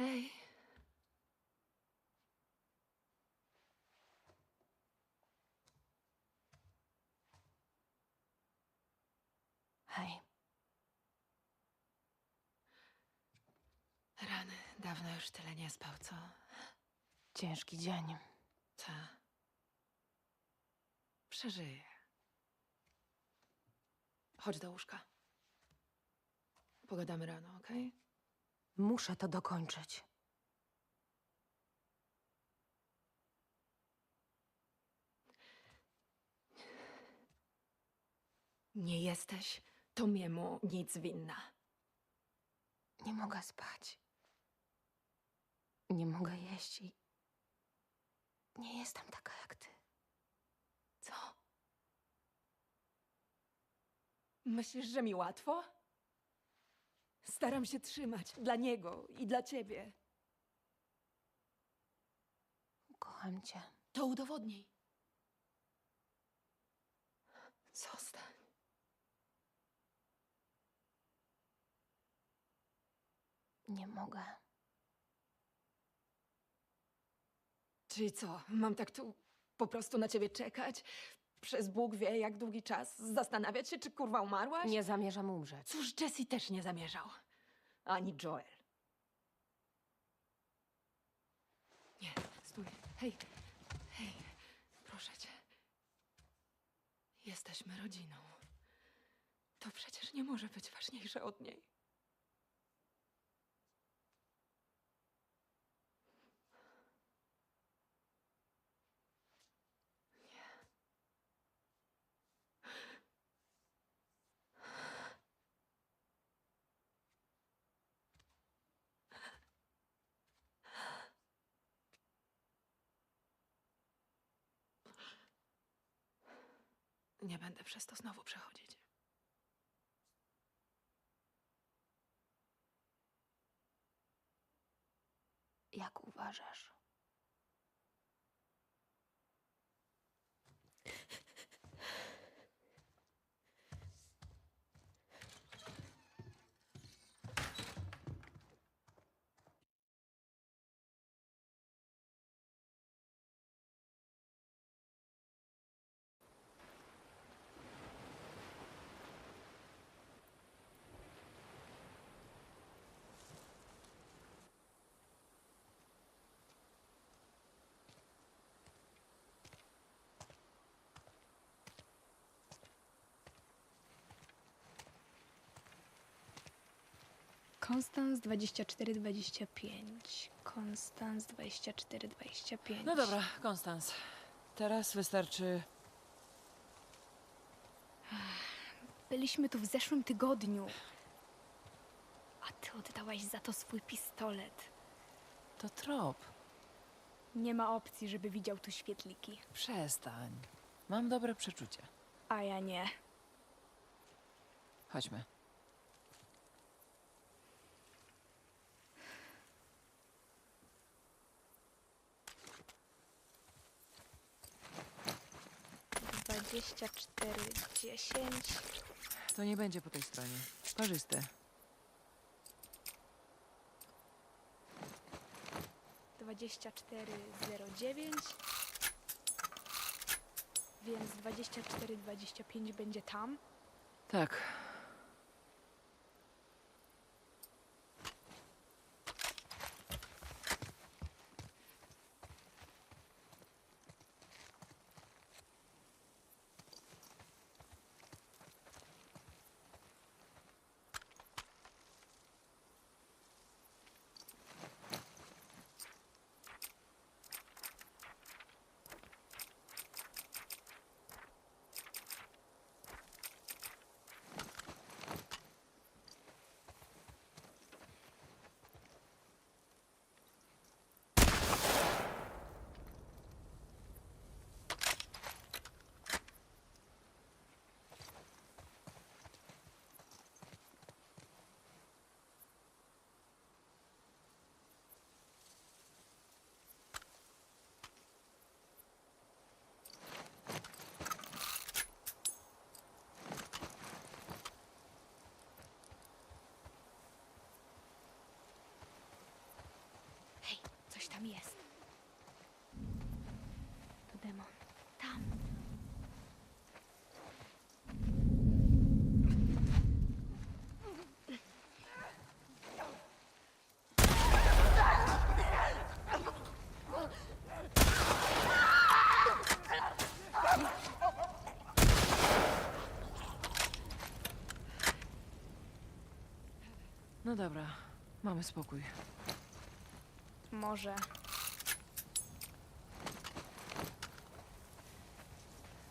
Hej. Hej. Rany, dawno już tyle nie spał, co? Ciężki dzień. Ta. Przeżyję. Chodź do łóżka. Pogadamy rano, okej? Muszę to dokończyć. Nie jesteś Tomiemu nic winna. Nie mogę spać. Nie mogę jeść i... Nie jestem taka jak ty. Co? Myślisz, że mi łatwo? Staram się trzymać dla niego i dla ciebie. Kocham cię. To udowodnij. Zostań. Nie mogę. Czyli co, mam tak tu po prostu na ciebie czekać? Przez Bóg wie jak długi czas? Zastanawiać się, czy kurwa umarłaś? Nie zamierzam umrzeć. Cóż, Jesse też nie zamierzał. Ani Joel. Nie, stój. Hej, hej, proszę cię. Jesteśmy rodziną. To przecież nie może być ważniejsze od niej. Nie będę przez to znowu przechodzić. Jak uważasz? Konstans 24-25. Konstans 24-25. No dobra, Konstans. Teraz wystarczy... Byliśmy tu w zeszłym tygodniu. A ty oddałaś za to swój pistolet. To trop. Nie ma opcji, żeby widział tu świetliki. Przestań. Mam dobre przeczucie. A ja nie. Chodźmy. Dwadzieścia 10. To nie będzie po tej stronie. Parzyste. 24-09. Więc 24-25 będzie tam. Tak. No dobra, mamy spokój. Może.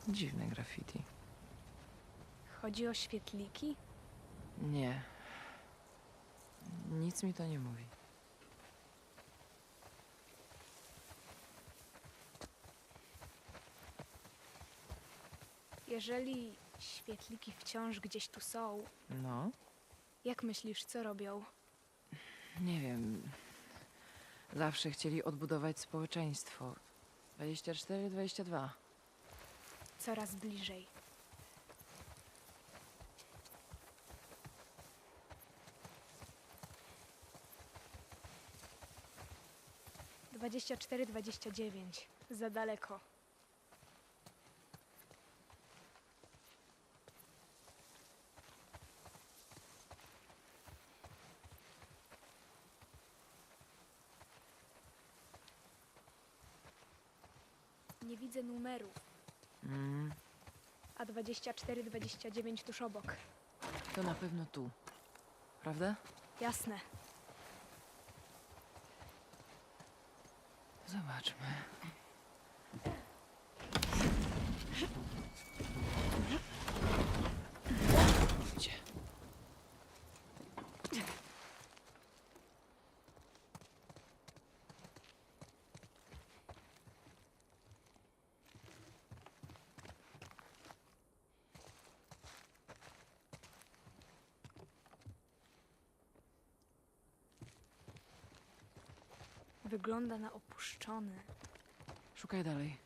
Dziwne graffiti. Chodzi o świetliki? Nie. Nic mi to nie mówi. Jeżeli świetliki wciąż gdzieś tu są, No, jak myślisz, co robią? nie wiem. Zawsze chcieli odbudować społeczeństwo. 24, 22. Coraz bliżej. Dwadzieścia cztery, 29. Za daleko. Nie widzę numerów, Mm, a 24, 29 tuż obok. to na pewno tu. Prawda? Jasne. Zobaczmy. Gdzie? Wygląda na opuszczony. Szukaj dalej.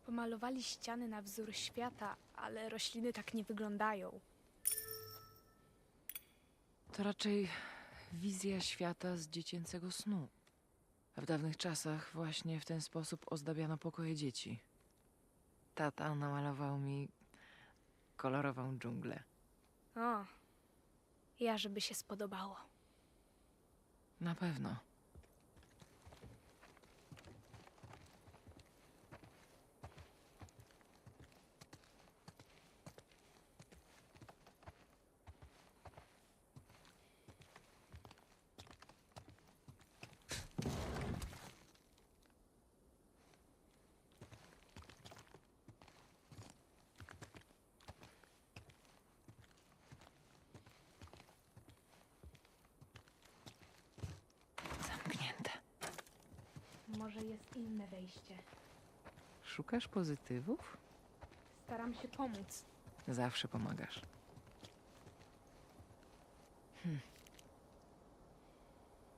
Pomalowali ściany na wzór świata, ale rośliny tak nie wyglądają. To raczej wizja świata z dziecięcego snu. W dawnych czasach właśnie w ten sposób ozdabiano pokoje dzieci. Tata namalował mi kolorową dżunglę. O, ja żeby się spodobało. Na pewno. Zamknięte. Może jest inne wejście. Szukasz pozytywów? Staram się pomóc. Zawsze pomagasz.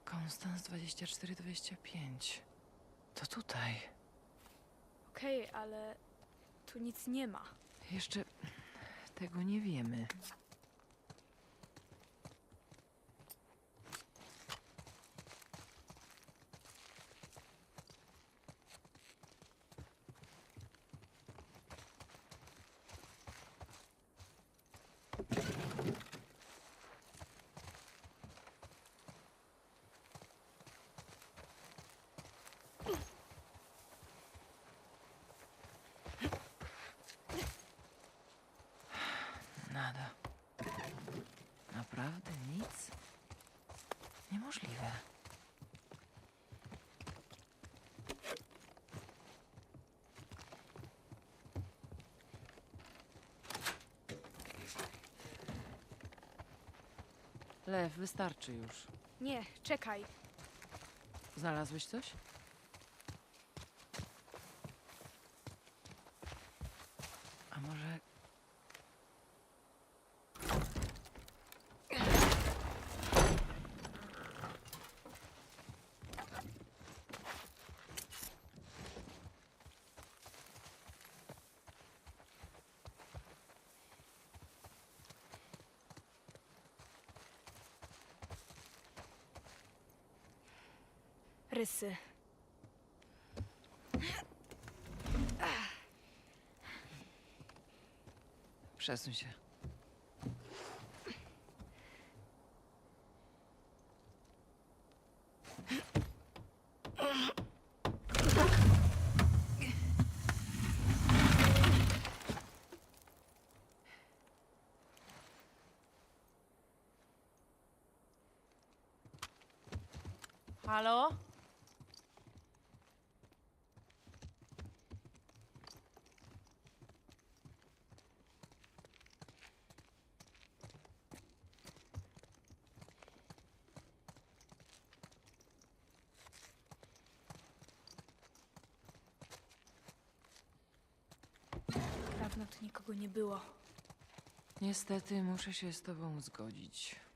Konstans 24-25. To tutaj. Okej, ale tu nic nie ma. Jeszcze tego nie wiemy. Nada. Naprawdę nic? Niemożliwe. Lew, wystarczy już. Nie, czekaj. Znalazłeś coś? A może... Rysy. Przesuń się. Halo? Dawno tu nikogo nie było. Niestety muszę się z tobą zgodzić.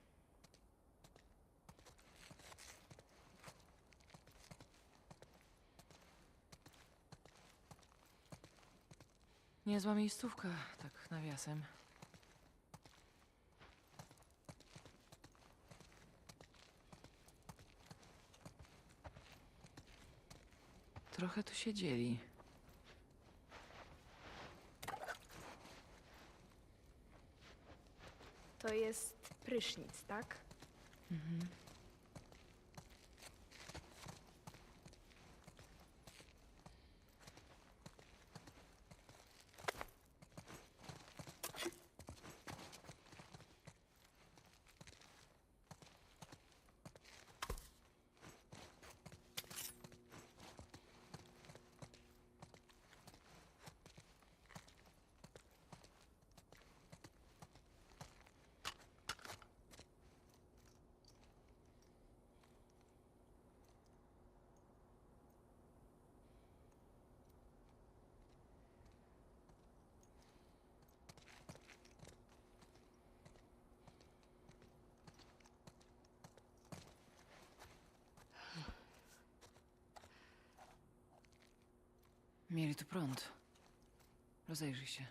Niezła miejscówka, tak nawiasem. Trochę tu siedzieli. To jest prysznic, tak? Mieli tu prąd. Rozejrzyj się.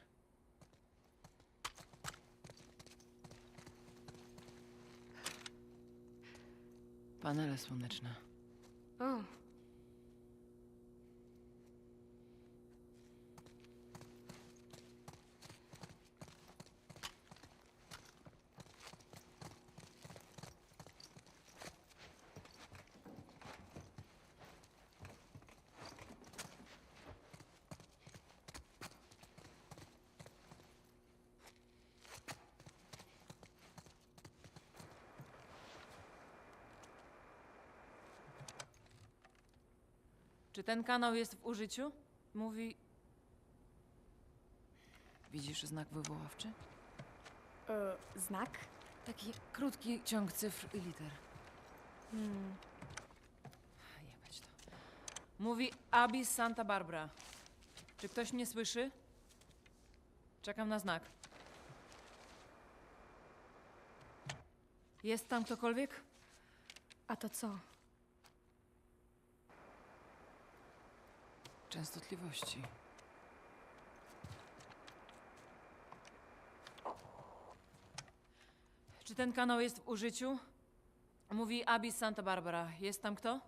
Panele słoneczne. O, Czy ten kanał jest w użyciu? Mówi... Widzisz znak wywoławczy? znak? Taki krótki ciąg cyfr i liter. Jebać to. Mówi Abby z Santa Barbara. Czy ktoś mnie słyszy? Czekam na znak. Jest tam ktokolwiek? A to co? Częstotliwości. Czy ten kanał jest w użyciu? Mówi Abby z Santa Barbara. Jest tam kto?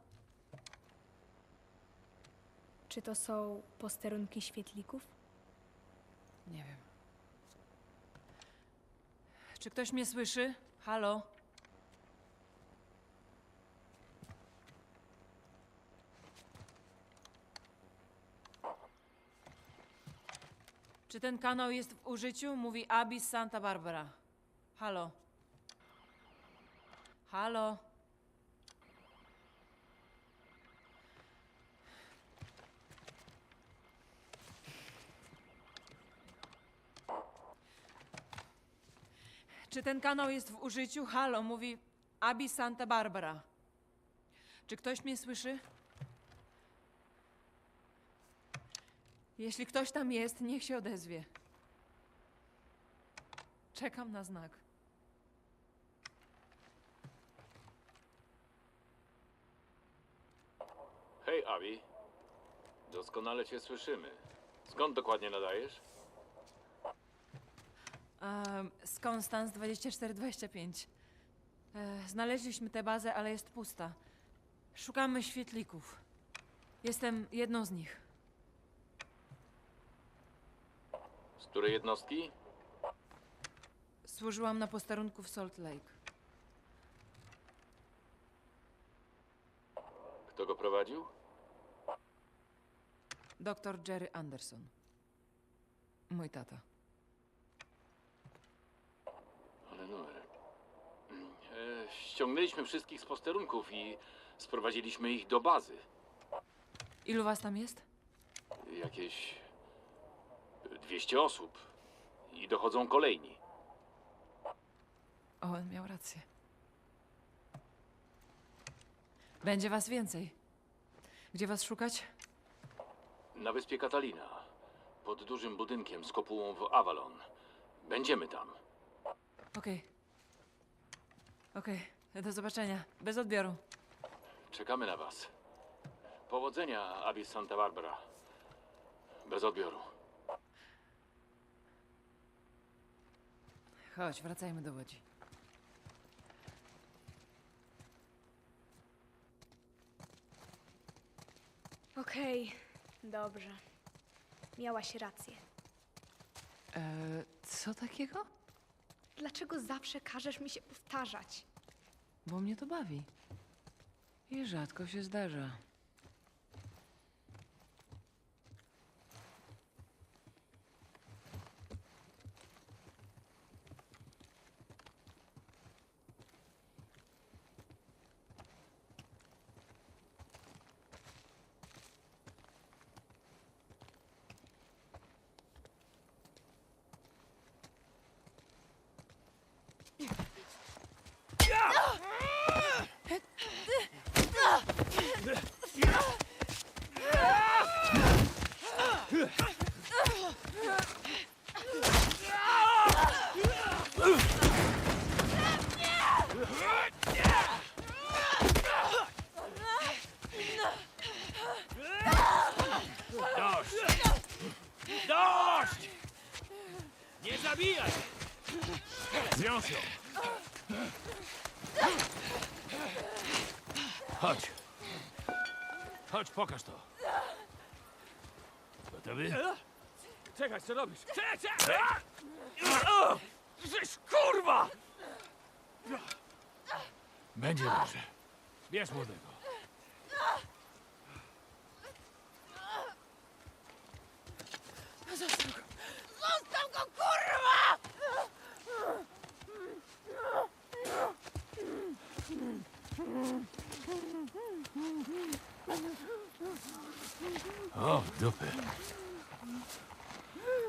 Czy to są posterunki świetlików? Nie wiem. Czy ktoś mnie słyszy? Halo? Czy ten kanał jest w użyciu? Mówi Abby z Santa Barbara. Halo? Halo? Czy ten kanał jest w użyciu? Halo? Mówi Abby z Santa Barbara. Czy ktoś mnie słyszy? Jeśli ktoś tam jest, niech się odezwie. Czekam na znak. Hej, Abby. Doskonale cię słyszymy. Skąd dokładnie nadajesz? Z Konstans 2425. Znaleźliśmy tę bazę, ale jest pusta. Szukamy świetlików. Jestem jedną z nich. Z której jednostki? Służyłam na posterunku w Salt Lake. Kto go prowadził? Doktor Jerry Anderson. Mój tata. Ale numer. ściągnęliśmy wszystkich z posterunków i sprowadziliśmy ich do bazy. Ilu was tam jest? Jakieś 200 osób. I dochodzą kolejni. Owen miał rację. Będzie was więcej. Gdzie was szukać? Na wyspie Katalina. Pod dużym budynkiem z kopułą w Avalon. Będziemy tam. Okej. Okej, do zobaczenia. Bez odbioru. Czekamy na was. Powodzenia, Abyss Santa Barbara. Bez odbioru. Chodź, wracajmy do łodzi. Okej, dobrze. Miałaś rację. Co takiego? Dlaczego zawsze każesz mi się powtarzać? Bo mnie to bawi. I rzadko się zdarza. Dość! Dość! Nie zabijaj! Zwiąż ją! Chodź. Chodź, pokaż to. Gotowy? Czekaj, co robisz? Czekaj! Żeś kurwa! Będzie dobrze. Bierz młodego. O, w dupę.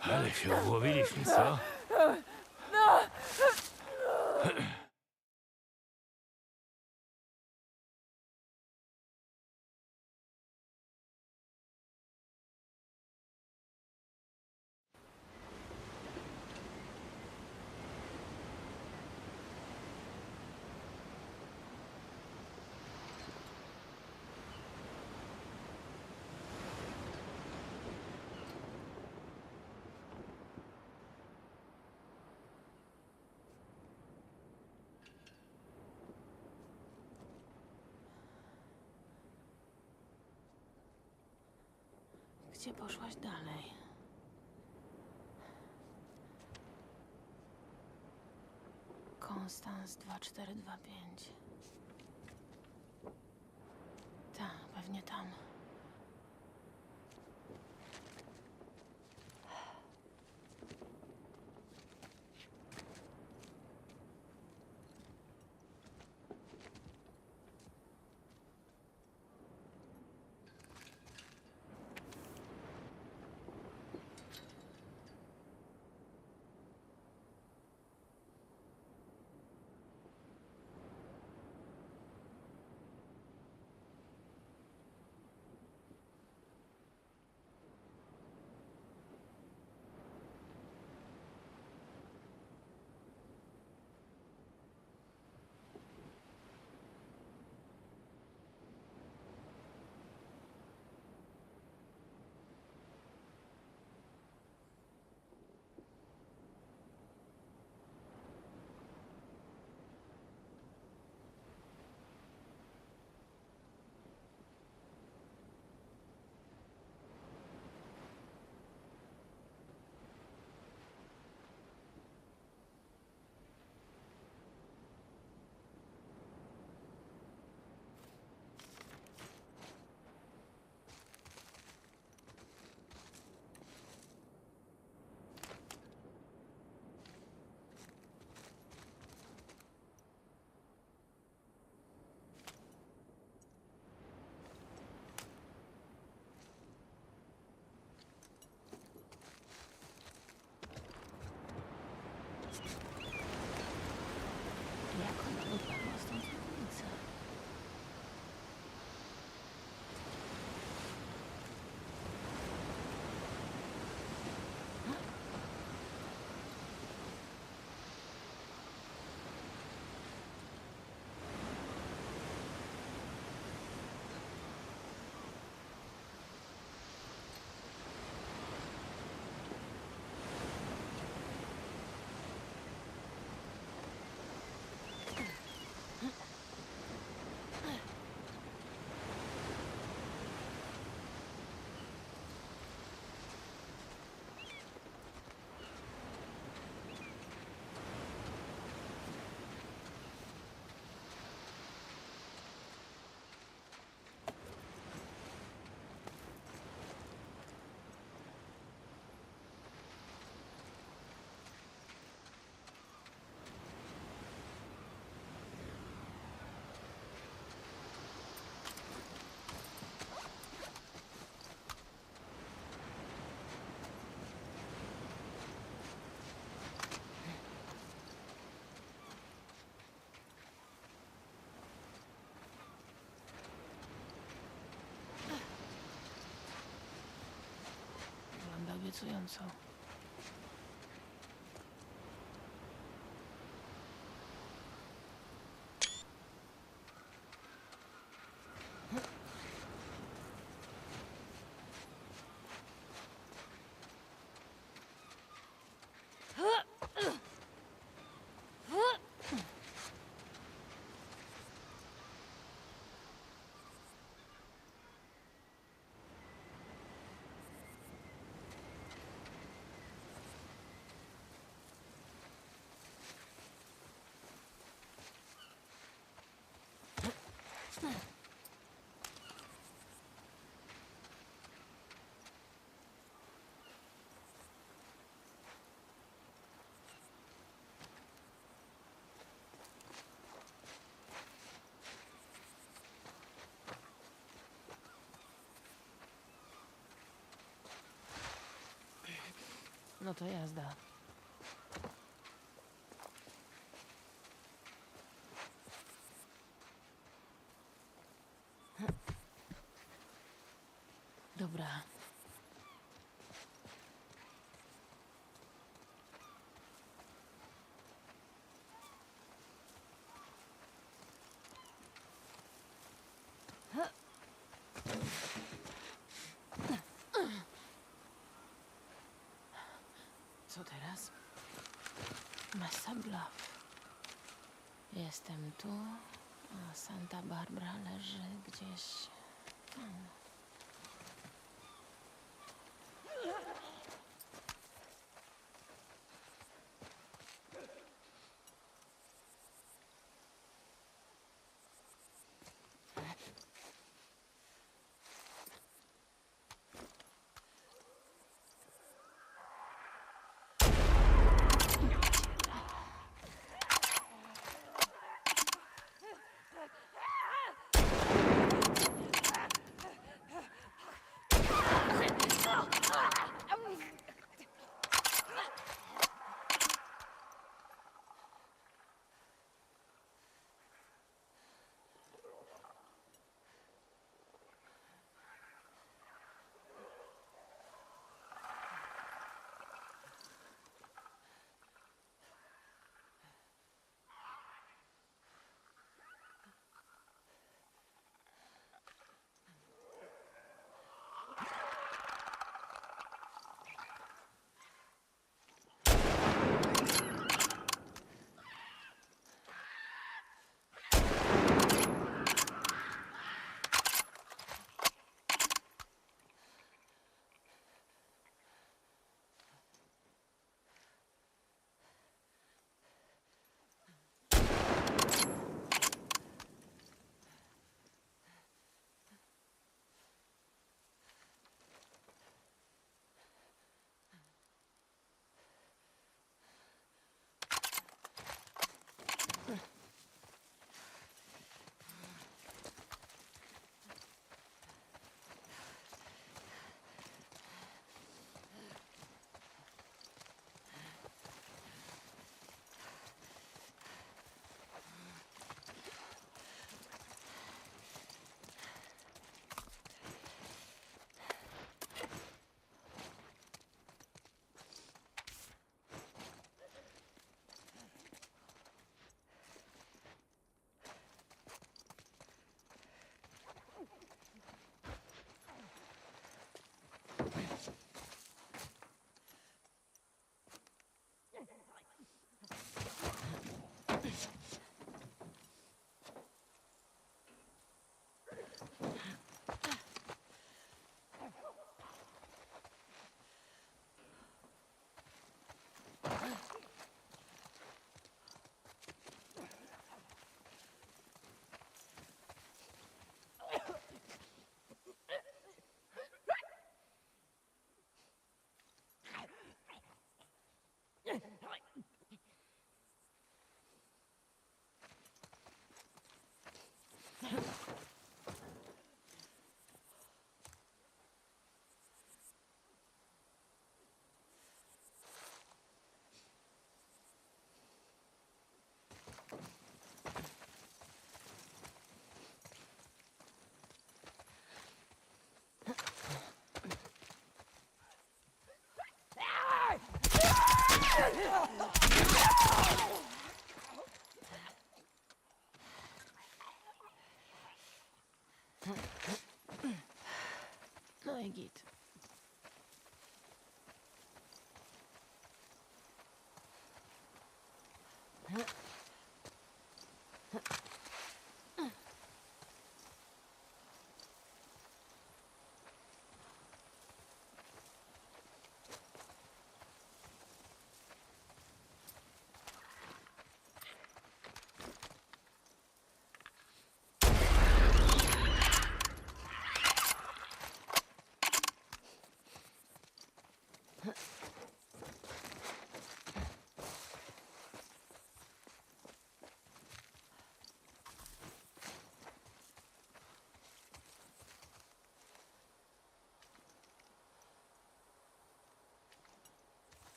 Ale się obłowiliśmy, co? Gdzie poszłaś dalej? Konstans 2425. Tak, pewnie tam. obiecująco. No to jazda. Dobra. Co teraz? Mesa Bluff. Jestem tu, a Santa Barbara leży gdzieś tam.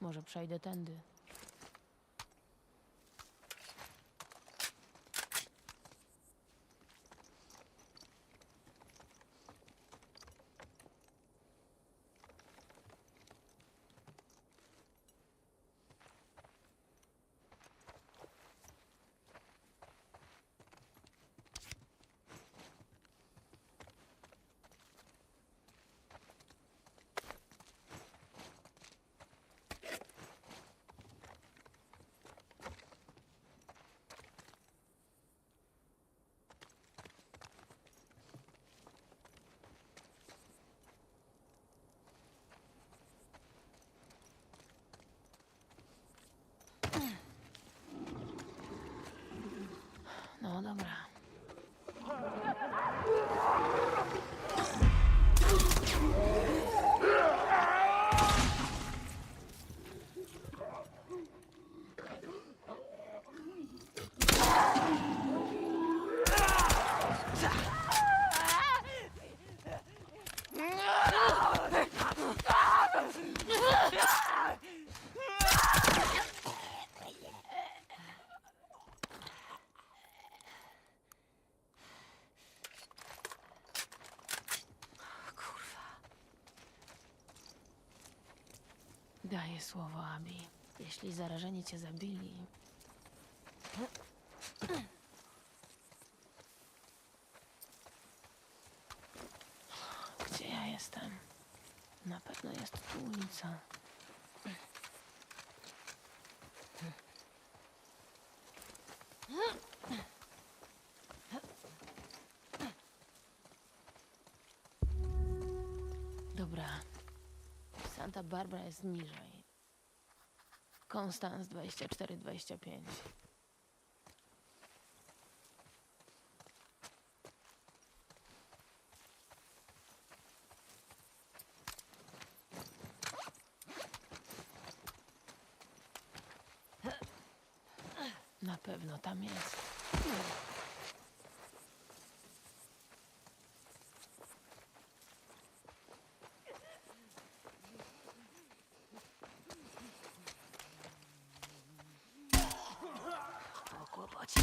Może przejdę tędy. No dobra. Daję słowo, Abi. Jeśli zarażeni cię zabili... Gdzie ja jestem? Na pewno jest tu ulica. Dobra. Santa Barbara jest niżej. Konstans 24-25. Na pewno tam jest. O kłopocie.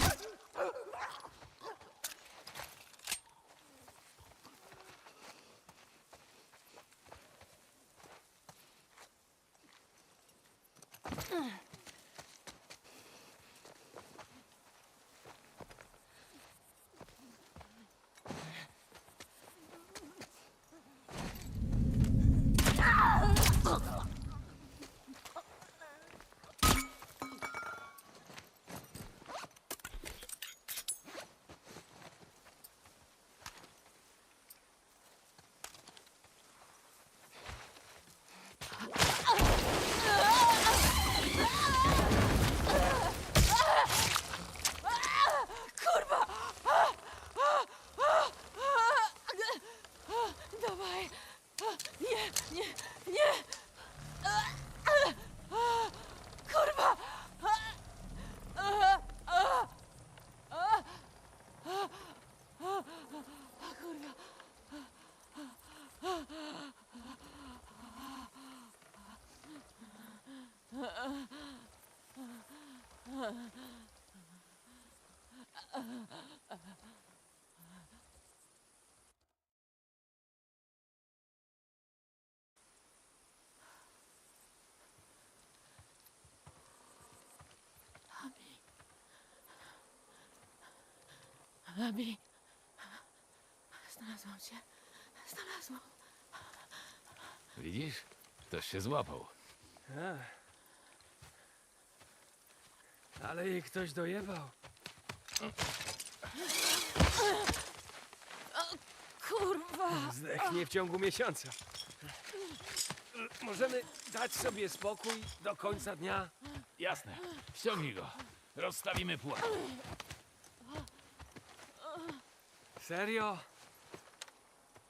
Dawaj! Nie, nie, nie! Kurwa! Kurwa! Abi, znalazłam cię. Znalazłam. Widzisz? Ktoś się złapał. Ale jej ktoś dojebał. Kurwa! Zdechnie w ciągu miesiąca. Możemy dać sobie spokój do końca dnia? Jasne. Ściągnij go. Rozstawimy pułap. Serio?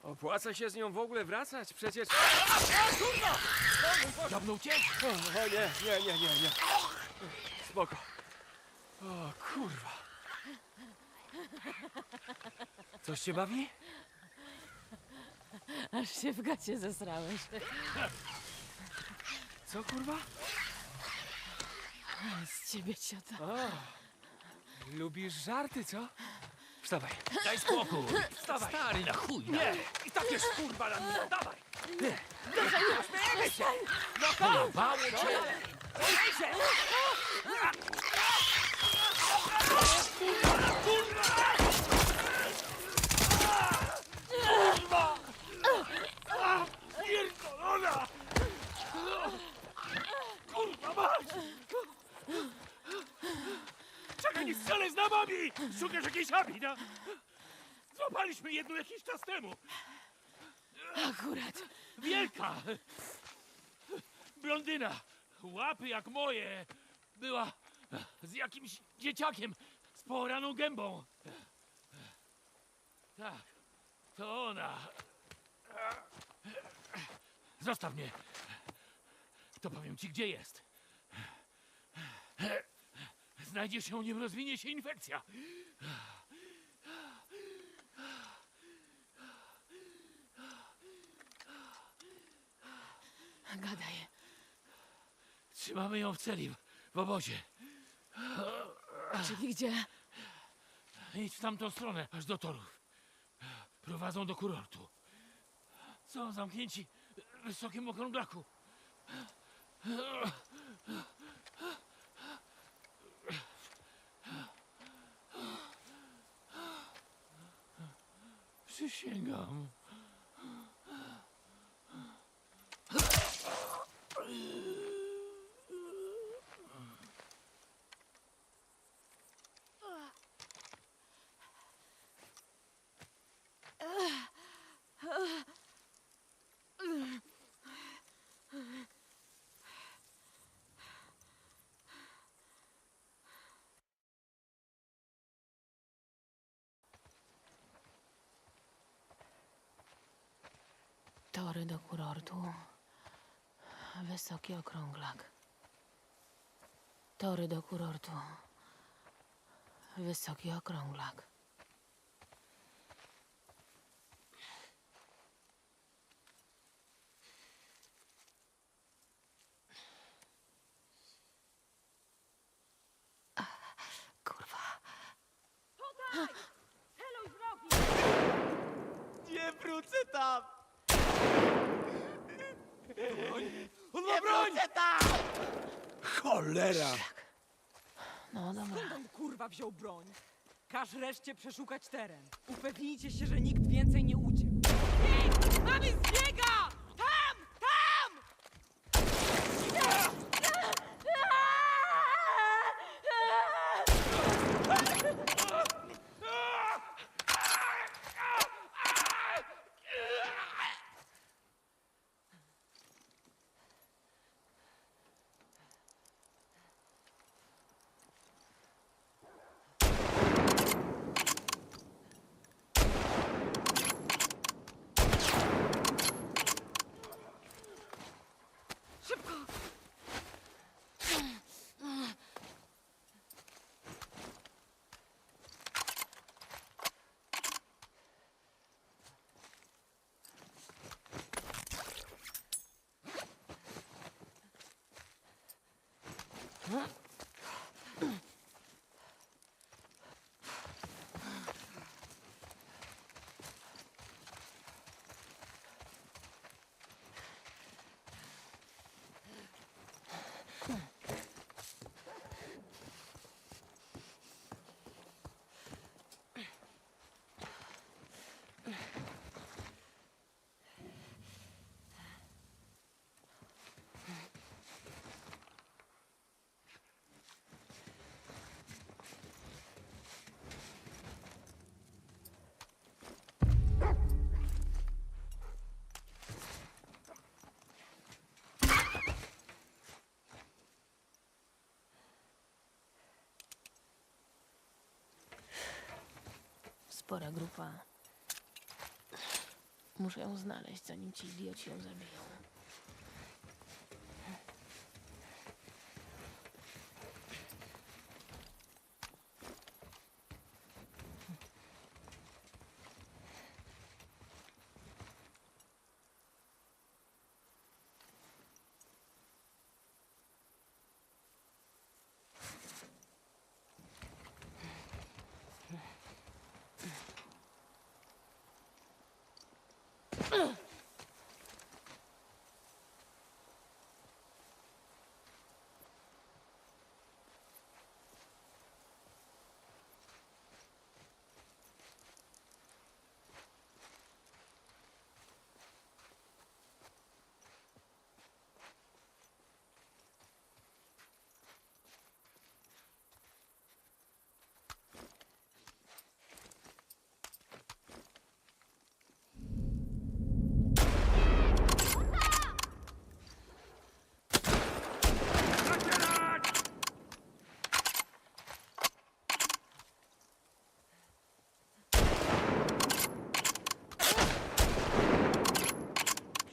Opłaca się z nią w ogóle wracać? Przecież... Dziabnął cię? O nie. Spoko. O kurwa. Coś cię bawi? Aż się w gacie zesrałeś. Co kurwa? Z ciebie ciota. O, lubisz żarty, co? Wstawaj. Daj spokój. Wstawaj. Stary, na chuj. Nie! I tak jest kurwa na mnie. Dawaj! Pojebało cię. Pierdolona! Kurwa mać! Czekaj, nie strzelaj z nami! Szukasz jakiejś abi, no? Złapaliśmy jedną jakiś czas temu. Akurat. Wielka! Blondyna. Łapy jak moje. Była z jakimś dzieciakiem z poraną gębą. Tak, to ona. Zostaw mnie. To powiem ci, gdzie jest. Znajdziesz ją, nim rozwinie się infekcja. Gadaj. Trzymamy ją w celi, w obozie. Czyli gdzie? Idź w tamtą stronę, aż do torów. Prowadzą do kurortu. Są zamknięci w wysokim okrąglaku. Przysięgam. Tory do kurortu. Wysoki okrąglak. Tory do kurortu. Wysoki okrąglak. Kurwa. Nie wrócę tam! On ma broń! Cholera! No dobra. Skąd on kurwa wziął broń? Każ reszcie przeszukać teren. Upewnijcie się, że nikt więcej nie uciekł. Bieg! Mamy zbiega! Tam! Tam! spora grupa. Muszę ją znaleźć, zanim ci idioci ją zabiją.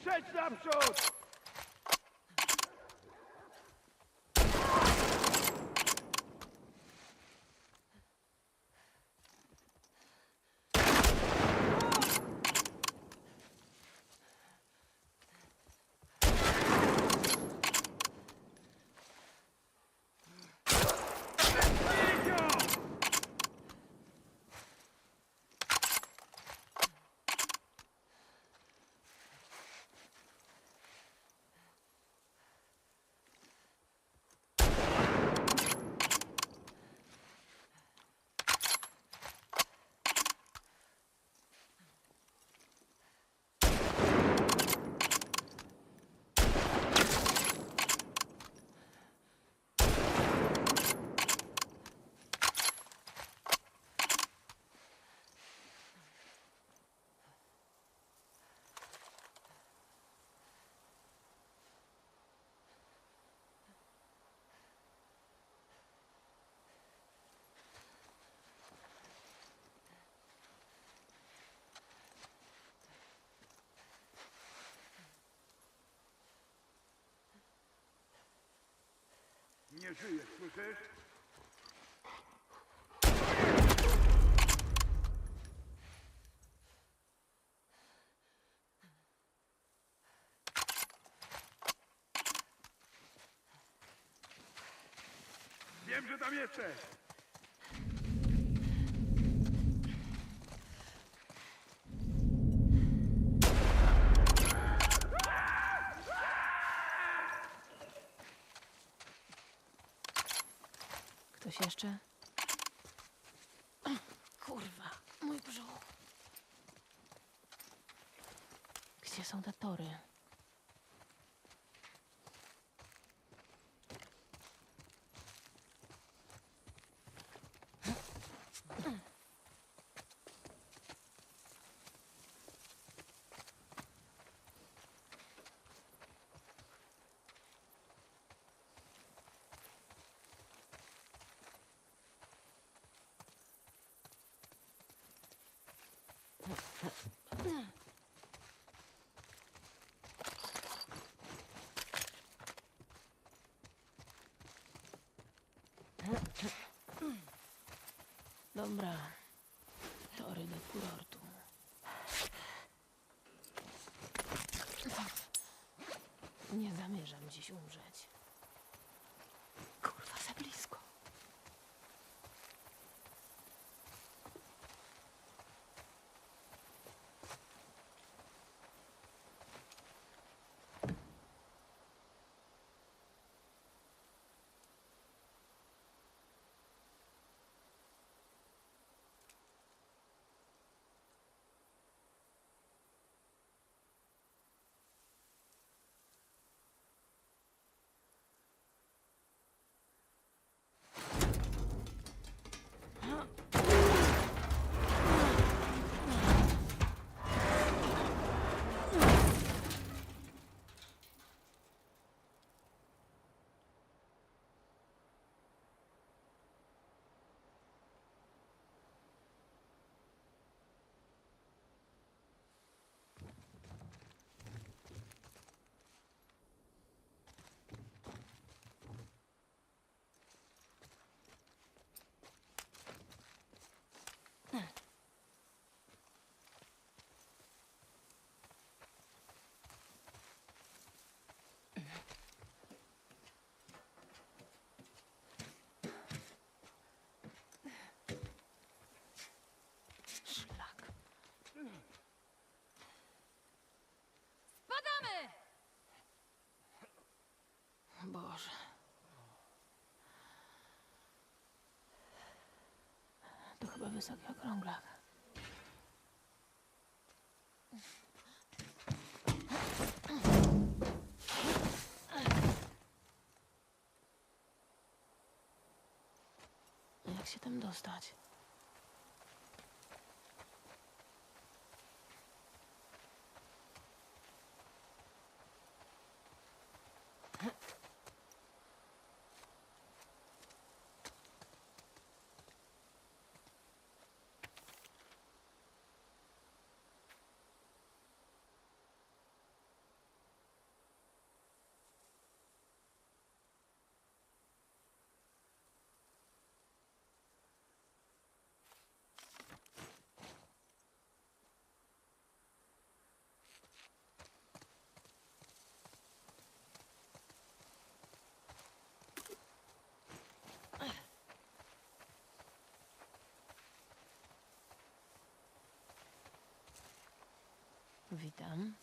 Przejdź naprzód! Nie żyjesz, słyszysz? Wiem, że tam jesteś! Ktoś jeszcze? Kurwa, mój brzuch. Gdzie są te tory? Dobra. Tory do kurortu. Nie zamierzam dziś umrzeć. Kurwa, za blisko. Boże. To chyba wysoki okrąglak. Jak się tam dostać? Witam.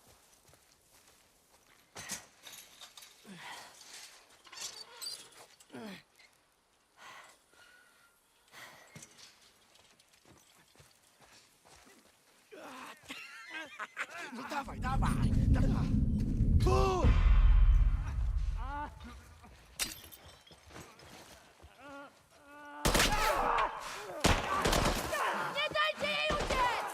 No dawaj, dawaj! Dawaj! Tu! Nie dajcie jej uciec!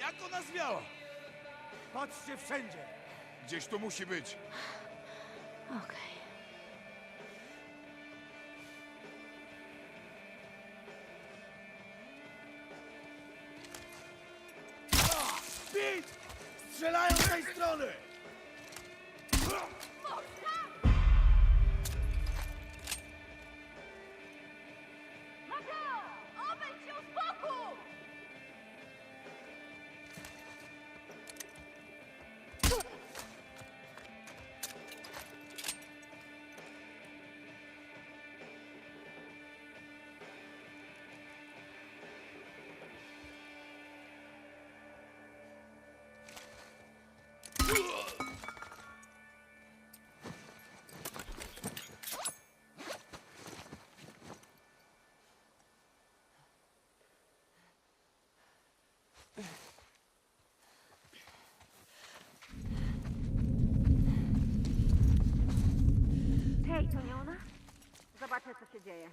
Jak ona zwiała? Patrzcie wszędzie! Gdzieś tu musi być. Okej. Pit! Strzelają z tej strony! Hej, to nie ona? Zobaczę, co się dzieje.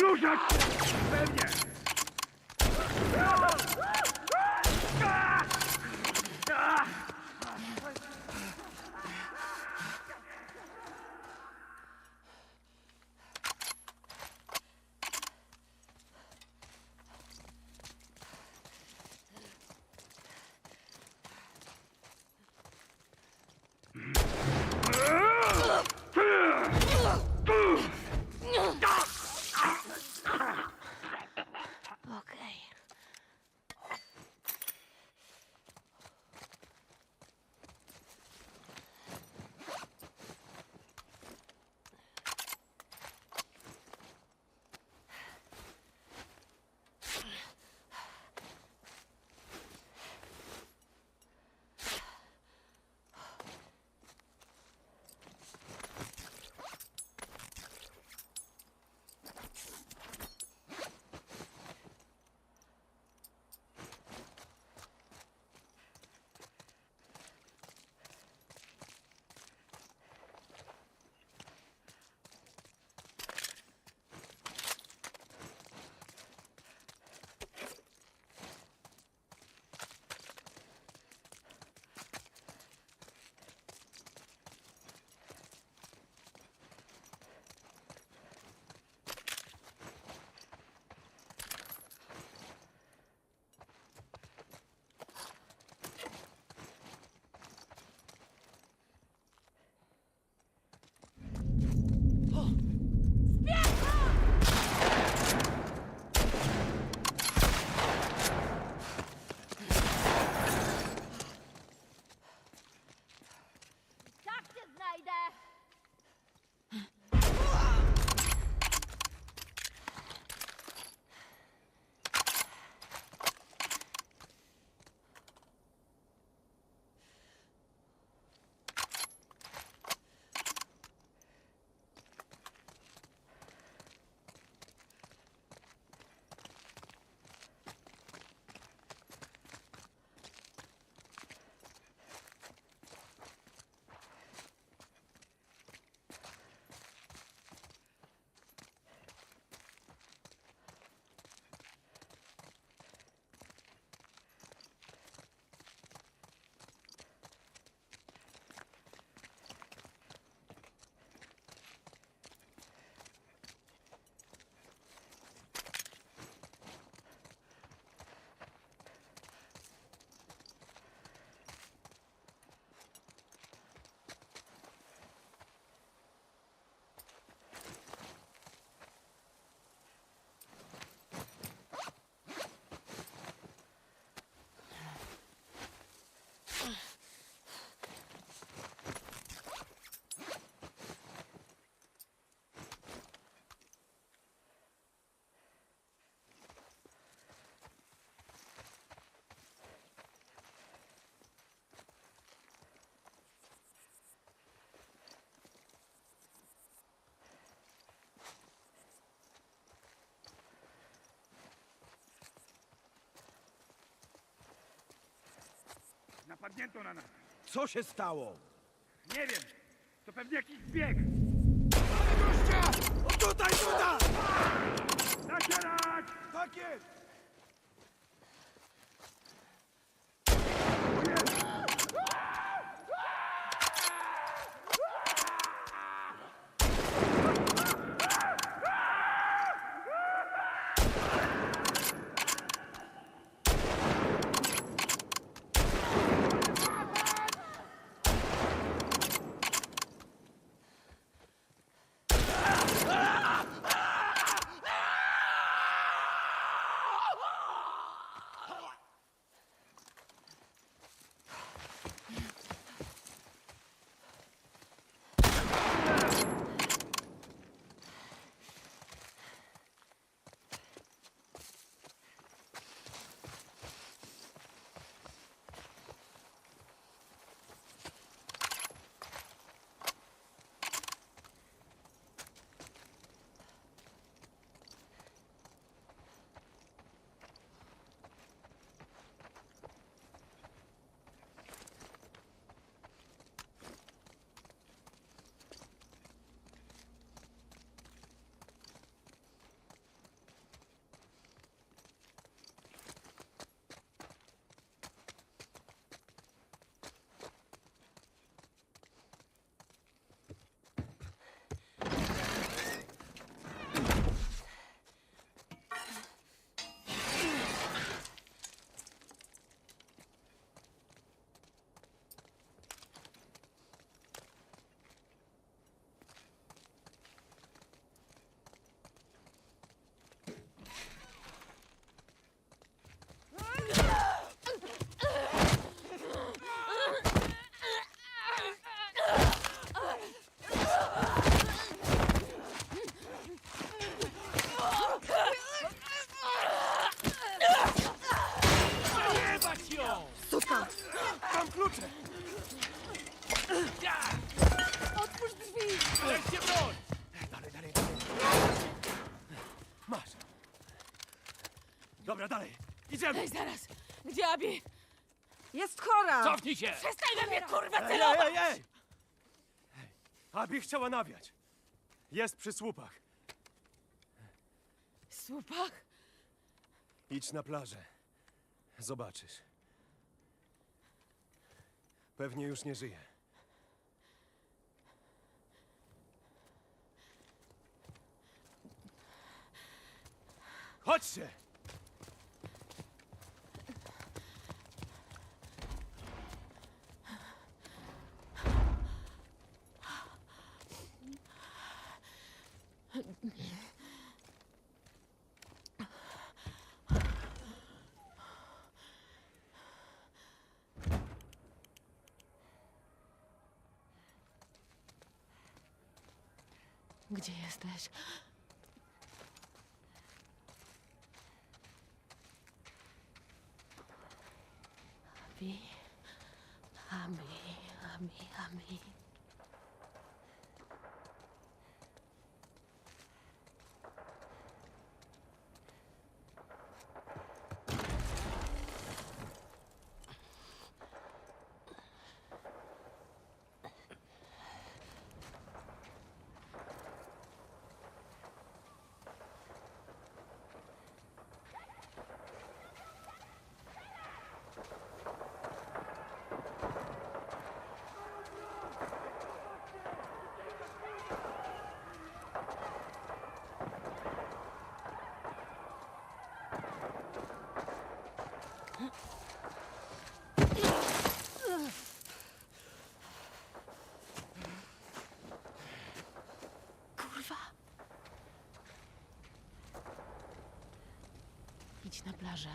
Ruszać się! Pewnie! Napadnięto na nas. Co się stało? Nie wiem. To pewnie jakiś zbieg. Gościa! O tutaj, tutaj! Nacierać! Tak jest! Suka! Mam klucze! Otwórz drzwi! Weźcie broń! Dalej, dalej, dalej. Masz. Dobra, dalej. Idziemy. Ej, zaraz! Gdzie Abi? Jest chora! Cofnij się! Przestań we mnie, kurwa, Ej, celować! ej, ej, ej! Abi chciała nawiać. Jest przy słupach. Słupach? Idź na plażę. Zobaczysz. Pewnie już nie żyje. Chodźcie! Gdzie jesteś? Abi. Abi, Abi, Abi. Kurwa. Idź na plażę.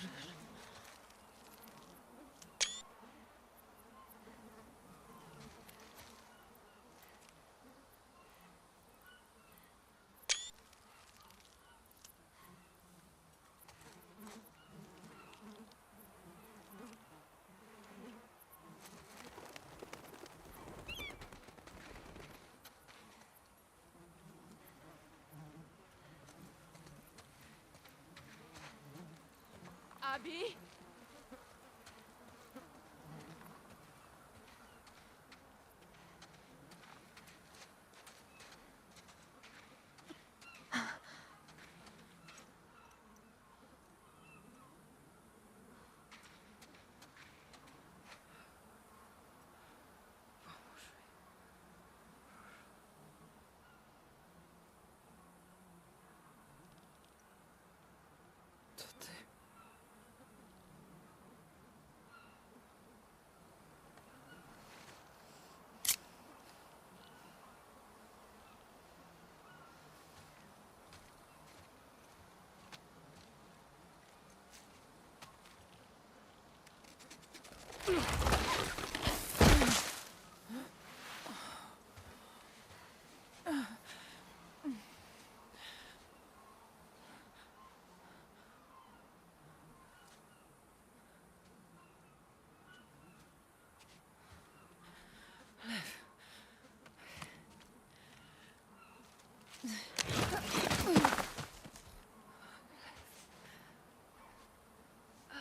możesz. Abi? To ty.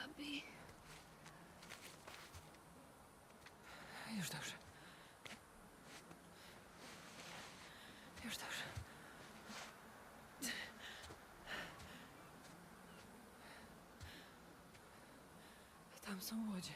Abi? Już dobrze. Już dobrze. Tam są łodzie.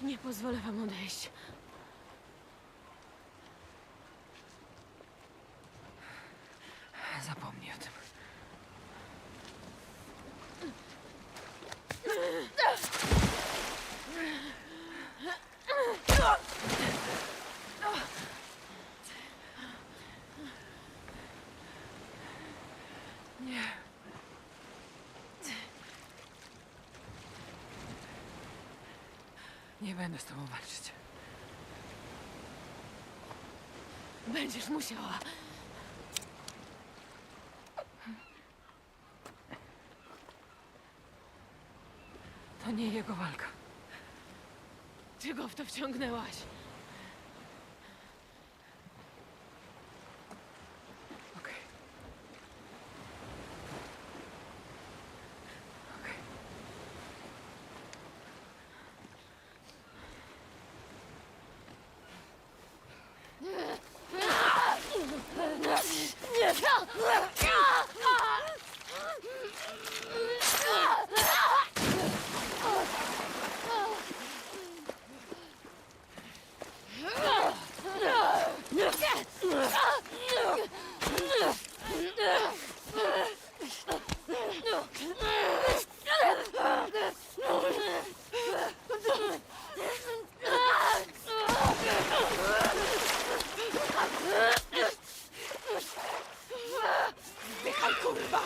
Nie pozwolę wam odejść. Zapomnij o tym. Nie. Nie będę z tobą walczyć. Będziesz musiała. To nie jego walka. Ty go w to wciągnęłaś. Zdychaj, kurwa!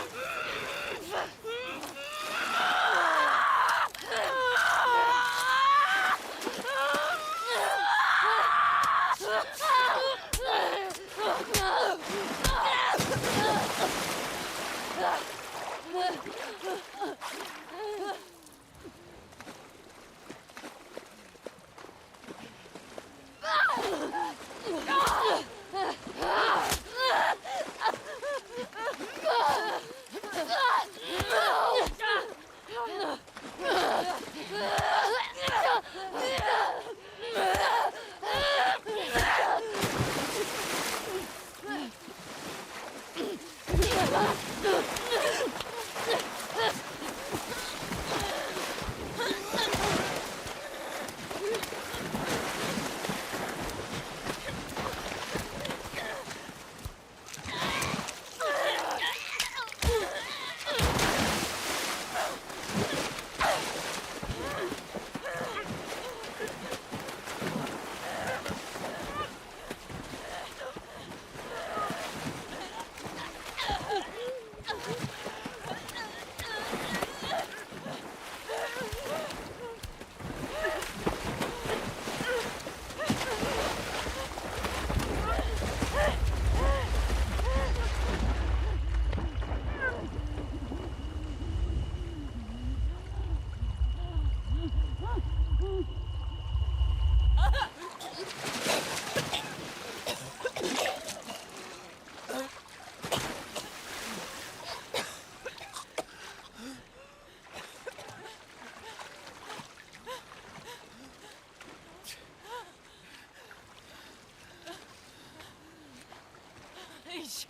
Idź.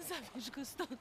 Zabierz go stąd.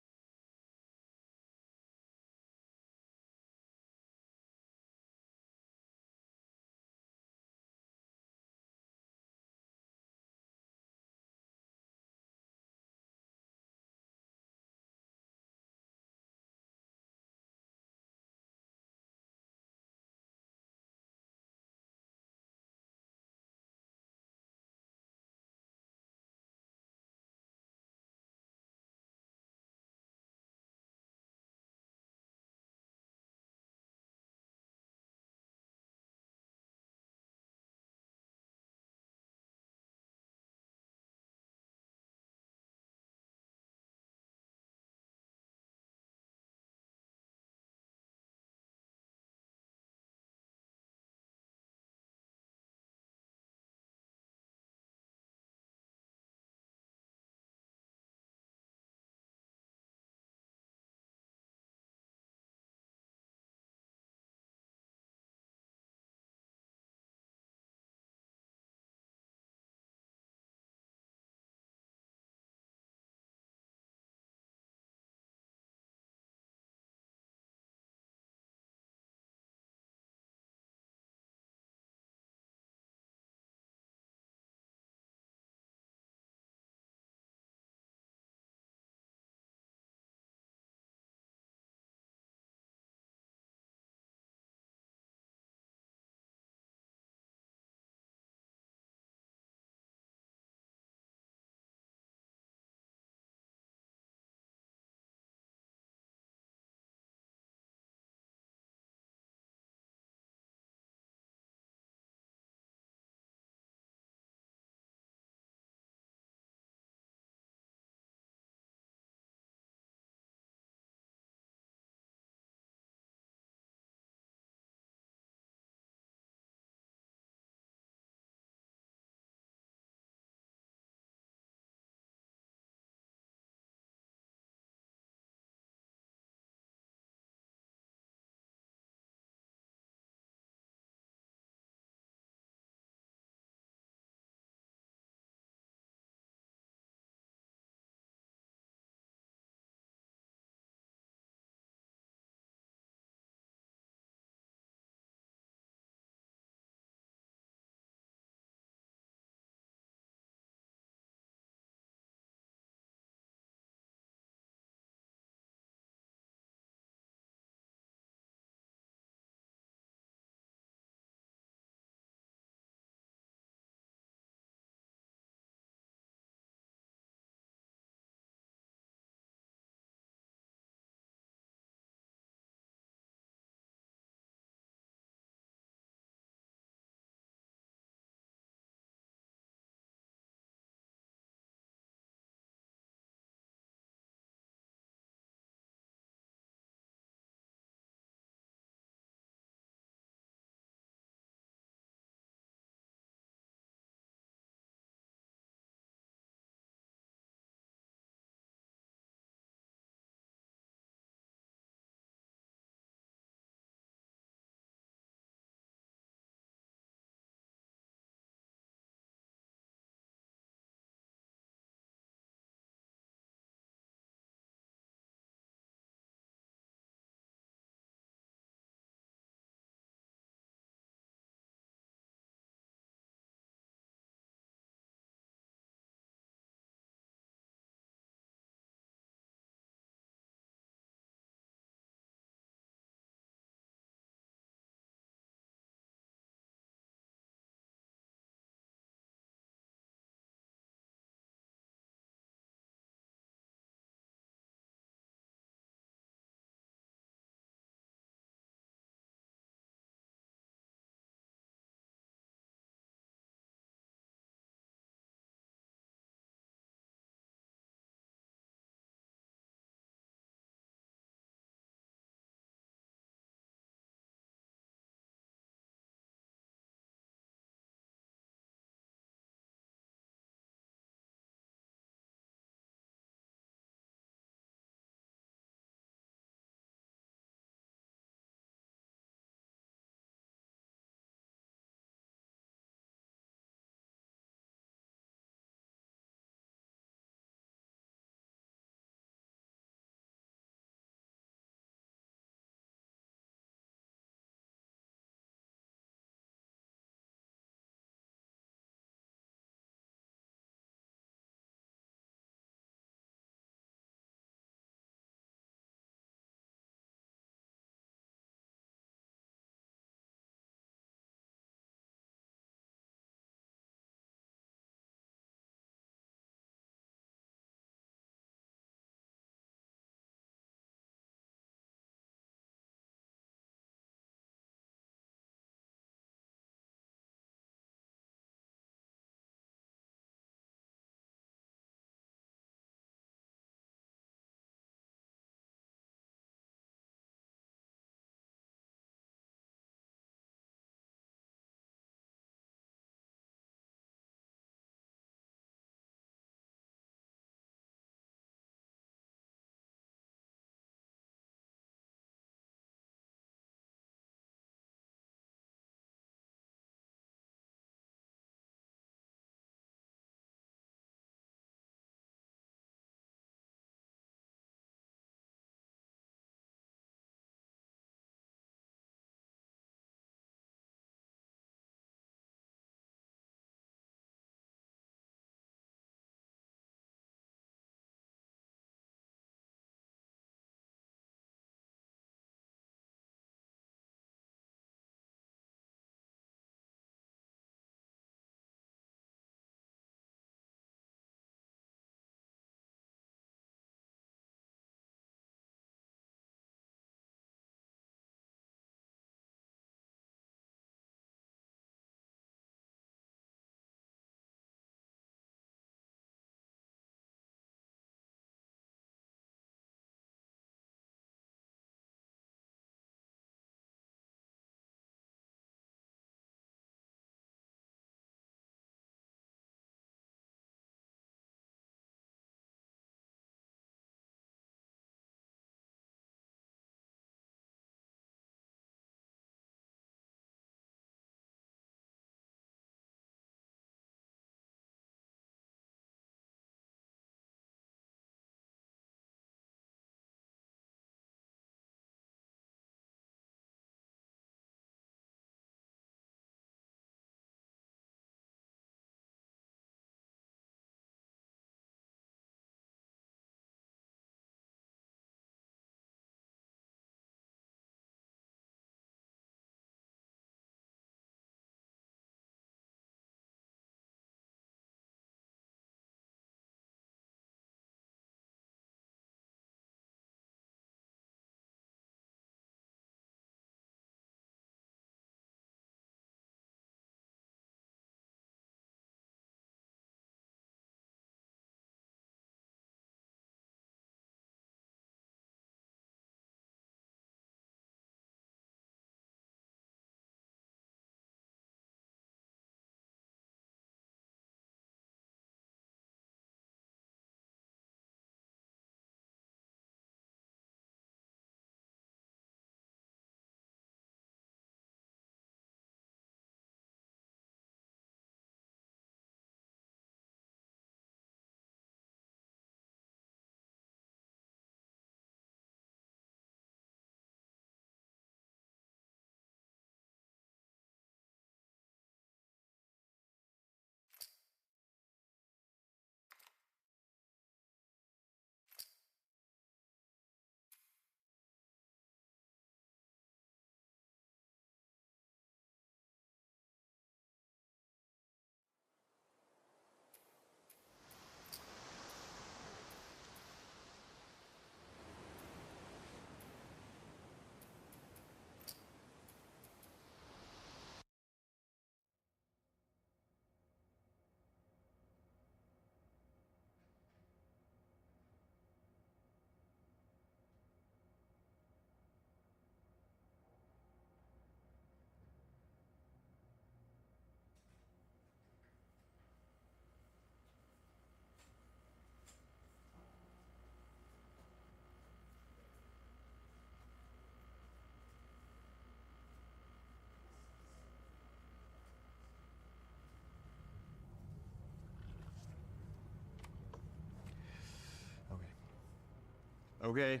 Okay.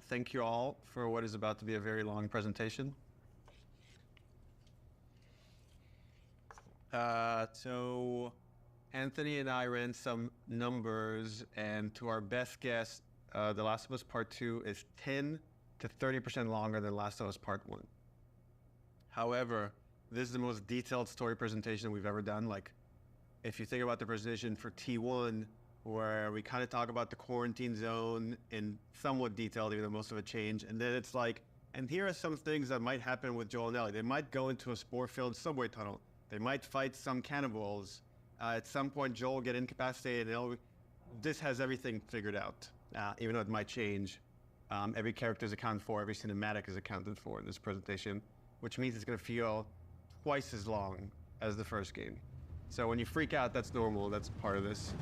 Thank you all for what is about to be a very long presentation. So Anthony and I ran some numbers, and to our best guess, The Last of Us Part 2 is 10 to 30% longer than Last of Us Part 1. However, this is the most detailed story presentation we've ever done. Like, if you think about the presentation for T1, where we kind of talk about the quarantine zone in somewhat detail, even though most of it changed, and then it's like, and here are some things that might happen with Joel and Ellie. They might go into a spore-filled subway tunnel. They might fight some cannibals. At some point, Joel will get incapacitated. And this has everything figured out, even though it might change. Every character is accounted for, every cinematic is accounted for in this presentation, which means it's going to feel twice as long as the first game. So when you freak out, that's normal. That's part of this.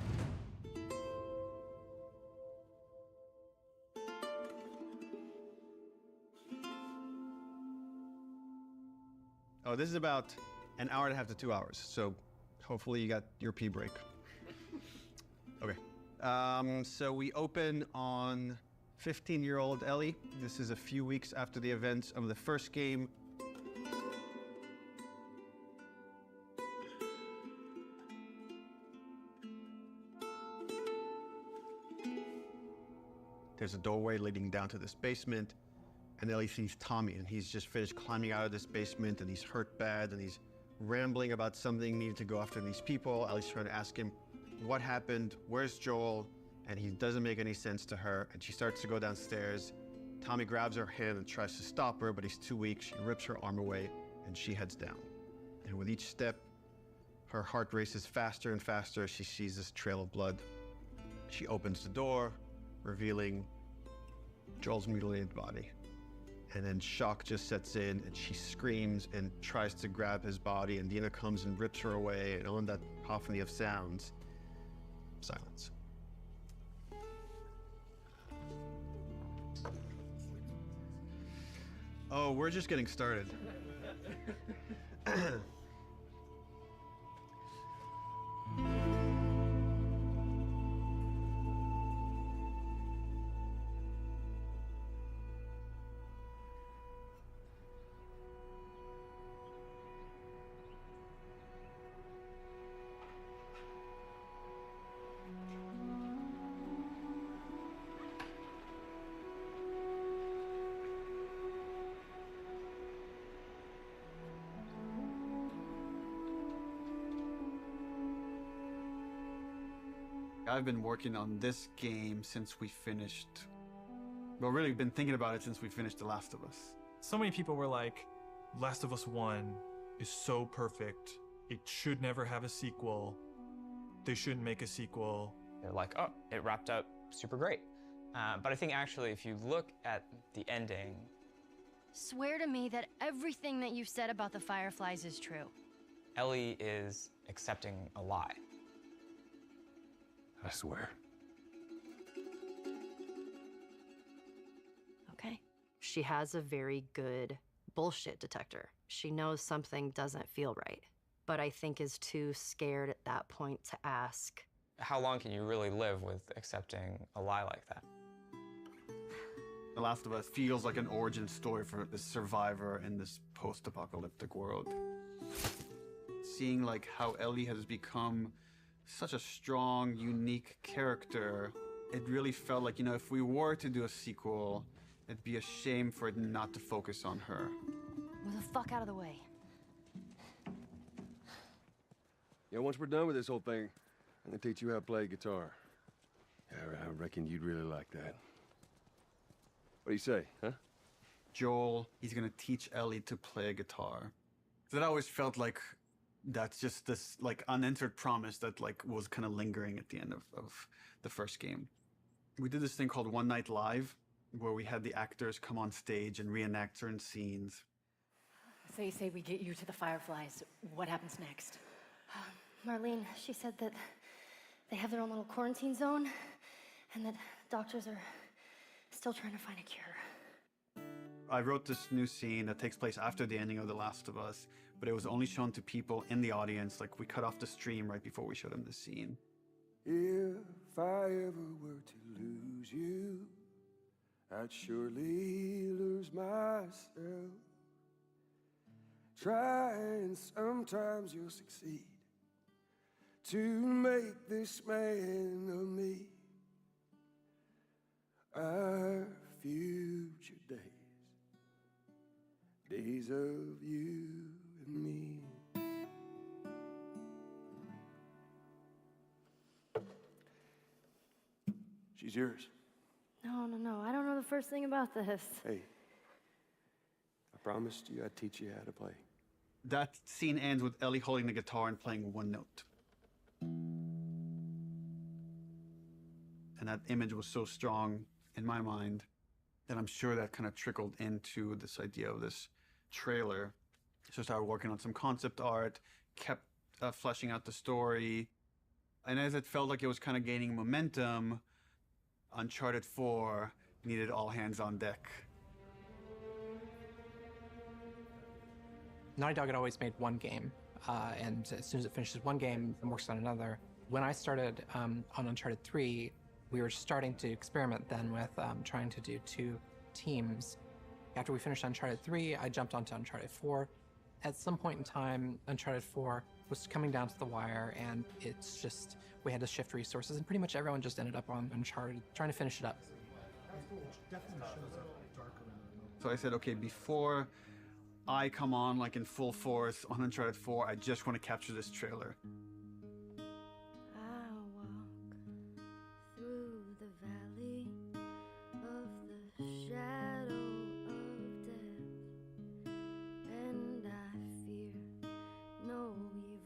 Oh, this is about an hour and a half to 2 hours. So hopefully you got your pee break. Okay. So we open on 15-year-old Ellie. This is a few weeks after the events of the first game. There's a doorway leading down to this basement, and Ellie sees Tommy, and he's just finished climbing out of this basement, and he's hurt bad, and he's rambling about something needing to go after these people. Ellie's trying to ask him what happened, where's Joel, and he doesn't make any sense to her, and she starts to go downstairs. Tommy grabs her hand and tries to stop her, but he's too weak. She rips her arm away, and she heads down. And with each step, her heart races faster and faster as she sees this trail of blood. She opens the door, revealing Joel's mutilated body. And then shock just sets in, and she screams and tries to grab his body, and Dina comes and rips her away, and on that cacophony of sounds, silence. Oh, we're just getting started. I've been working on this game since we finished... Well, really, been thinking about it since we finished The Last of Us. So many people were like, Last of Us 1 is so perfect. It should never have a sequel. They shouldn't make a sequel. They're like, oh, it wrapped up super great. But I think actually, if you look at the ending... Swear to me that everything that you've said about the Fireflies is true. Ellie is accepting a lie. I swear. Okay. She has a very good bullshit detector. She knows something doesn't feel right, but I think is too scared at that point to ask. How long can you really live with accepting a lie like that? The Last of Us feels like an origin story for this survivor in this post-apocalyptic world. Seeing like how Ellie has become such a strong, unique character, it really felt like, you know, if we were to do a sequel, it'd be a shame for it not to focus on her. Move the fuck out of the way. Yeah, once we're done with this whole thing, I'm gonna teach you how to play guitar. Yeah, I reckon you'd really like that. What do you say, huh? Joel, he's gonna teach Ellie to play guitar. That always felt like that's just this like unanswered promise that like was kind of lingering at the end of the first game. We did this thing called One Night Live, where we had the actors come on stage and reenact certain scenes. So you say we get you to the Fireflies. What happens next? Marlene, she said that they have their own little quarantine zone and that doctors are still trying to find a cure. I wrote this new scene that takes place after the ending of The Last of Us, but it was only shown to people in the audience. Like, we cut off the stream right before we showed them the scene. If I ever were to lose you, I'd surely lose myself. Try and sometimes you'll succeed to make this man of me. Our future days of you and me. She's yours. No. I don't know the first thing about this. Hey, I promised you I'd teach you how to play. That scene ends with Ellie holding the guitar and playing one note. And that image was so strong in my mind that I'm sure that kind of trickled into this idea of this trailer. So I started working on some concept art, kept fleshing out the story. And as it felt like it was kind of gaining momentum, Uncharted 4 needed all hands on deck. Naughty Dog had always made one game, and as soon as it finishes one game, it works on another. When I started on Uncharted 3, we were starting to experiment then with trying to do 2 teams. After we finished Uncharted 3, I jumped onto Uncharted 4. At some point in time, Uncharted 4 was coming down to the wire, and it's just, we had to shift resources, and pretty much everyone just ended up on Uncharted, trying to finish it up. So I said, okay, before I come on like in full force on Uncharted 4, I just want to capture this trailer. I walk through the valley of the shadow of death, and I fear no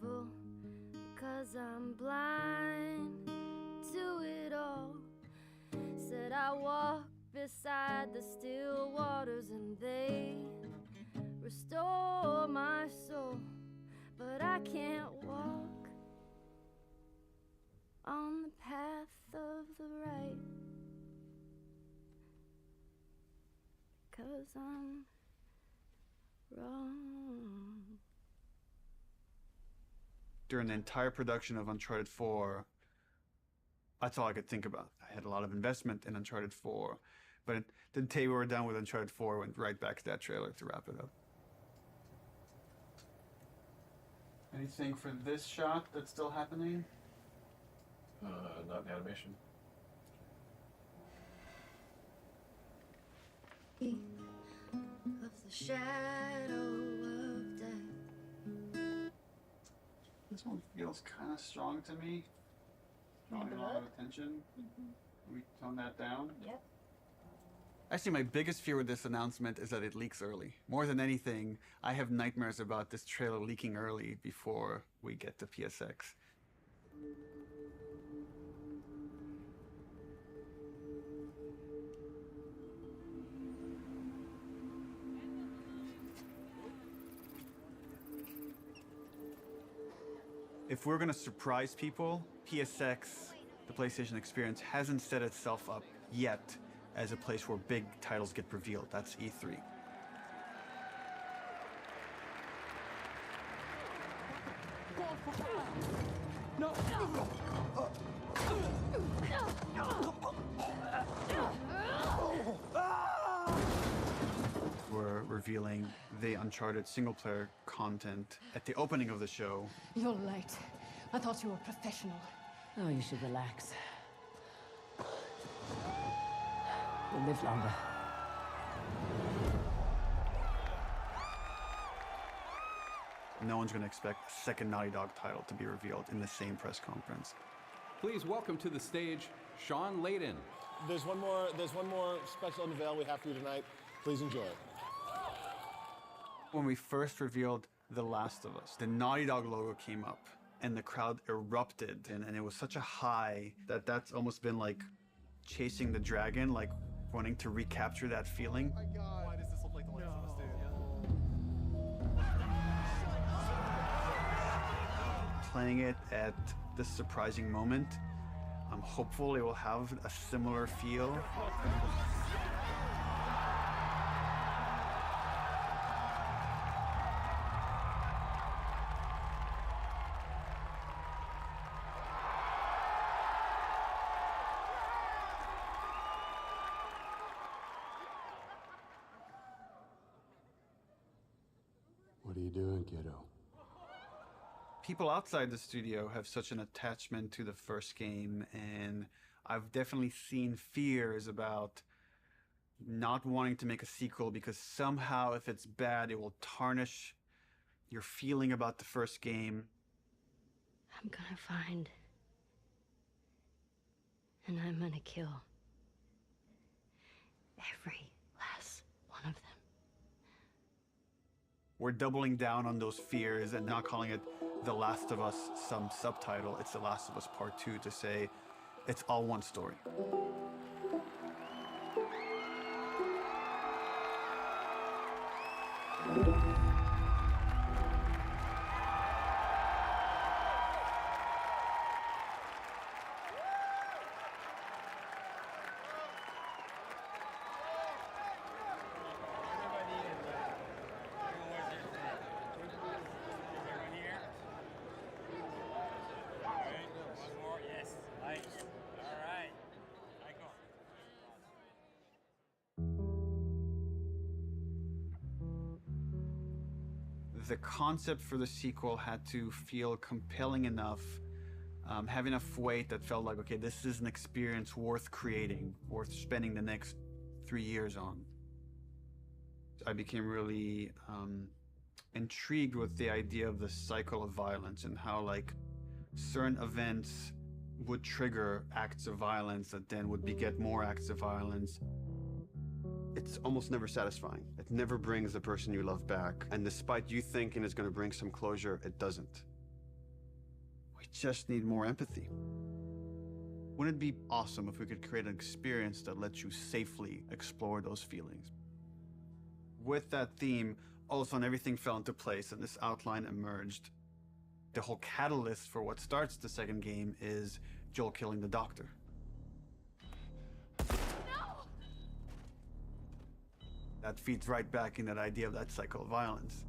evil, because I'm blind to it all. Said I walk beside the still waters, and they restore my soul, but I can't walk on the path of the right, because I'm wrong. During the entire production of Uncharted 4, that's all I could think about. I had a lot of investment in Uncharted 4, but the day we were done with Uncharted 4, went right back to that trailer to wrap it up. Anything for this shot that's still happening? Not in animation. Of the shadow of death. This one feels kind of strong to me. Drawing a lot of attention. Can we tone that down? Yep. Actually, my biggest fear with this announcement is that it leaks early. More than anything, I have nightmares about this trailer leaking early before we get to PSX. If we're gonna surprise people, PSX, the PlayStation Experience, hasn't set itself up yet as a place where big titles get revealed. That's E3. No! We're revealing the Uncharted single-player content at the opening of the show. You're late. I thought you were professional. Oh, you should relax. We'll live longer. No one's gonna expect a second Naughty Dog title to be revealed in the same press conference. Please welcome to the stage, Sean Layden. There's one more special unveil we have for you tonight. Please enjoy it. When we first revealed The Last of Us, the Naughty Dog logo came up and the crowd erupted, and it was such a high that that's almost been like chasing the dragon, like wanting to recapture that feeling. Oh my God. Why does this look like The Last of Us, dude? Playing it at this surprising moment, I'm hopeful it will have a similar feel. What are you doing, kiddo? People outside the studio have such an attachment to the first game, and I've definitely seen fears about not wanting to make a sequel because somehow if it's bad, it will tarnish your feeling about the first game. I'm gonna find. And I'm gonna kill. Every last one of them. We're doubling down on those fears and not calling it The Last of Us some subtitle. It's The Last of Us Part 2 to say it's all one story. The concept for the sequel had to feel compelling enough, have enough weight that felt like, okay, this is an experience worth creating, worth spending the next 3 years on. I became really intrigued with the idea of the cycle of violence and how, like, certain events would trigger acts of violence that then would beget more acts of violence. It's almost never satisfying. It never brings the person you love back. And despite you thinking it's going to bring some closure, it doesn't. We just need more empathy. Wouldn't it be awesome if we could create an experience that lets you safely explore those feelings? With that theme, all of a sudden everything fell into place and this outline emerged. The whole catalyst for what starts the second game is Joel killing the doctor. That feeds right back in that idea of that cycle of violence.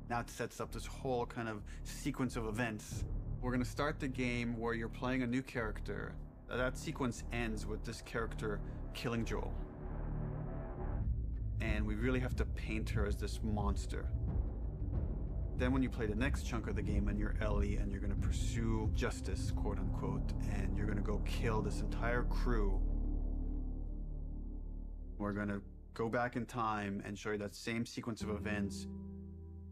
Now it sets up this whole kind of sequence of events. We're gonna start the game where you're playing a new character. That sequence ends with this character killing Joel. And we really have to paint her as this monster. Then when you play the next chunk of the game and you're Ellie and you're gonna pursue justice, quote unquote, and you're gonna go kill this entire crew, we're gonna go back in time and show you that same sequence of events,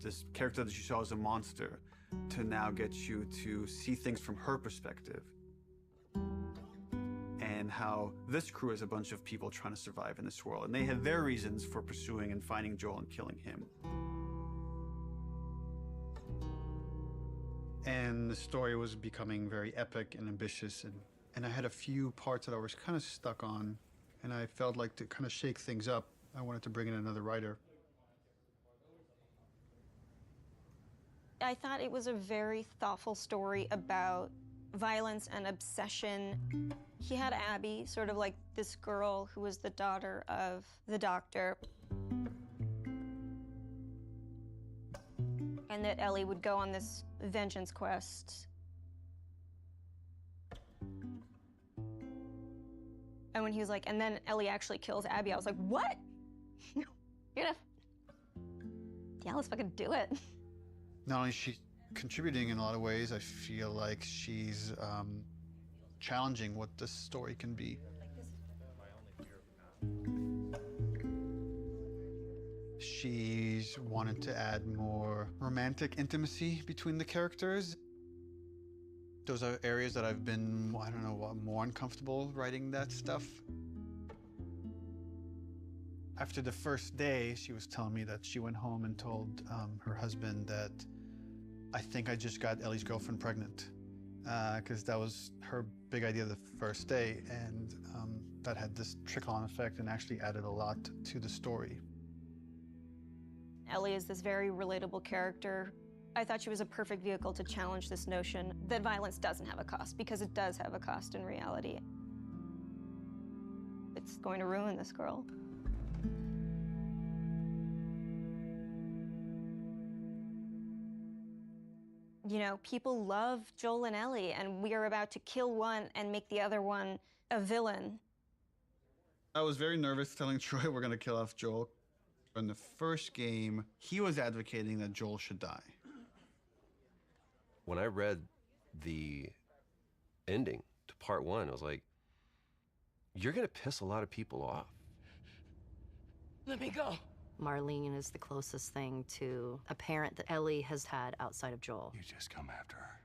this character that you saw as a monster, to now get you to see things from her perspective. And how this crew is a bunch of people trying to survive in this world. And they had their reasons for pursuing and finding Joel and killing him. And the story was becoming very epic and ambitious. And I had a few parts that I was kind of stuck on. And I felt like to kind of shake things up, I wanted to bring in another writer. I thought it was a very thoughtful story about violence and obsession. He had Abby, sort of like this girl who was the daughter of the doctor. And that Ellie would go on this vengeance quest. And when he was like, and then Ellie actually kills Abby, I was like, what? You're gonna... Yeah, let's fucking do it. Not only is she contributing in a lot of ways, I feel like she's challenging what this story can be. She's wanted to add more romantic intimacy between the characters. Those are areas that I've been, I don't know, more uncomfortable writing that stuff. After the first day, she was telling me that she went home and told her husband that, I think I just got Ellie's girlfriend pregnant, because that was her big idea the first day, and that had this trickle-on effect and actually added a lot to the story. Ellie is this very relatable character. I thought she was a perfect vehicle to challenge this notion that violence doesn't have a cost, because it does have a cost in reality. It's going to ruin this girl. You know, people love Joel and Ellie, and we are about to kill one and make the other one a villain. I was very nervous telling Troy we're going to kill off Joel. In the first game, he was advocating that Joel should die. When I read the ending to part 1, I was like, you're gonna piss a lot of people off. Let me go. Marlene is the closest thing to a parent that Ellie has had outside of Joel. You just come after her.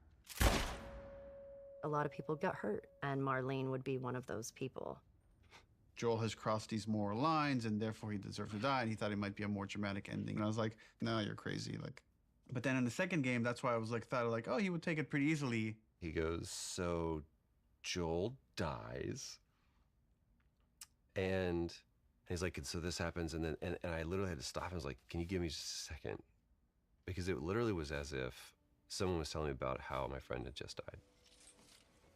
A lot of people got hurt, and Marlene would be one of those people. Joel has crossed these moral lines, and therefore he deserves to die, and he thought it might be a more dramatic ending. And I was like, no, you're crazy. Like, but then in the second game, that's why I was like, thought like, oh, he would take it pretty easily. He goes, so Joel dies, and he's like, and so this happens, and then and I literally had to stop. I was like, can you give me just a second? Because it literally was as if someone was telling me about how my friend had just died.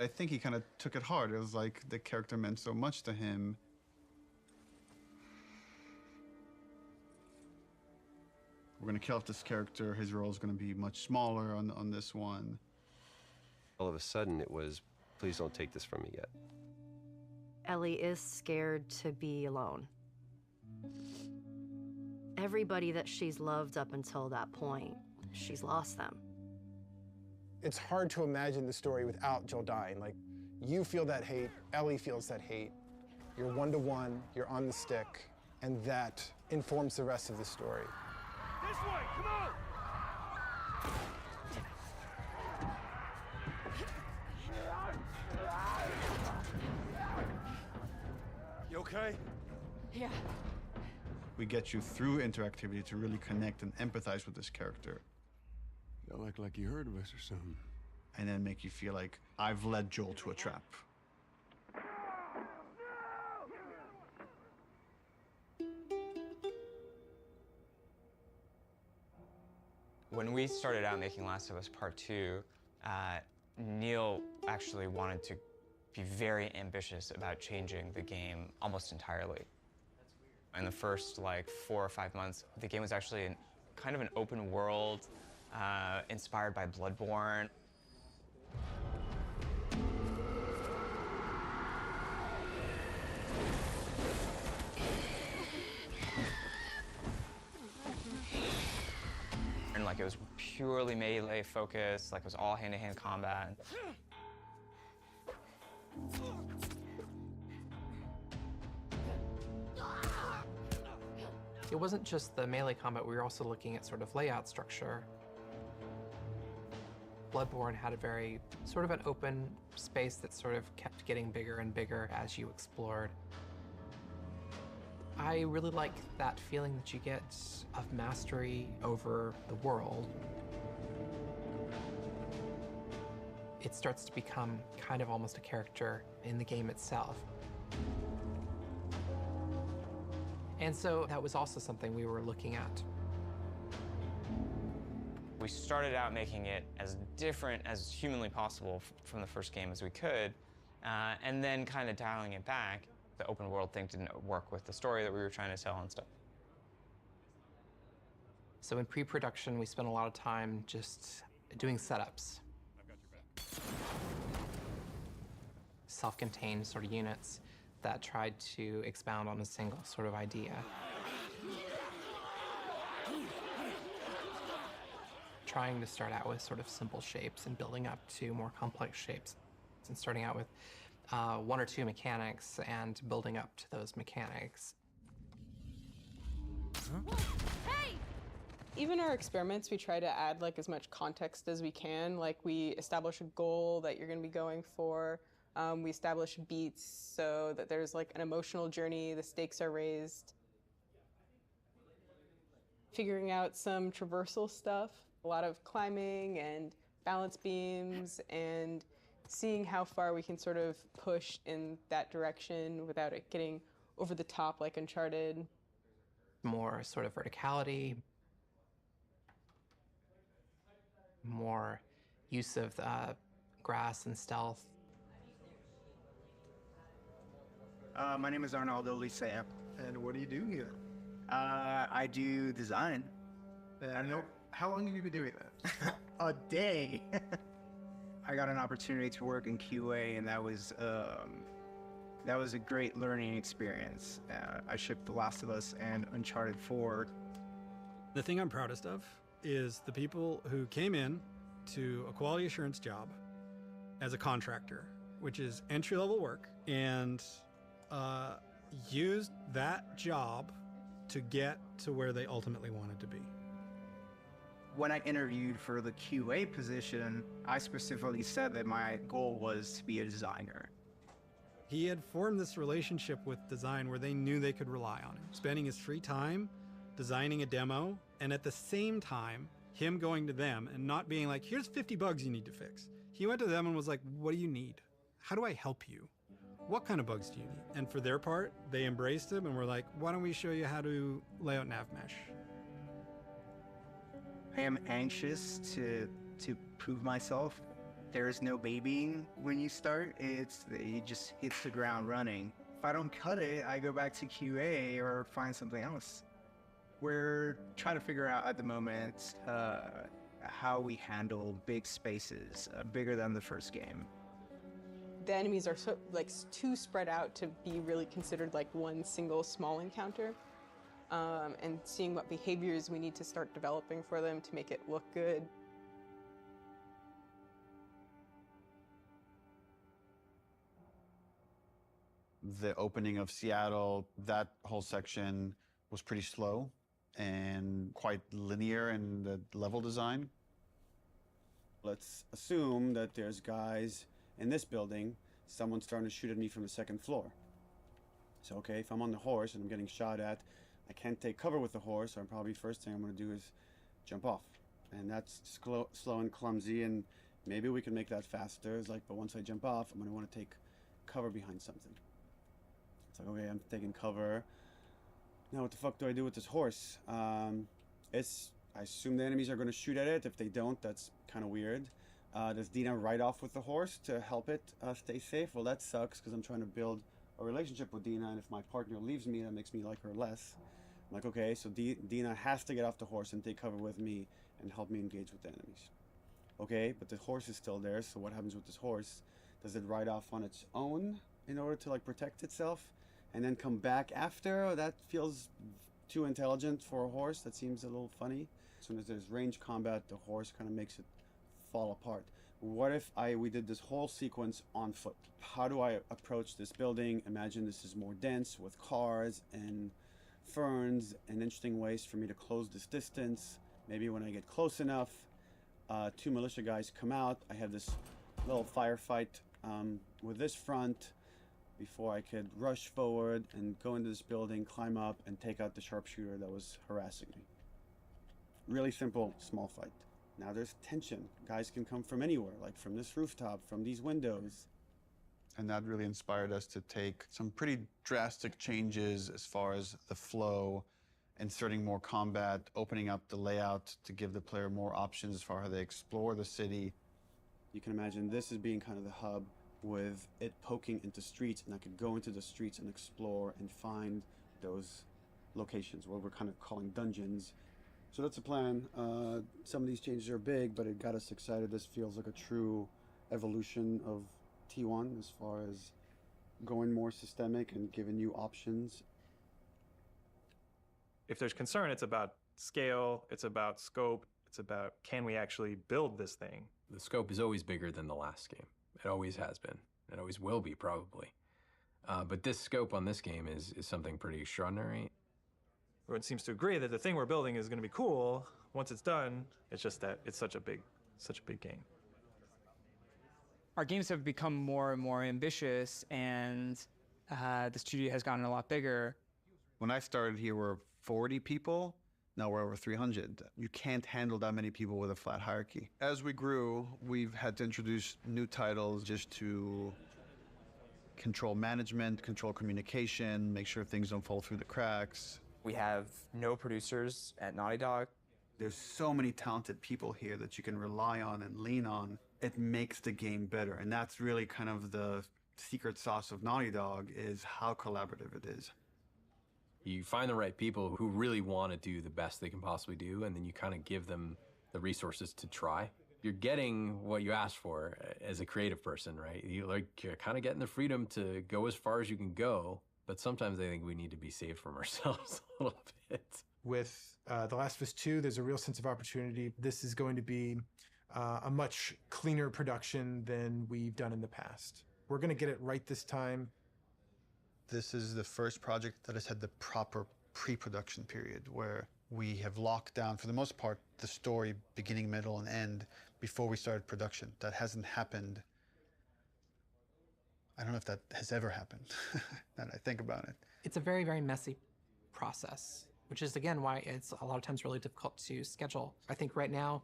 I think he kind of took it hard. It was like the character meant so much to him. We're gonna kill off this character. His role is gonna be much smaller on this one. All of a sudden, it was, please don't take this from me yet. Ellie is scared to be alone. Everybody that she's loved up until that point, she's lost them. It's hard to imagine the story without Joel dying. Like, you feel that hate, Ellie feels that hate. You're one-to-one, you're on the stick, and that informs the rest of the story. This way, come on! You okay? Yeah. We get you through interactivity to really connect and empathize with this character. Y'all act like you heard of us or something. And then make you feel like I've led Joel to a trap. When we started out making Last of Us Part 2, Neil actually wanted to be very ambitious about changing the game almost entirely. In the first, 4 or 5 months, the game was actually kind of an open world, inspired by Bloodborne. And it was purely melee focused, it was all hand-to-hand combat. It wasn't just the melee combat, we were also looking at sort of layout structure. Bloodborne had a very sort of an open space that sort of kept getting bigger and bigger as you explored. I really like that feeling that you get of mastery over the world. It starts to become kind of almost a character in the game itself. And so that was also something we were looking at. We started out making it as different as humanly possible from the first game as we could, and then kind of dialing it back. The open world thing didn't work with the story that we were trying to tell and stuff. So in pre-production, we spent a lot of time just doing setups. Self-contained sort of units that tried to expound on a single sort of idea. Trying to start out with sort of simple shapes and building up to more complex shapes. And starting out with 1 or 2 mechanics and building up to those mechanics. Hey! Even our experiments, we try to add as much context as we can. We establish a goal that you're going to be going for. We establish beats so that there's an emotional journey, the stakes are raised. Figuring out some traversal stuff, a lot of climbing and balance beams, and seeing how far we can sort of push in that direction without it getting over the top like Uncharted. More sort of verticality, more use of grass and stealth. My name is Arnaldo Lisea. And what do you do here? I do design. How long have you been doing that? A day. I got an opportunity to work in QA, and that was That was a great learning experience. I shipped The Last of Us and Uncharted 4. The thing I'm proudest of is the people who came in to a quality assurance job as a contractor, which is entry-level work, and used that job to get to where they ultimately wanted to be. When I interviewed for the QA position, I specifically said that my goal was to be a designer. He had formed this relationship with design where they knew they could rely on him, spending his free time designing a demo, and at the same time, him going to them and not being like, here's 50 bugs you need to fix. He went to them and was like, what do you need? How do I help you? What kind of bugs do you need? And for their part, they embraced him and were like, why don't we show you how to lay out nav mesh? I am anxious to prove myself. There is no babying when you start. You just hit the ground running. If I don't cut it, I go back to QA or find something else. We're trying to figure out at the moment how we handle big spaces, bigger than the first game. The enemies are so too spread out to be really considered like one single small encounter. And seeing what behaviors we need to start developing for them to make it look good. The opening of Seattle, that whole section was pretty slow and quite linear in the level design. Let's assume that there's guys in this building, someone's starting to shoot at me from the second floor. So, okay, if I'm on the horse and I'm getting shot at, I can't take cover with the horse, so probably first thing I'm going to do is jump off. And that's slow and clumsy, and maybe we can make that faster. It's like, but once I jump off, I'm going to want to take cover behind something. It's like, okay, I'm taking cover. Now what the fuck do I do with this horse? I assume the enemies are going to shoot at it. If they don't, that's kind of weird. Does Dina ride off with the horse to help it stay safe? Well, that sucks because I'm trying to build a relationship with Dina, and if my partner leaves me, that makes me like her less. I'm like, okay, so Dina has to get off the horse and take cover with me and help me engage with the enemies. Okay, but the horse is still there, so what happens with this horse? Does it ride off on its own in order to like protect itself and then come back after? That feels too intelligent for a horse. That seems a little funny. As soon as there's range combat, the horse kind of makes it fall apart. What if we did this whole sequence on foot? How do I approach this building? Imagine this is more dense with cars and ferns and interesting ways for me to close this distance. Maybe when I get close enough, 2 militia guys come out. I have this little firefight with this front before I could rush forward and go into this building, climb up, and take out the sharpshooter that was harassing me. Really simple, small fight. Now there's tension. Guys can come from anywhere, like from this rooftop, from these windows. And that really inspired us to take some pretty drastic changes as far as the flow, inserting more combat, opening up the layout to give the player more options as far as how they explore the city. You can imagine this as being kind of the hub with it poking into streets, and I could go into the streets and explore and find those locations, what we're kind of calling dungeons. So that's the plan. Some of these changes are big, but it got us excited. This feels like a true evolution of T1 as far as going more systemic and giving you options. If there's concern, it's about scale, it's about scope, it's about can we actually build this thing? The scope is always bigger than the last game. It always has been. It always will be, probably. But this scope on this game is something pretty extraordinary. Everyone seems to agree that the thing we're building is going to be cool. Once it's done, it's just that it's such a big game. Our games have become more and more ambitious, and the studio has gotten a lot bigger. When I started here, we were 40 people. Now we're over 300. You can't handle that many people with a flat hierarchy. As we grew, we've had to introduce new titles just to control management, control communication, make sure things don't fall through the cracks. We have no producers at Naughty Dog. There's so many talented people here that you can rely on and lean on. It makes the game better, and that's really kind of the secret sauce of Naughty Dog, is how collaborative it is. You find the right people who really want to do the best they can possibly do, and then you kind of give them the resources to try. you're getting what you asked for as a creative person, right? You're kind of getting the freedom to go as far as you can go, but sometimes I think we need to be saved from ourselves a little bit. With The Last of Us 2, there's a real sense of opportunity. This is going to be a much cleaner production than we've done in the past. We're going to get it right this time. This is the first project that has had the proper pre-production period where we have locked down, for the most part, the story beginning, middle, and end before we started production. That hasn't happened. I don't know if that has ever happened, now that I think about it. It's a very, very messy process, which is, again, why it's a lot of times really difficult to schedule. I think right now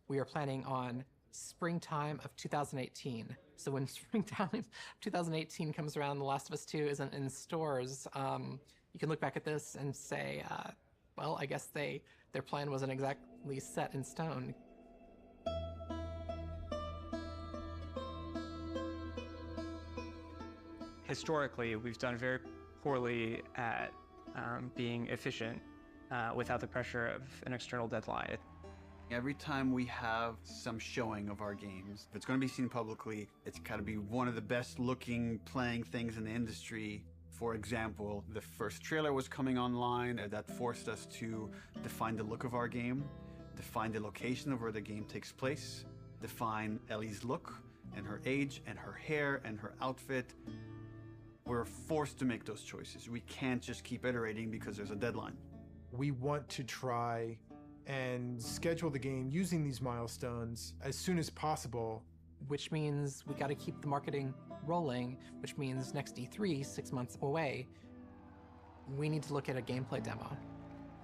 we are planning on springtime of 2018. So when springtime 2018 comes around, The Last of Us 2 isn't in stores, you can look back at this and say, well, I guess their plan wasn't exactly set in stone. Historically, we've done very poorly at being efficient without the pressure of an external deadline. Every time we have some showing of our games, if it's going to be seen publicly, it's got to be one of the best looking playing things in the industry. For example, the first trailer was coming online, and that forced us to define the look of our game, define the location of where the game takes place, define Ellie's look and her age and her hair and her outfit. We're forced to make those choices. We can't just keep iterating because there's a deadline. We want to try and schedule the game using these milestones as soon as possible. Which means we got to keep the marketing rolling, which means next E3, 6 months away, we need to look at a gameplay demo.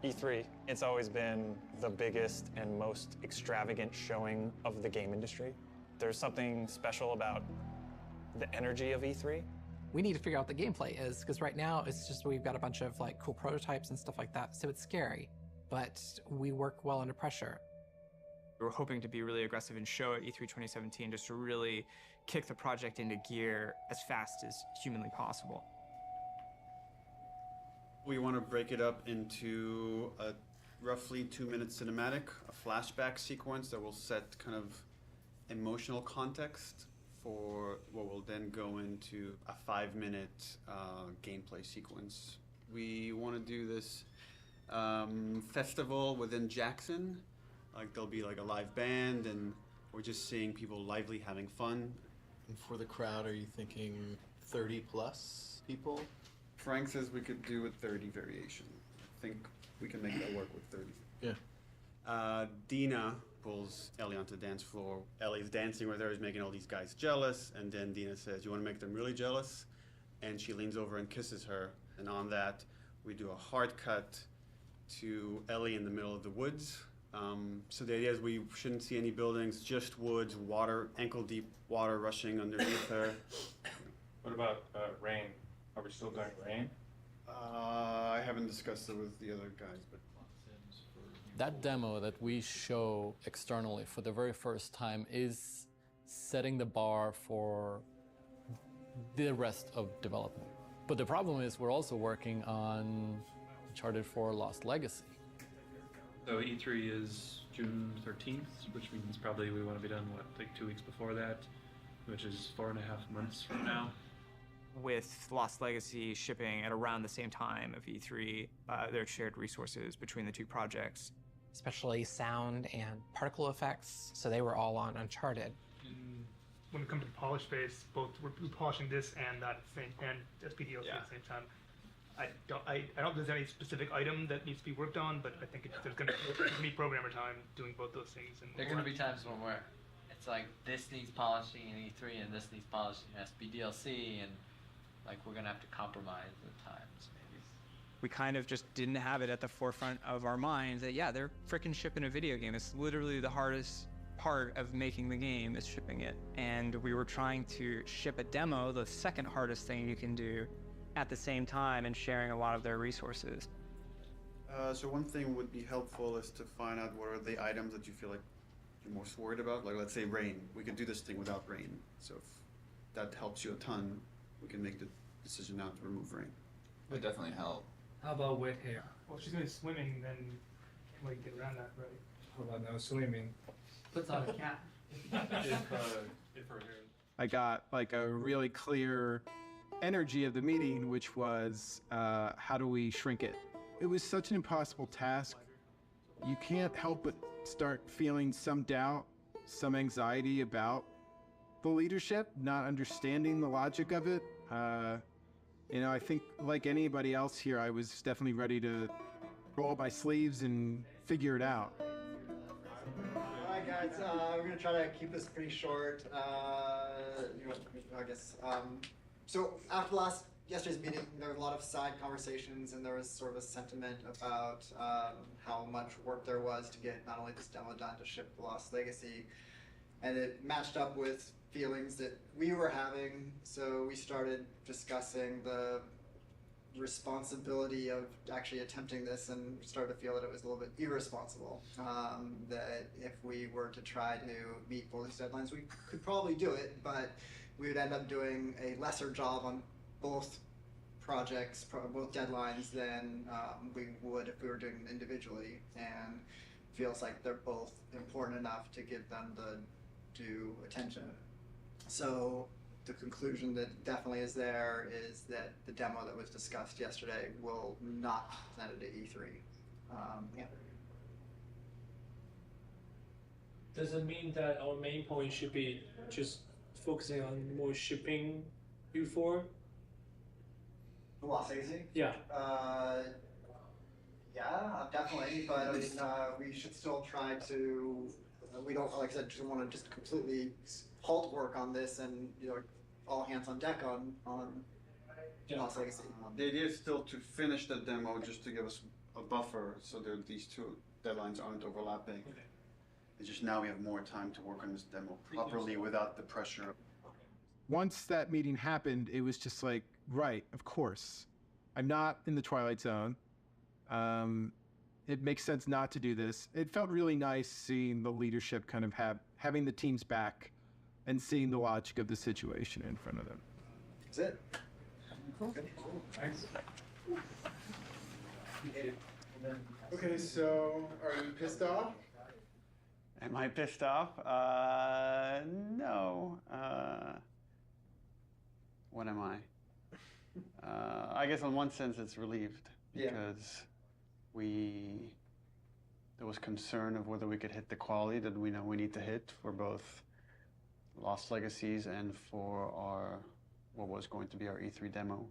E3, it's always been the biggest and most extravagant showing of the game industry. There's something special about the energy of E3. We need to figure out what the gameplay is, because right now it's just we've got a bunch of like cool prototypes and stuff like that, so it's scary, but we work well under pressure. We're hoping to be really aggressive and show at E3 2017 just to really kick the project into gear as fast as humanly possible. We want to break it up into a roughly 2-minute cinematic, a flashback sequence that will set kind of emotional context for what will then go into a 5-minute gameplay sequence. We want to do this festival within Jackson. Like there'll be like a live band and we're just seeing people lively having fun. And for the crowd, are you thinking 30 plus people? Frank says we could do a 30 variation. I think we can make that work with 30. Yeah. Dina pulls Ellie onto the dance floor. Ellie's dancing with her, is making all these guys jealous, and then Dina says, "You want to make them really jealous?" And she leans over and kisses her. And on that, we do a hard cut to Ellie in the middle of the woods. So the idea is we shouldn't see any buildings, just woods, water, ankle-deep water rushing underneath her. What about rain? Are we still doing rain? I haven't discussed it with the other guys, but... That demo that we show externally for the very first time is setting the bar for the rest of development. But the problem is we're also working on Uncharted 4 Lost Legacy. So E3 is June 13th, which means probably we want to be done, what, like 2 weeks before that, which is 4.5 months from now. With Lost Legacy shipping at around the same time of E3, there are shared resources between the two projects. Especially sound and particle effects, so they were all on Uncharted. When it comes to the polish phase, both we're polishing this and that and SPDLC at the same time. I don't think there's any specific item that needs to be worked on, but I think there's going to be programmer time doing both those things. And there are going to be times when it's like this needs polishing in E3 and this needs polishing in SPDLC, and like we're going to have to compromise at times maybe. We kind of just didn't have it at the forefront of our minds that, yeah, they're frickin' shipping a video game. It's literally the hardest part of making the game is shipping it. And we were trying to ship a demo, the second hardest thing you can do, at the same time and sharing a lot of their resources. So one thing would be helpful is to find out what are the items that you feel like you're most worried about. Like let's say rain. We could do this thing without rain. So if that helps you a ton, we can make the decision now to remove rain. It would definitely help. How about wet hair? Well, if she's going to be swimming, then can't really get around that, right? How about no swimming? Puts on a cap. I got like a really clear energy of the meeting, which was how do we shrink it? It was such an impossible task. You can't help but start feeling some doubt, some anxiety about the leadership, not understanding the logic of it. You know, I think like anybody else here, I was definitely ready to roll up my sleeves and figure it out. Alright guys, we're gonna try to keep this pretty short. I guess. So after yesterday's meeting, there were a lot of side conversations, and there was sort of a sentiment about how much work there was to get not only this demo done to ship the Lost Legacy, and it matched up with feelings that we were having. So we started discussing the responsibility of actually attempting this, and started to feel that it was a little bit irresponsible. That if we were to try to meet both these deadlines, we could probably do it, but we would end up doing a lesser job on both projects, both deadlines, than we would if we were doing them individually. And feels like they're both important enough to give them the due attention. So the conclusion that definitely is there is that the demo that was discussed yesterday will not be presented at E3. Yeah. Does it mean that our main point should be just focusing on more shipping before? The Lost Legacy? Yeah. Yeah, definitely. But I mean, we should still try to. We don't, like I said, just want to just completely halt work on this, and all hands on deck on Lost Legacy. The idea is still to finish the demo, just to give us a buffer, so that these two deadlines aren't overlapping. Okay. It's just now we have more time to work on this demo properly without the pressure. Once that meeting happened, it was just like, right, of course. I'm not in the Twilight Zone. It makes sense not to do this. It felt really nice seeing the leadership kind of having the team's back and seeing the logic of the situation in front of them. That's it. Okay, cool. Thanks. Okay, so are you pissed off? Am I pissed off? No. What am I? I guess in one sense it's relieved, because there was concern of whether we could hit the quality that we know we need to hit for both Lost Legacies and for what was going to be our E3 demo.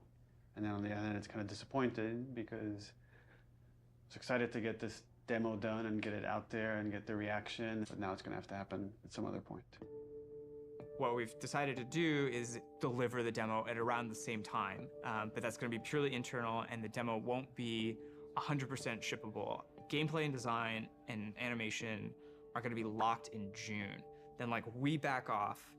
And then on the other hand, it's kind of disappointed, because I was excited to get this demo done and get it out there and get the reaction, but now it's gonna have to happen at some other point. What we've decided to do is deliver the demo at around the same time, but that's going to be purely internal, and the demo won't be 100% shippable. Gameplay and design and animation are going to be locked in June. Then we back off,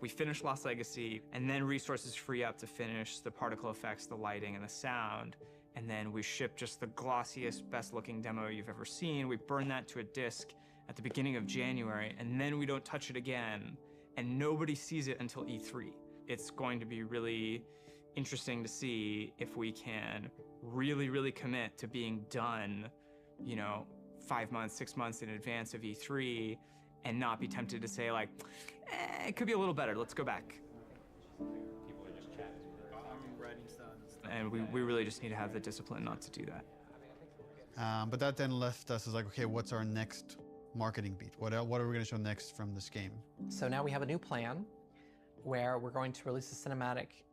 we finish Lost Legacy, and then resources free up to finish the particle effects, the lighting, and the sound. And then we ship just the glossiest, best looking demo you've ever seen. We burn that to a disc at the beginning of January, and then we don't touch it again. And nobody sees it until E3. It's going to be really interesting to see if we can really, really commit to being done, 5 months, 6 months in advance of E3, and not be tempted to say it could be a little better, let's go back. And we really just need to have the discipline not to do that. But that then left us as okay, what's our next marketing beat? What are we going to show next from this game? So now we have a new plan where we're going to release a cinematic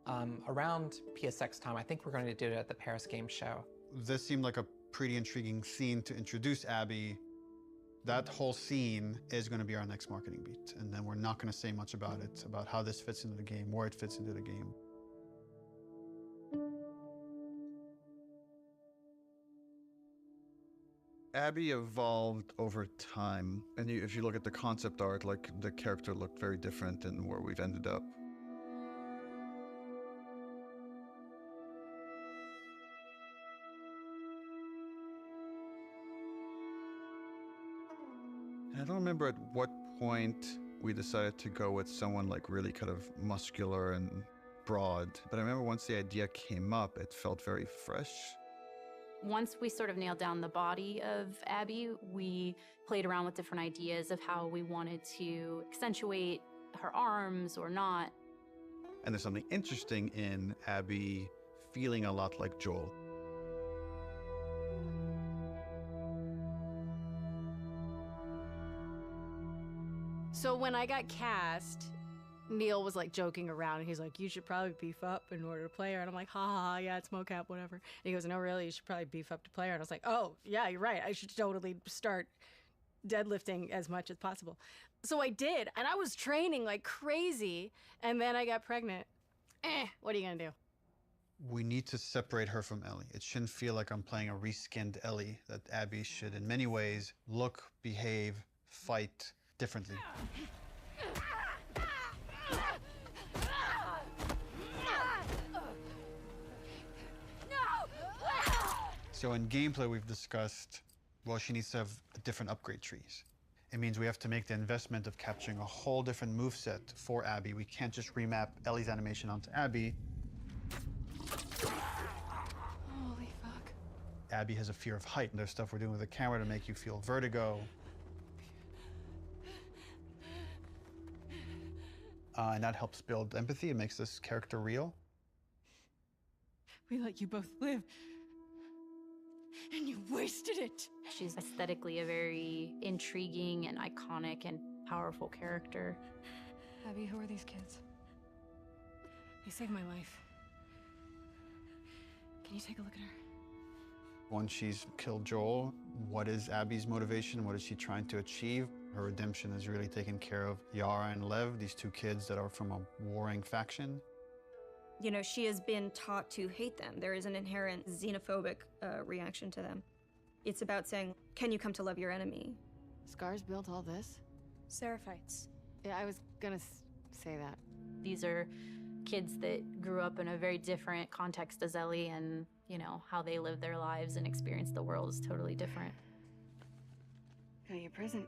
around PSX time. I think we're going to do it at the Paris Game Show. This seemed like a pretty intriguing scene to introduce Abby. That whole scene is going to be our next marketing beat. And then we're not going to say much about it, about how this fits into the game, where it fits into the game. Abby evolved over time, and if you look at the concept art, the character looked very different than where we've ended up. And I don't remember at what point we decided to go with someone really kind of muscular and broad, but I remember once the idea came up, it felt very fresh. Once we sort of nailed down the body of Abby, we played around with different ideas of how we wanted to accentuate her arms or not. And there's something interesting in Abby feeling a lot like Joel. So when I got cast, Neil was like joking around and he's like, you should probably beef up in order to play her. And I'm like, ha ha, ha, yeah, it's mocap, whatever. And he goes, no, really, you should probably beef up to play her. And I was like, oh, yeah, you're right. I should totally start deadlifting as much as possible. So I did, and I was training like crazy, and then I got pregnant. What are you gonna do? We need to separate her from Ellie. It shouldn't feel like I'm playing a reskinned Ellie, that Abby should, in many ways, look, behave, fight differently. So in gameplay, we've discussed, well, she needs to have different upgrade trees. It means we have to make the investment of capturing a whole different moveset for Abby. We can't just remap Ellie's animation onto Abby. Holy fuck. Abby has a fear of height. There's stuff we're doing with the camera to make you feel vertigo. And that helps build empathy. It makes this character real. We let you both live, and you wasted it. She's aesthetically a very intriguing and iconic and powerful character. Abby, who are these kids? They saved my life. Can you take a look at her? Once she's killed Joel, what is Abby's motivation? What is she trying to achieve? Her redemption is really taking care of Yara and Lev, these two kids that are from a warring faction. You know, she has been taught to hate them. There is an inherent xenophobic reaction to them. It's about saying, can you come to love your enemy? Scars built all this? Seraphites. Yeah, I was gonna say that. These are kids that grew up in a very different context as Ellie, and, you know, how they live their lives and experience the world is totally different. Got your present.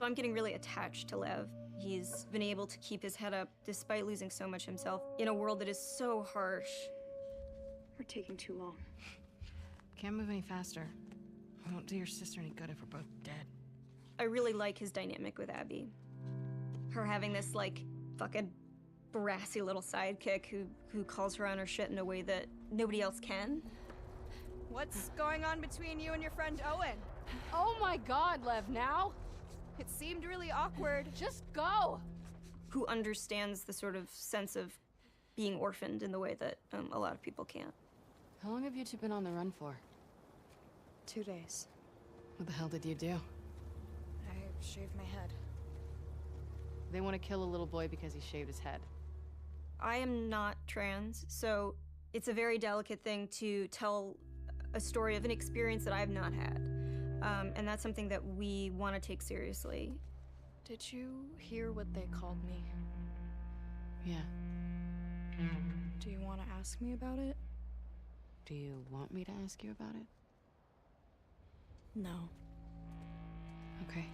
I'm getting really attached to Lev. He's been able to keep his head up despite losing so much himself in a world that is so harsh. We're taking too long. Can't move any faster. We won't do your sister any good if we're both dead. I really like his dynamic with Abby. Her having this, like, fucking brassy little sidekick who calls her on her shit in a way that nobody else can. What's going on between you and your friend Owen? Oh my God, Lev, now? It seemed really awkward. Just go! Who understands the sort of sense of being orphaned in the way that a lot of people can't. How long have you two been on the run for? 2 days. What the hell did you do? I shaved my head. They want to kill a little boy because he shaved his head. I am not trans, so it's a very delicate thing to tell a story of an experience that I've not had. And that's something that we want to take seriously. Did you hear what they called me? Yeah. Do you want to ask me about it? Do you want me to ask you about it? No. Okay.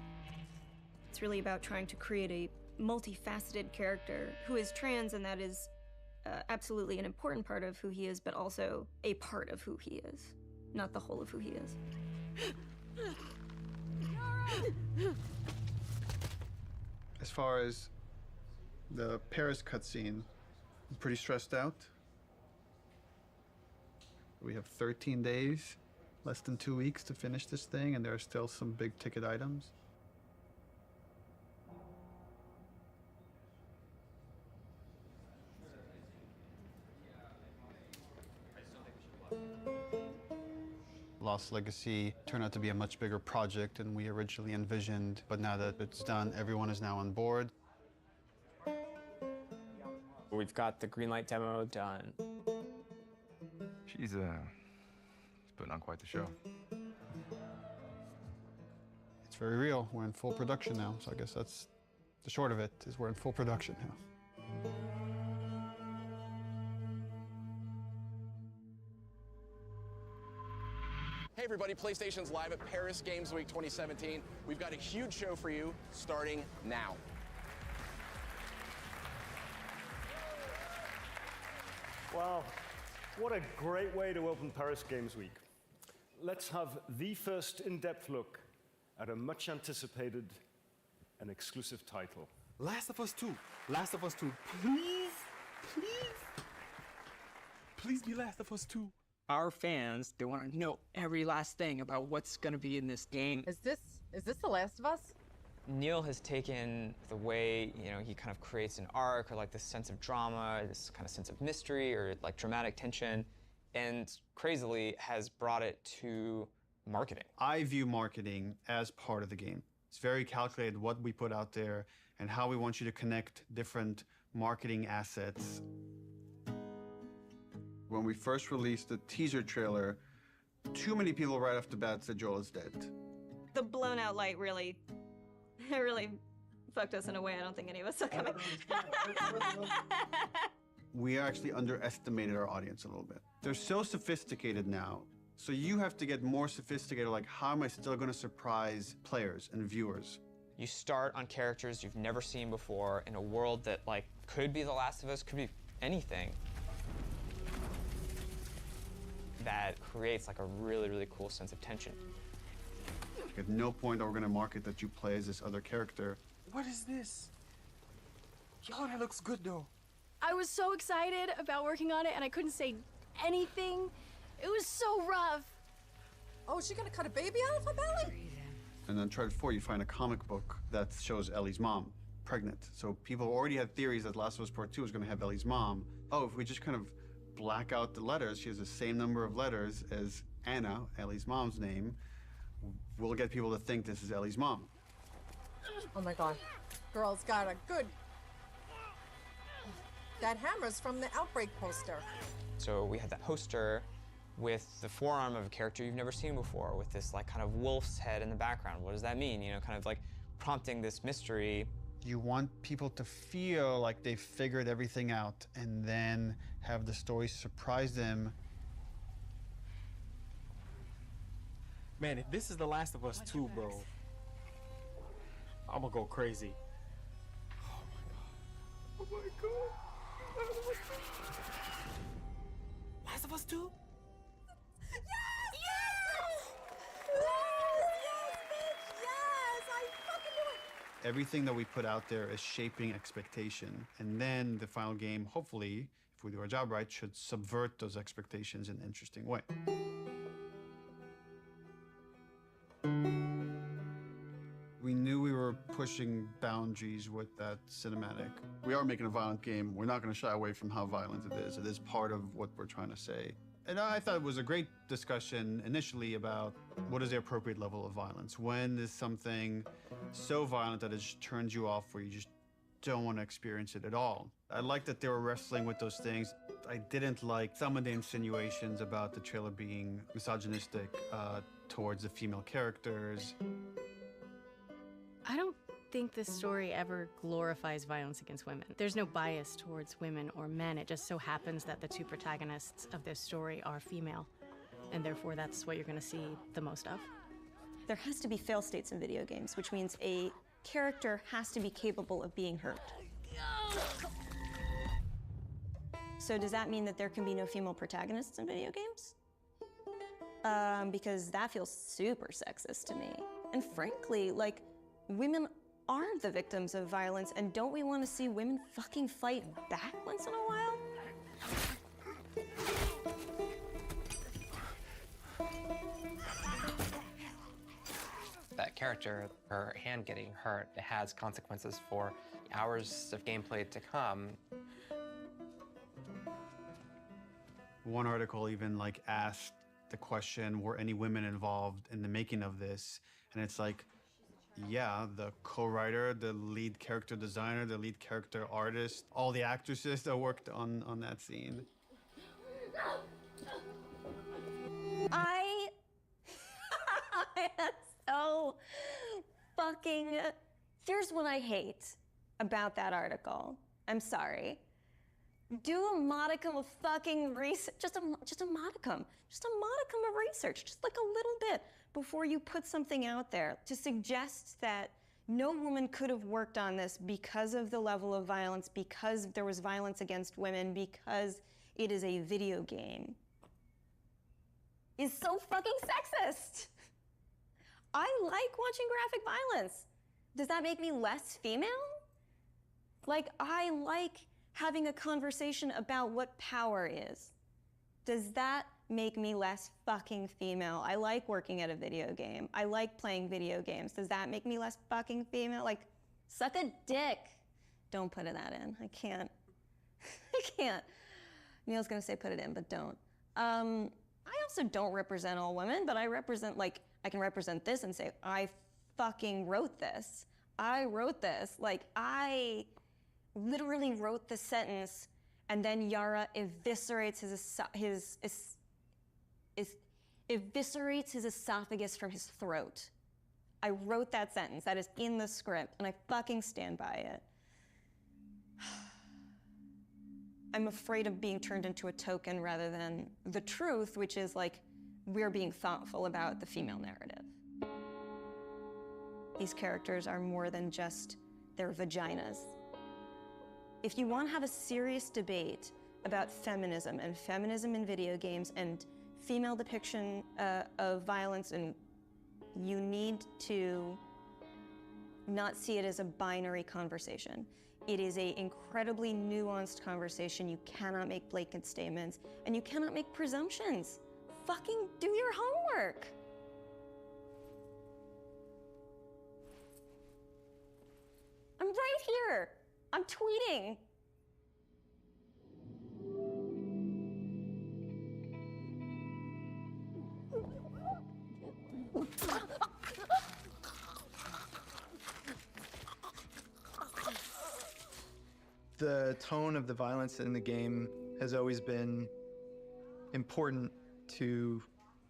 It's really about trying to create a multifaceted character who is trans, and that is absolutely an important part of who he is, but also a part of who he is, not the whole of who he is. As far as the Paris cutscene, I'm pretty stressed out. We have 13 days, less than 2 weeks to finish this thing, and there are still some big ticket items. Lost Legacy turned out to be a much bigger project than we originally envisioned, but now that it's done, everyone is now on board. We've got the Greenlight demo done. She's putting on quite the show. It's very real. We're in full production now, so I guess that's the short of it, is we're in full production now. Hey everybody, PlayStation's live at Paris Games Week 2017. We've got a huge show for you starting now. Wow, what a great way to open Paris Games Week. let's have the first in-depth look at a much anticipated and exclusive title. Last of Us 2. Last of Us 2. Please, please. Please be Last of Us 2. Our fans, they want to know every last thing about what's going to be in this game. Is this The Last of Us? Neil has taken the way, he kind of creates an arc or like this sense of drama, this kind of sense of mystery or like dramatic tension, and crazily has brought it to marketing. I view marketing as part of the game. It's very calculated what we put out there and how we want you to connect different marketing assets. When we first released the teaser trailer, too many people right off the bat said Joel is dead. The blown out light really fucked us in a way I don't think any of us saw coming. We actually underestimated our audience a little bit. They're so sophisticated now, so you have to get more sophisticated, like how am I still gonna surprise players and viewers? You start on characters you've never seen before in a world that like could be The Last of Us, could be anything. That creates like a really, really cool sense of tension. At no point are we gonna market that you play as this other character. What is this? Yo, that looks good though. I was so excited about working on it and I couldn't say anything. It was so rough. Oh, is she gonna cut a baby out of her belly? And then Uncharted 4, you find a comic book that shows Ellie's mom pregnant. So people already had theories that Last of Us Part 2 was gonna have Ellie's mom. Oh, if we just kind of black out the letters, she has the same number of letters as Anna, Ellie's mom's name, we'll get people to think this is Ellie's mom. Oh my God. Girl's got a good... That hammer's from the Outbreak poster. So we had that poster with the forearm of a character you've never seen before, with this like kind of wolf's head in the background. What does that mean? Kind of like prompting this mystery. You want people to feel like they've figured everything out and then have the story surprise them. Man, if this is The Last of Us 2, bro, I'm gonna go crazy. Oh my God. Last of Us 2? Yes! Yes! Yes, bitch! Yes! I fucking knew it! Everything that we put out there is shaping expectation. And then the final game, hopefully, if we do our job right, should subvert those expectations in an interesting way. We knew we were pushing boundaries with that cinematic. We are making a violent game. We're not going to shy away from how violent it is. It is part of what we're trying to say. And I thought it was a great discussion initially about what is the appropriate level of violence. When is something so violent that it just turns you off where you just don't want to experience it at all? I like that they were wrestling with those things. I didn't like some of the insinuations about the trailer being misogynistic towards the female characters. I don't think this story ever glorifies violence against women. There's no bias towards women or men. It just so happens that the two protagonists of this story are female, and therefore that's what you're going to see the most of. There has to be fail states in video games, which means a character has to be capable of being hurt. So does that mean that there can be no female protagonists in video games? Because that feels super sexist to me. And frankly, like, women are the victims of violence, and don't we want to see women fucking fight back once in a while? That character, her hand getting hurt, it has consequences for hours of gameplay to come. One article even like asked the question, were any women involved in the making of this? And it's like, yeah, the co-writer, the lead character designer, the lead character artist, all the actresses that worked on that scene. I am so fucking... Here's what I hate about that article. I'm sorry. Do a modicum of fucking research, just a modicum of research, just like a little bit, before you put something out there to suggest that no woman could have worked on this because of the level of violence, because there was violence against women, because it is a video game. is so fucking sexist. I like watching graphic violence. Does that make me less female? Like, I like having a conversation about what power is. Does that make me less fucking female? I like working at a video game. I like playing video games. Does that make me less fucking female? Like, suck a dick. Don't put that in. I can't. I can't. Neil's gonna say put it in, but don't. I also don't represent all women, but I represent, like, I can represent this and say, I fucking wrote this. I wrote this. Like, I literally wrote the sentence, and then Yara eviscerates eviscerates his esophagus from his throat. I wrote that sentence. That is in the script, and I fucking stand by it. I'm afraid of being turned into a token rather than the truth, which is like, we're being thoughtful about the female narrative. These characters are more than just their vaginas. If you want to have a serious debate about feminism and feminism in video games and female depiction of violence, and you need to not see it as a binary conversation. It is an incredibly nuanced conversation. You cannot make blanket statements, and you cannot make presumptions. Fucking do your homework. I'm right here. I'm tweeting. The tone of the violence in the game has always been important to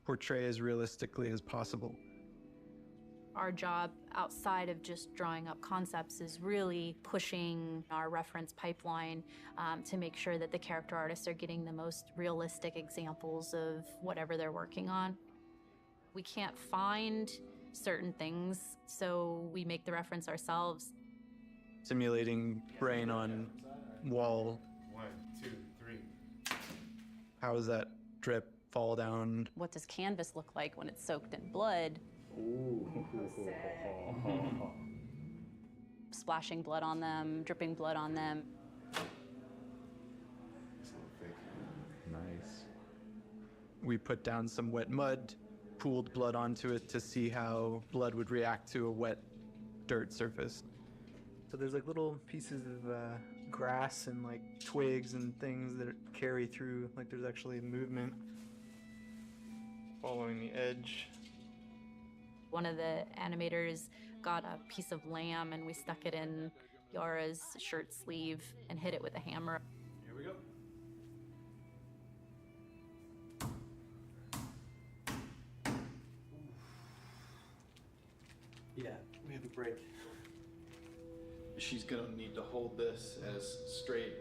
portray as realistically as possible. Our job outside of just drawing up concepts is really pushing our reference pipeline to make sure that the character artists are getting the most realistic examples of whatever they're working on. We can't find certain things, so we make the reference ourselves. Simulating rain on wall. 1, 2, 3. How does that drip fall down? What does canvas look like when it's soaked in blood? Ooh. Splashing blood on them, dripping blood on them. Nice. We put down some wet mud, pooled blood onto it to see how blood would react to a wet dirt surface. So there's like little pieces of grass and like twigs and things that carry through, like there's actually movement following the edge. One of the animators got a piece of lamb and we stuck it in Yara's shirt sleeve and hit it with a hammer. Here we go. Yeah, we have a break. She's gonna need to hold this as straight,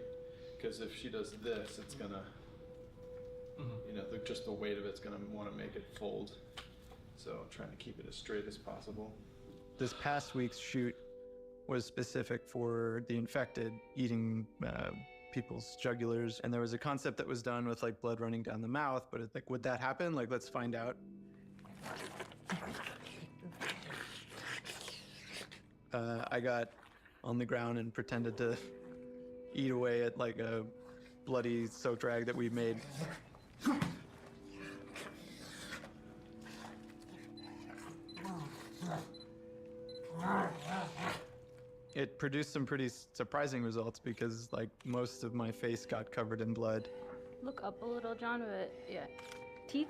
because if she does this, it's gonna, you know, just the weight of it's gonna want to make it fold. So I'm trying to keep it as straight as possible. This past week's shoot was specific for the infected eating people's jugulars, and there was a concept that was done with like blood running down the mouth, but it's like, would that happen? Like, let's find out. I got on the ground and pretended to eat away at like a bloody soaked rag that we made. It produced some pretty surprising results because like most of my face got covered in blood. Look up a little, John, but yeah. Teeth?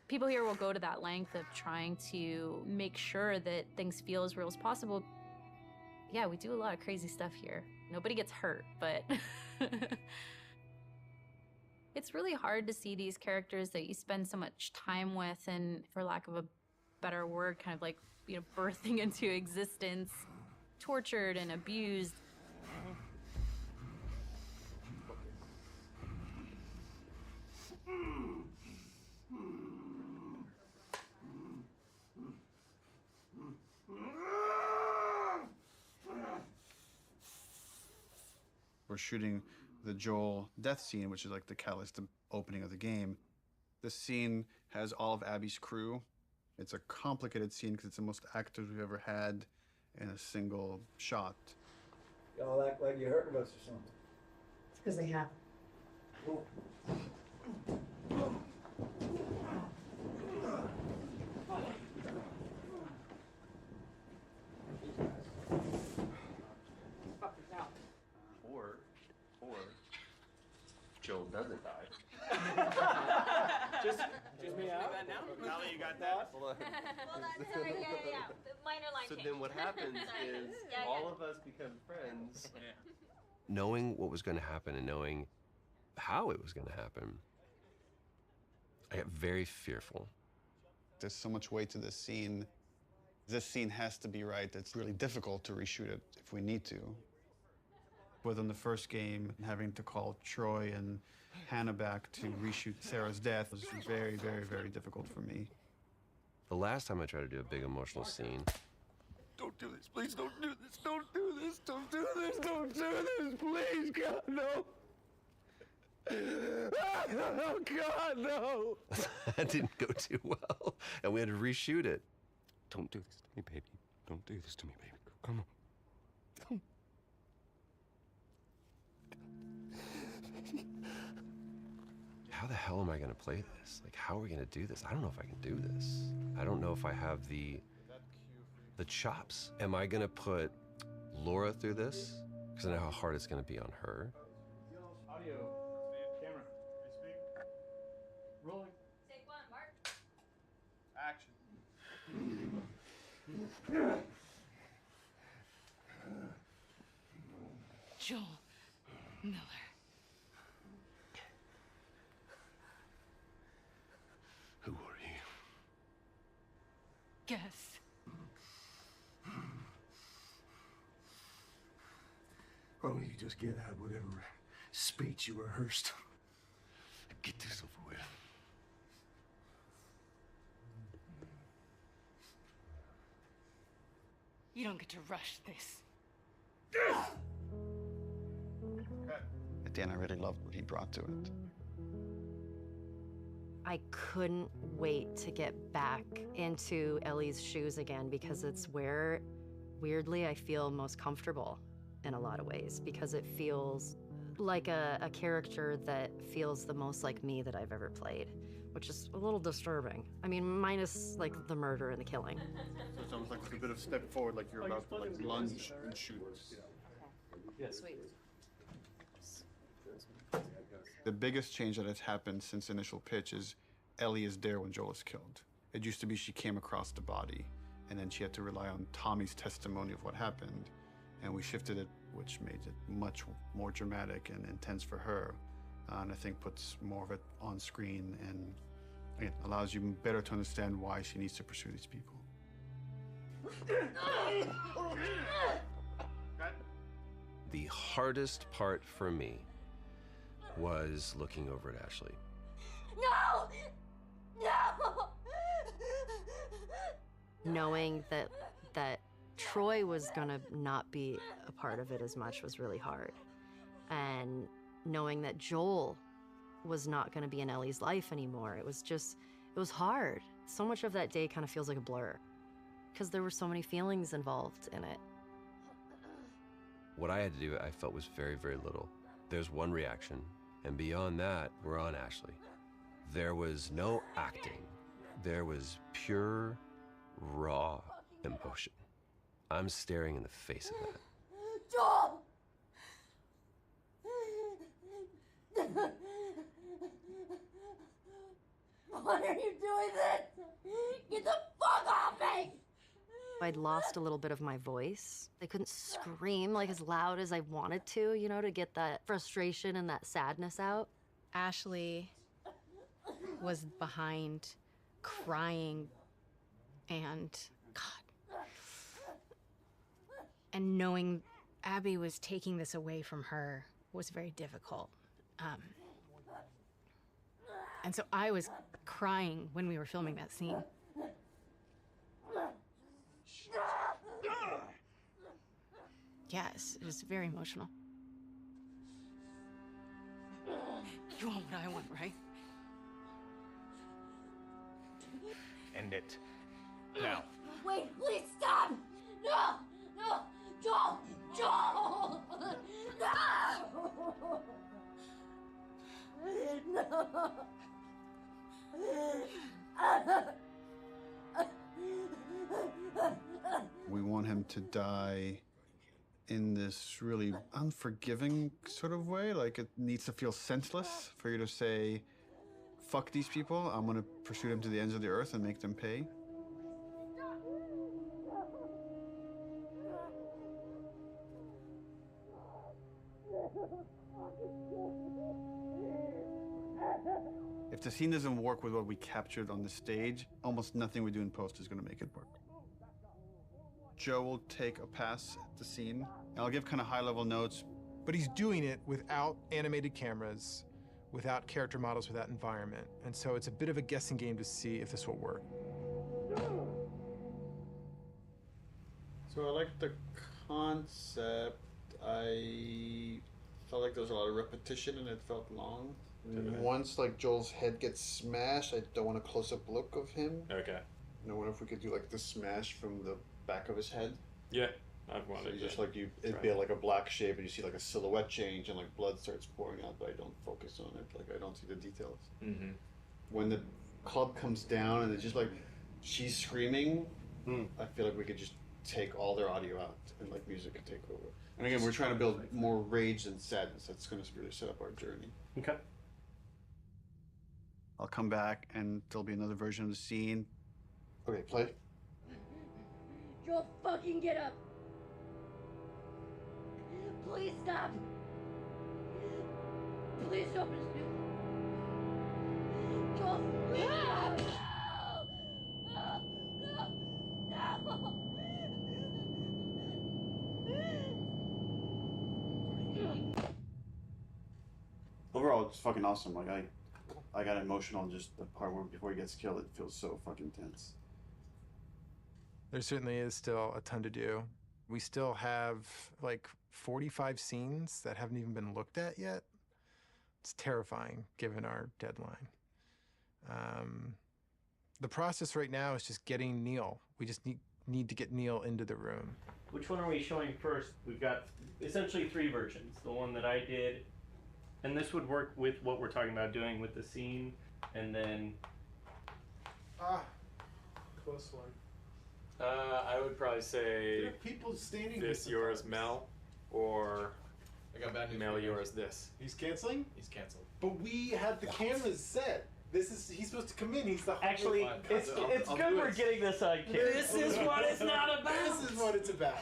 People here will go to that length of trying to make sure that things feel as real as possible. Yeah, we do a lot of crazy stuff here. Nobody gets hurt, but it's really hard to see these characters that you spend so much time with and, for lack of a better word, kind of like, you know, birthing into existence, tortured and abused. We're shooting the Joel death scene, which is like the catalyst, the opening of the game. This scene has all of Abby's crew. It's a complicated scene because it's the most actors we've ever had in a single shot. Y'all act like you're hurting us or something. It's because they have. Or Joel doesn't die. Just me out. Now that you got that. Well, that's sorry, yeah. The minor line So change. then what happens is Yeah, all of us become friends. Knowing what was going to happen and knowing how it was going to happen, I got very fearful. There's so much weight to this scene. This scene has to be right. It's really difficult to reshoot it if we need to. Within the first game, having to call Troy and Hannah back to reshoot Sarah's death was very, very, very difficult for me. The last time I tried to do a big emotional scene, Don't do this, please don't do this, don't do this, don't do this, don't do this, please, God, no. Oh, God, no. that didn't go too well, and we had to reshoot it. Don't do this to me, baby. Don't do this to me, baby. Come on. How the hell am I gonna play this? Like, how are we gonna do this? I don't know if I can do this. I don't know if I have the chops. Am I gonna put Laura through this? Because I know how hard it's gonna be on her. Audio. Camera. Speak. Rolling. Take one, Mark. Action. Joel Miller. Who are you? Guess. Why don't you just get out whatever speech you rehearsed? Get this over with. You don't get to rush this. At the end, I really loved what he brought to it. I couldn't wait to get back into Ellie's shoes again because it's where, weirdly, I feel most comfortable in a lot of ways because it feels like a character that feels the most like me that I've ever played, which is a little disturbing. I mean, minus like the murder and the killing. So it's almost like it's a bit of step forward, like you're about to like lunge and shoot. Sweet. The biggest change that has happened since initial pitch is Ellie is there when Joel is killed. It used to be she came across the body, and then she had to rely on Tommy's testimony of what happened, and we shifted it, which made it much more dramatic and intense for her, and I think puts more of it on screen and again, allows you better to understand why she needs to pursue these people. The hardest part for me was looking over at Ashley. No! No! Knowing that Troy was gonna not be a part of it as much was really hard. And knowing that Joel was not gonna be in Ellie's life anymore, it was hard. So much of that day kind of feels like a blur because there were so many feelings involved in it. What I had to do, I felt was very, very little. There's one reaction, and beyond that, we're on Ashley. There was no acting. There was pure, raw emotion. I'm staring in the face of that. Joel! Why are you doing this? Get the fuck off me! I'd lost a little bit of my voice. I couldn't scream like as loud as I wanted to, you know, to get that frustration and that sadness out. Ashley was behind, crying, and God. And knowing Abby was taking this away from her was very difficult. And so I was crying when we were filming that scene. Yes, it was very emotional. You want what I want, right? End it. Now. Wait, please stop! No! No! Joel! Joel! No! We want him to die in this really unforgiving sort of way. Like, it needs to feel senseless for you to say, fuck these people, I'm gonna pursue them to the ends of the earth and make them pay. If the scene doesn't work with what we captured on the stage, almost nothing we do in post is gonna make it work. Joe will take a pass at the scene, and I'll give kind of high-level notes. But he's doing it without animated cameras, without character models, without environment. And so it's a bit of a guessing game to see if this will work. So I like the concept. I felt like there was a lot of repetition and it felt long. Once like Joel's head gets smashed, I don't want a close-up look of him. Okay. I wonder if we could do like the smash from the back of his head. Yeah, I've wanted So to just like it'd try be it. like a black shape and you see like a silhouette change and like blood starts pouring out, but I don't focus on it. Like I don't see the details. Mm-hmm. When the club comes down and it's just like she's screaming, I feel like we could just take all their audio out and like music could take over. And again, we're trying to build more rage than sadness. That's going to really set up our journey. Okay. I'll come back and there'll be another version of the scene. Okay, play. Joel, fucking get up! Please stop! Please don't pursue. Joel, please stop! No! No! Overall, it's fucking awesome. Like I got emotional just the part where before he gets killed. It feels so fucking tense. There certainly is still a ton to do. We still have like 45 scenes that haven't even been looked at yet. It's terrifying given our deadline. The process right now is just getting Neil. We just need to get Neil into the room. Which one are we showing first? We've got essentially 3 versions. The one that I did, and this would work with what we're talking about doing with the scene, and then... Close one. I would probably say There are people standing this here yours sometimes. Mel, or I got bad news Mel for you. yours this. He's canceling? He's canceled. But we had the cameras set. He's supposed to come in. He's the Actually, it's I'll good do we're it. getting this on camera. This is what it's not about. This is what it's about.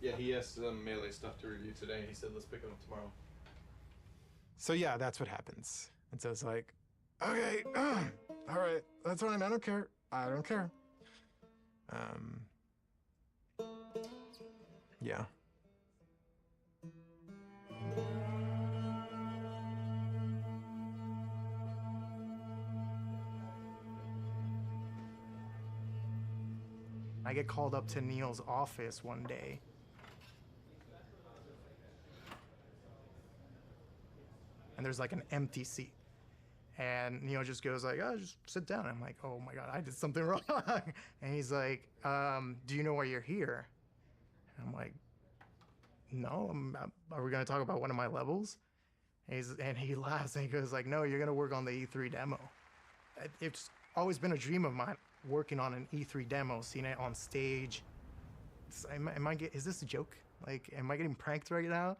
Yeah, he has some melee stuff to review today. He said let's pick it up tomorrow. So yeah, that's what happens. And so it's like, okay, all right, that's fine. I don't care. I don't care. Yeah. I get called up to Neil's office one day. And there's like an empty seat. And Neil just goes like, oh, just sit down. I'm like, oh my God, I did something wrong. And he's like, do you know why you're here? And I'm like, no, are we gonna talk about one of my levels? And he laughs and he goes like, no, you're gonna work on the E3 demo. It's always been a dream of mine, working on an E3 demo, seeing it on stage. Is this a joke? Like, am I getting pranked right now?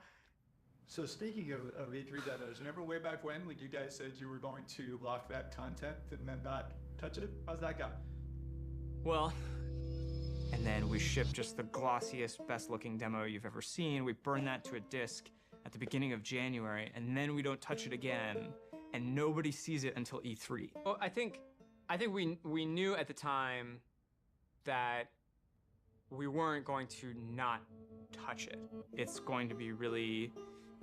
So speaking of E3 demos, remember way back when you guys said you were going to lock that content and then not touch it? How's that go? Well, and then we ship just the glossiest, best-looking demo you've ever seen. We burn that to a disc at the beginning of January, and then we don't touch it again, and nobody sees it until E3. Well, I think we knew at the time that we weren't going to not touch it. It's going to be really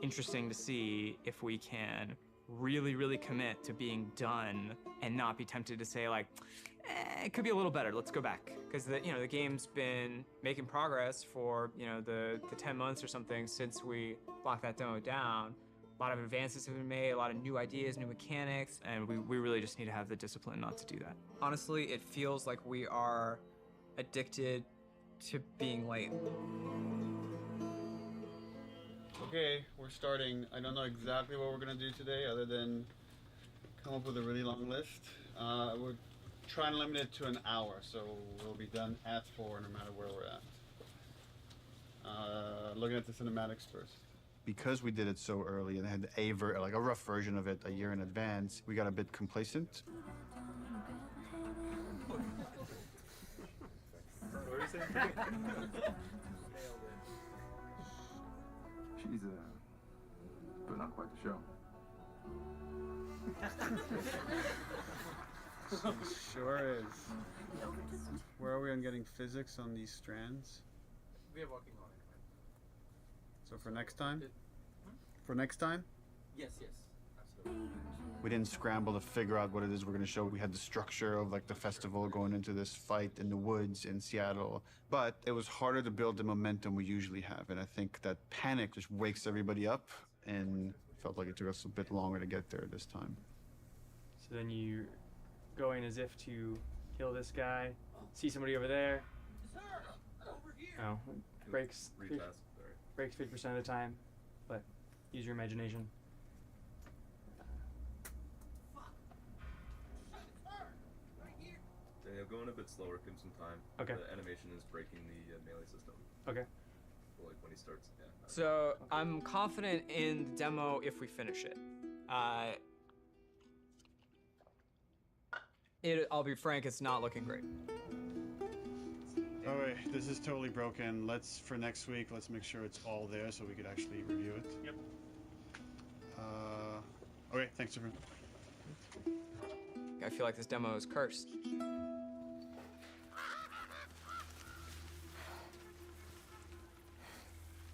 interesting to see if we can really, really commit to being done and not be tempted to say like, it could be a little better, let's go back. Because the game's been making progress for, the 10 months or something since we locked that demo down. A lot of advances have been made, a lot of new ideas, new mechanics, and we really just need to have the discipline not to do that. Honestly, it feels like we are addicted to being late. Okay, we're starting. I don't know exactly what we're gonna do today other than come up with a really long list. We're trying to limit it to an hour, so we'll be done at 4 no matter where we're at. Looking at the cinematics first. Because we did it so early and had like a rough version of it a year in advance, we got a bit complacent. She's putting on quite the show. Sure is. Where are we on getting physics on these strands? We are working on it. So for next time? For next time? Yes, absolutely. We didn't scramble to figure out what it is we're going to show. We had the structure of like the festival going into this fight in the woods in Seattle, but it was harder to build the momentum we usually have. And I think that panic just wakes everybody up, and felt like it took us a bit longer to get there this time. So then you go in as if to kill this guy, see somebody over there. Oh, breaks 50% of the time, but use your imagination. Daniel, going a bit slower, give him some time. Okay. The animation is breaking the melee system. Okay. So, like when he starts, yeah. So I'm confident in the demo if we finish it. I'll be frank, it's not looking great. All right, this is totally broken. For next week, let's make sure it's all there so we could actually review it. Yep. Okay, thanks everyone. I feel like this demo is cursed.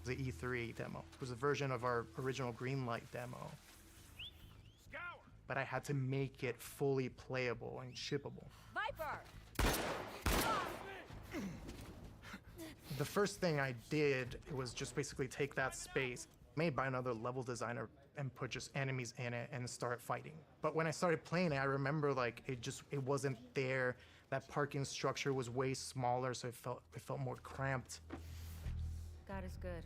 The E3 demo. It was a version of our original Greenlight demo. But I had to make it fully playable and shippable. Viper! The first thing I did was just basically take that space made by another level designer and put just enemies in it and start fighting. But when I started playing it, I remember like it wasn't there. That parking structure was way smaller, so it felt more cramped. God is good.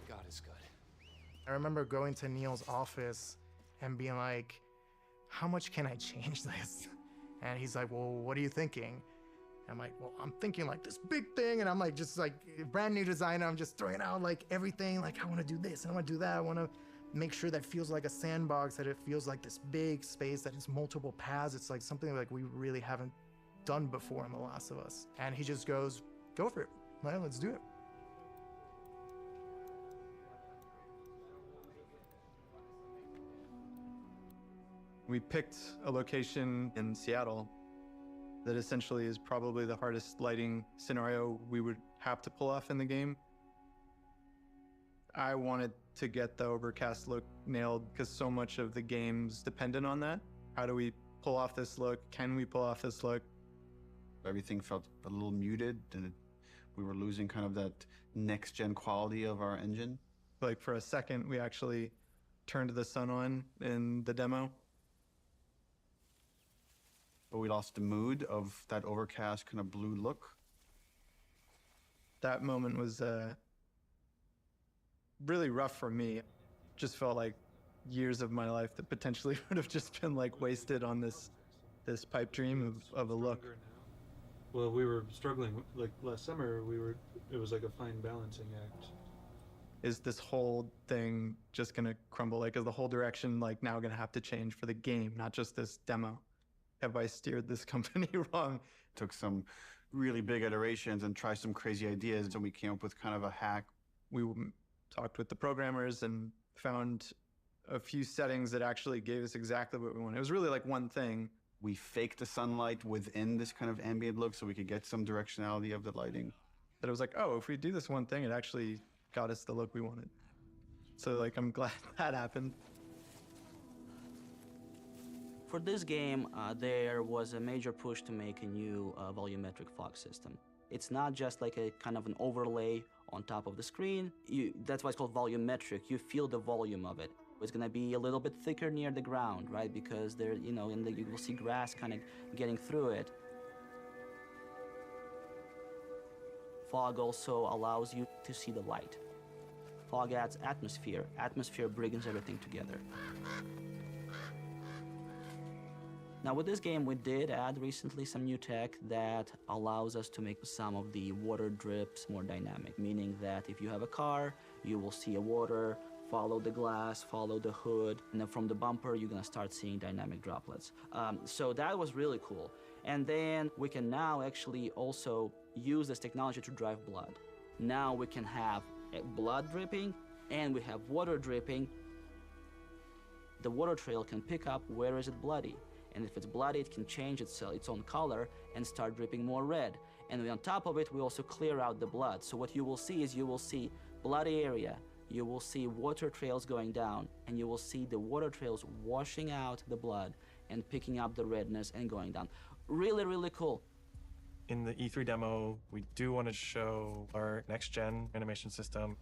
God is good. I remember going to Neil's office and being like, how much can I change this? And he's like, well, what are you thinking? I'm like, well, I'm thinking like this big thing, and I'm like, just like brand new designer, I'm just throwing out like everything, like I want to do this, and I want to do that, I want to make sure that feels like a sandbox, that it feels like this big space, that it's multiple paths. It's like something like we really haven't done before in The Last of Us. And he just goes, go for it, well, let's do it. We picked a location in Seattle that essentially is probably the hardest lighting scenario we would have to pull off in the game. I wanted to get the overcast look nailed because so much of the game's dependent on that. How do we pull off this look? Can we pull off this look? Everything felt a little muted, and we were losing kind of that next-gen quality of our engine. Like for a second, we actually turned the sun on in the demo. But we lost the mood of that overcast kind of blue look. That moment was really rough for me. Just felt like years of my life that potentially would have just been like wasted on this pipe dream of a look. Well, we were struggling, like last summer, it was like a fine balancing act. Is this whole thing just gonna crumble? Like, is the whole direction like now gonna have to change for the game, not just this demo? Have I steered this company wrong? Took some really big iterations and tried some crazy ideas, and we came up with kind of a hack. We talked with the programmers and found a few settings that actually gave us exactly what we wanted. It was really like one thing. We faked the sunlight within this kind of ambient look so we could get some directionality of the lighting. That it was like, oh, if we do this one thing, it actually got us the look we wanted. So like, I'm glad that happened. For this game, there was a major push to make a new volumetric fog system. It's not just like a kind of an overlay on top of the screen. That's why it's called volumetric. You feel the volume of it. It's gonna be a little bit thicker near the ground, right? Because there, you know, you will see grass kind of getting through it. Fog also allows you to see the light. Fog adds atmosphere. Atmosphere brings everything together. Now with this game, we did add recently some new tech that allows us to make some of the water drips more dynamic, meaning that if you have a car, you will see a water, follow the glass, follow the hood, and then from the bumper, you're gonna start seeing dynamic droplets. So that was really cool. And then we can now actually also use this technology to drive blood. Now we can have blood dripping and we have water dripping. The water trail can pick up where is it bloody. And if it's bloody, it can change its own color and start dripping more red. And on top of it, we also clear out the blood. So what you will see is you will see bloody area, you will see water trails going down, and you will see the water trails washing out the blood and picking up the redness and going down. Really, really cool. In the E3 demo, we do want to show our next-gen animation system.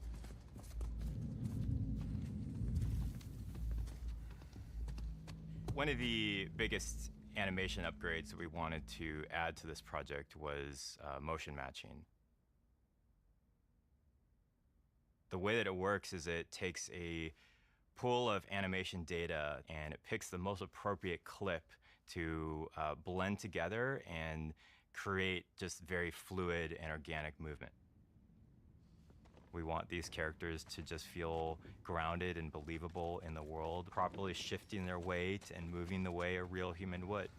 One of the biggest animation upgrades that we wanted to add to this project was motion matching. The way that it works is it takes a pool of animation data and it picks the most appropriate clip to blend together and create just very fluid and organic movement. We want these characters to just feel grounded and believable in the world, properly shifting their weight and moving the way a real human would.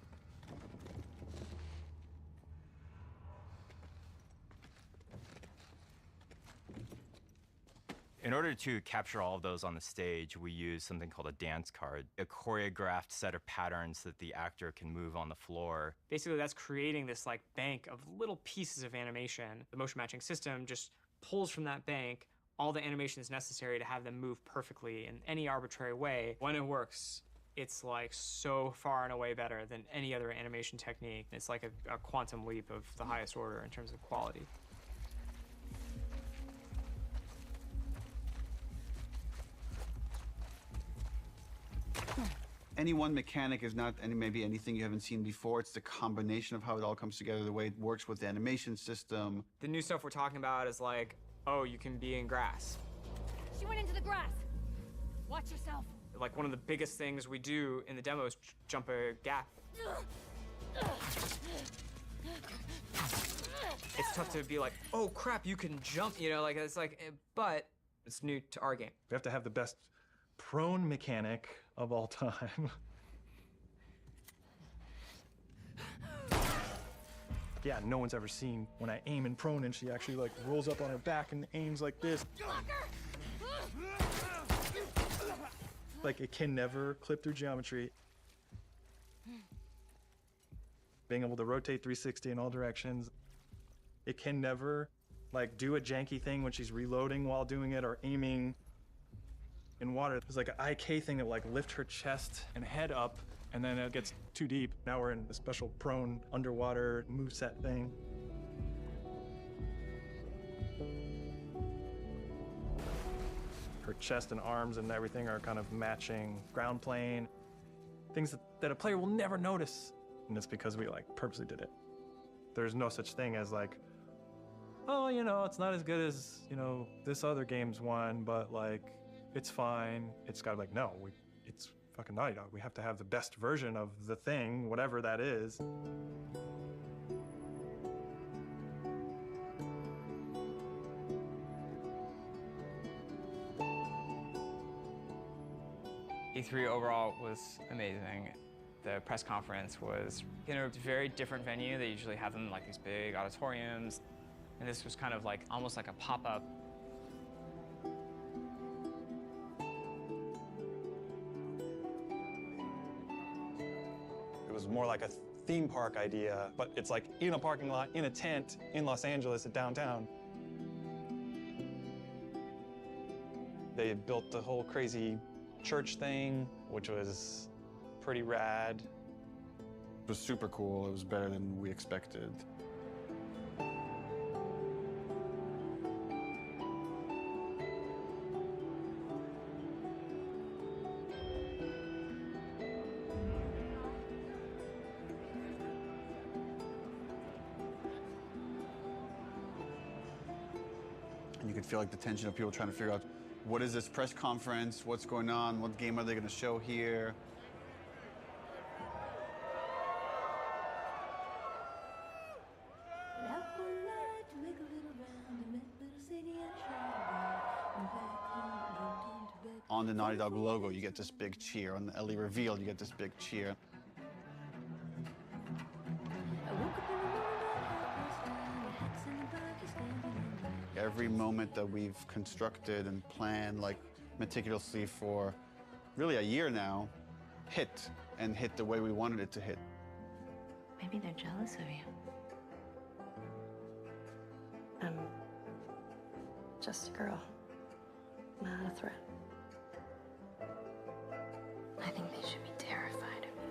In order to capture all of those on the stage, we use something called a dance card, a choreographed set of patterns that the actor can move on the floor. Basically, that's creating this like bank of little pieces of animation. The motion matching system just pulls from that bank all the animations necessary to have them move perfectly in any arbitrary way. When it works, it's like so far and away better than any other animation technique. It's like a quantum leap of the highest order in terms of quality. Any one mechanic is not maybe anything you haven't seen before. It's the combination of how it all comes together, the way it works with the animation system. The new stuff we're talking about is like, oh, you can be in grass. She went into the grass. Watch yourself. Like one of the biggest things we do in the demo is jump a gap. It's tough to be like, oh crap, you can jump, you know, like it's like, but it's new to our game. We have to have the best prone mechanic of all time. Yeah, no one's ever seen when I aim in prone and she actually like rolls up on her back and aims like this. Like it can never clip through geometry. Being able to rotate 360 in all directions. It can never like do a janky thing when she's reloading while doing it or aiming in water. There's like an IK thing that like lift her chest and head up and then it gets too deep. Now we're in a special prone underwater moveset thing. Her chest and arms and everything are kind of matching ground plane. Things that a player will never notice. And it's because we like purposely did it. There's no such thing as like, oh, you know, it's not as good as, you know, this other game's one, but like, it's fine. It's gotta be like, no, it's fucking Naughty Dog. We have to have the best version of the thing, whatever that is. E3 overall was amazing. The press conference was in a very different venue. They usually have them in like these big auditoriums. And this was kind of like, almost like a pop-up. It was more like a theme park idea, but it's like in a parking lot, in a tent, in Los Angeles at downtown. They built the whole crazy church thing, which was pretty rad. It was super cool. It was better than we expected. You could feel like the tension of people trying to figure out, what is this press conference? What's going on? What game are they going to show here? On the Naughty Dog logo, you get this big cheer. On the Ellie reveal, you get this big cheer. Every moment that we've constructed and planned like meticulously for really a year now hit, and hit the way we wanted it to hit. Maybe they're jealous of you. I'm just a girl, not a threat. I think they should be terrified of me.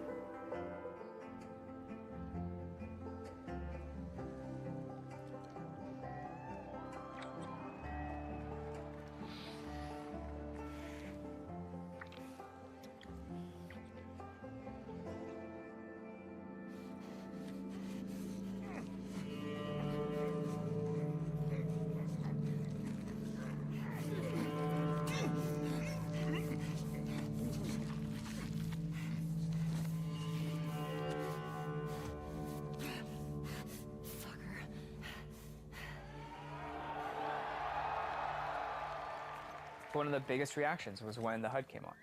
One of the biggest reactions was when the HUD came on.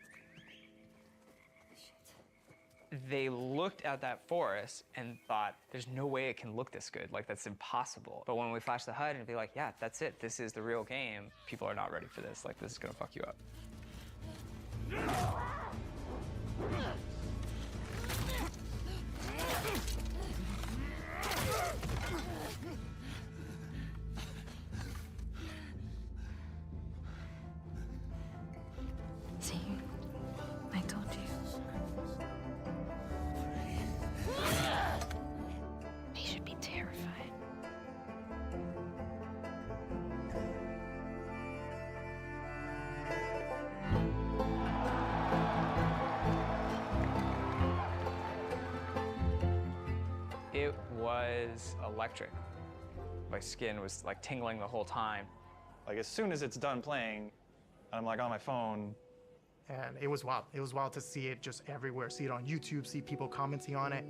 They looked at that forest and thought, there's no way it can look this good. Like, that's impossible. But when we flash the HUD and be like, yeah, that's it. This is the real game. People are not ready for this. Like, this is gonna fuck you up. See, I told you. They should be terrified. It was electric. My skin was like tingling the whole time. Like as soon as it's done playing, I'm like on my phone. And it was wild. It was wild to see it just everywhere. See it on YouTube, see people commenting on it.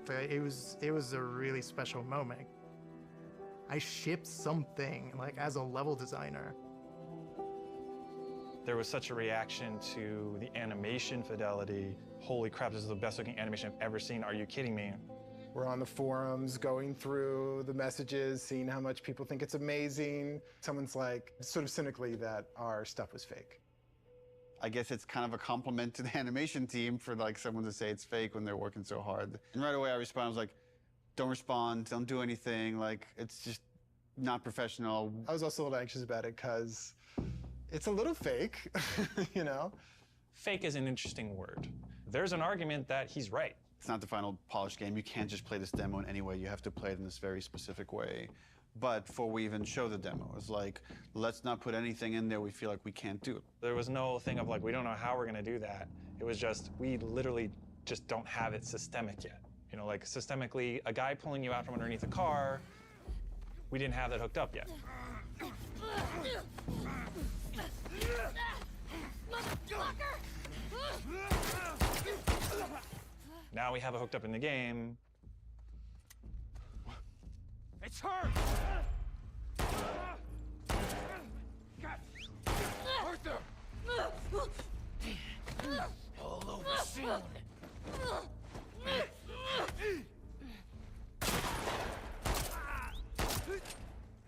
But it was a really special moment. I shipped something like as a level designer. There was such a reaction to the animation fidelity. Holy crap, this is the best looking animation I've ever seen. Are you kidding me? We're on the forums, going through the messages, seeing how much people think it's amazing. Someone's like, sort of cynically, that our stuff was fake. I guess it's kind of a compliment to the animation team for like someone to say it's fake when they're working so hard. And right away I responded, I was like, don't respond, don't do anything. Like, it's just not professional. I was also a little anxious about it because it's a little fake, you know? Fake is an interesting word. There's an argument that he's right. It's not the final polished game. You can't just play this demo in any way. You have to play it in this very specific way. But before we even show the demo, it was like, let's not put anything in there we feel like we can't do. There was no thing of like, we don't know how we're gonna do that. It was just, we literally just don't have it systemic yet. You know, like systemically, a guy pulling you out from underneath a car, we didn't have that hooked up yet. Now we have it hooked up in the game. It's her! Arthur! All over soon.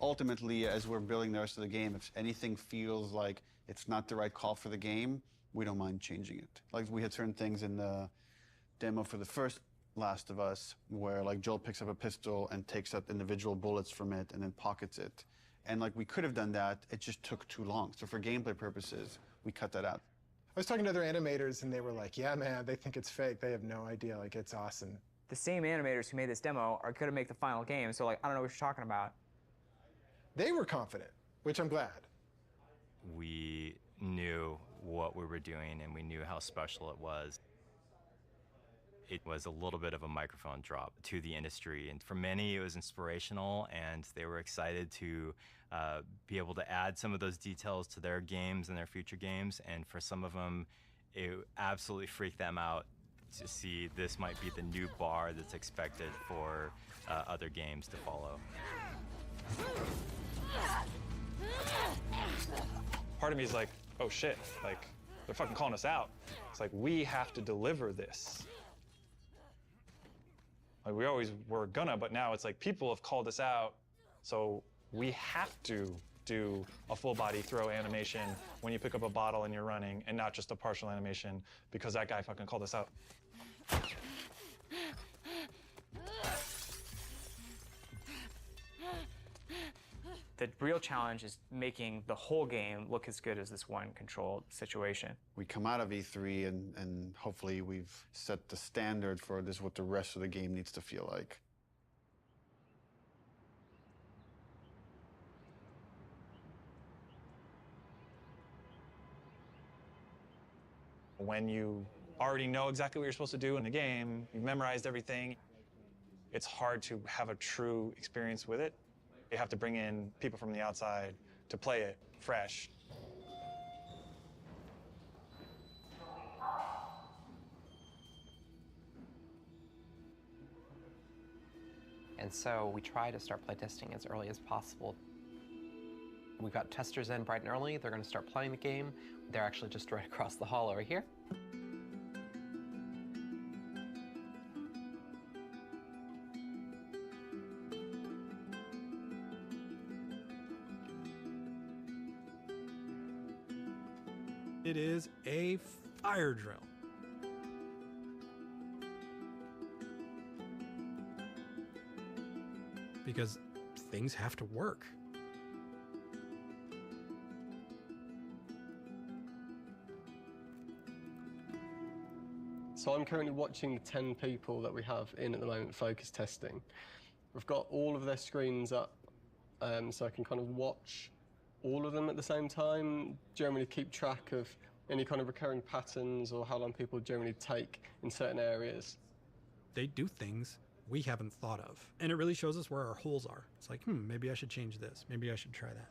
Ultimately, as we're building the rest of the game, if anything feels like it's not the right call for the game, we don't mind changing it. Like, we had certain things in the demo for the first Last of Us where like Joel picks up a pistol and takes out individual bullets from it and then pockets it. And like we could have done that, it just took too long. So for gameplay purposes, we cut that out. I was talking to other animators and they were like, yeah, man, they think it's fake. They have no idea, like it's awesome. The same animators who made this demo are gonna make the final game, so like, I don't know what you're talking about. They were confident, which I'm glad. We knew what what we were doing and we knew how special it was. It was a little bit of a microphone drop to the industry. And for many, it was inspirational, and they were excited to be able to add some of those details to their games and their future games. And for some of them, it absolutely freaked them out to see this might be the new bar that's expected for other games to follow. Part of me is like, oh shit, like, they're fucking calling us out. It's like, we have to deliver this. Like, we always were gonna, but now it's like, people have called us out, so we have to do a full body throw animation when you pick up a bottle and you're running, and not just a partial animation, because that guy fucking called us out. The real challenge is making the whole game look as good as this one controlled situation. We come out of E3 and hopefully we've set the standard for this, what the rest of the game needs to feel like. When you already know exactly what you're supposed to do in the game, you've memorized everything, it's hard to have a true experience with it. You have to bring in people from the outside to play it fresh. And so we try to start playtesting as early as possible. We've got testers in bright and early. They're going to start playing the game. They're actually just right across the hall over here. It is a fire drill. Because things have to work. So I'm currently watching the 10 people that we have in at the moment focus testing. We've got all of their screens up, so I can kind of watch all of them at the same time, generally keep track of any kind of recurring patterns or how long people generally take in certain areas. They do things we haven't thought of. And it really shows us where our holes are. It's like, maybe I should change this. Maybe I should try that.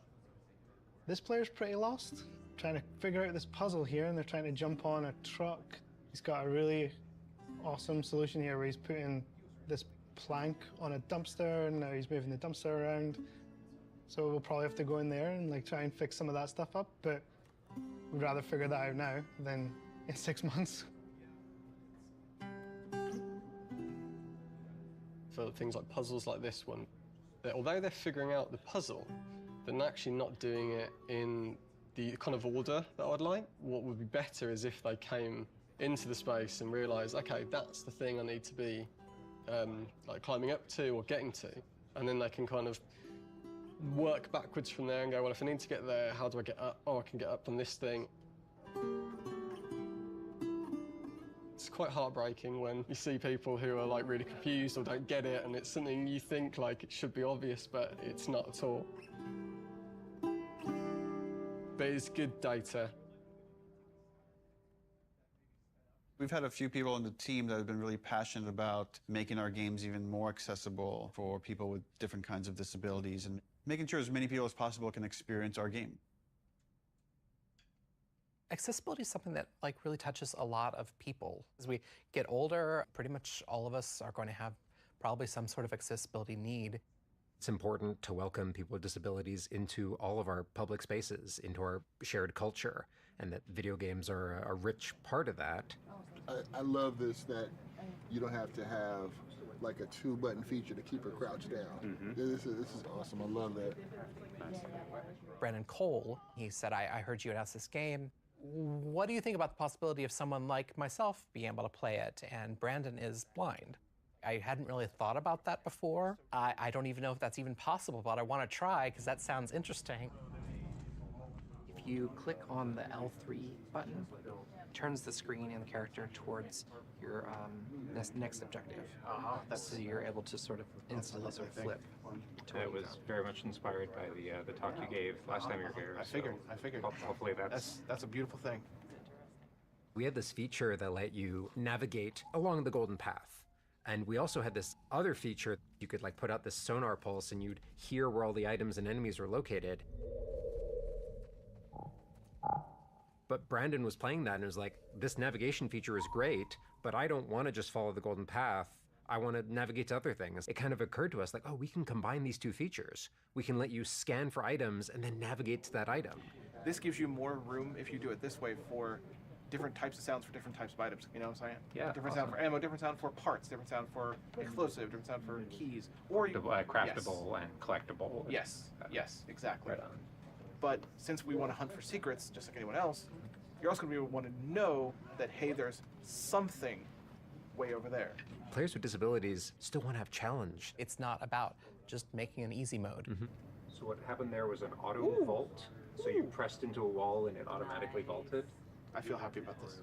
This player's pretty lost, trying to figure out this puzzle here, and they're trying to jump on a truck. He's got a really awesome solution here where he's putting this plank on a dumpster, and now he's moving the dumpster around. So we'll probably have to go in there and like try and fix some of that stuff up, but we'd rather figure that out now than in 6 months. For things like puzzles like this one, although they're figuring out the puzzle, they're actually not doing it in the kind of order that I'd like. What would be better is if they came into the space and realised, okay, that's the thing I need to be like climbing up to or getting to, and then they can kind of work backwards from there and go, well, if I need to get there, how do I get up? Oh, I can get up on this thing. It's quite heartbreaking when you see people who are like really confused or don't get it, and it's something you think like it should be obvious, but it's not at all. But it's good data. We've had a few people on the team that have been really passionate about making our games even more accessible for people with different kinds of disabilities and making sure as many people as possible can experience our game. Accessibility is something that like really touches a lot of people. As we get older, pretty much all of us are going to have probably some sort of accessibility need. It's important to welcome people with disabilities into all of our public spaces, into our shared culture, and that video games are a rich part of that. I love this, that you don't have to have like a 2-button feature to keep her crouched down. This is awesome. I love that. Brandon Cole, he said, I heard you announced this game. What do you think about the possibility of someone like myself being able to play it? And Brandon is blind. I hadn't really thought about that before. I don't even know if that's even possible, but I want to try because that sounds interesting. If you click on the L3 button, it turns the screen and the character towards your next objective. So you're able to sort of instantly sort of flip. It was very much inspired by the talk you gave last time you were here. I figured. Hopefully That's a beautiful thing. We had this feature that let you navigate along the golden path. And we also had this other feature. You could like put out this sonar pulse and you'd hear where all the items and enemies were located. But Brandon was playing that and was like, this navigation feature is great, but I don't want to just follow the golden path. I want to navigate to other things. It kind of occurred to us like, oh, we can combine these two features. We can let you scan for items and then navigate to that item. This gives you more room if you do it this way for different types of sounds for different types of items. You know what I'm saying? Yeah. Different sound for ammo, different sound for parts, different sound for explosive, different sound for keys. Or you, Craftable and collectible. Yes, yes, exactly. Right on. But since we want to hunt for secrets, just like anyone else, you're also going to want to know that, hey, there's something way over there. Players with disabilities still want to have challenge. It's not about just making an easy mode. Mm-hmm. So what happened there was an auto vault. So you pressed into a wall and it automatically vaulted. I feel happy about this.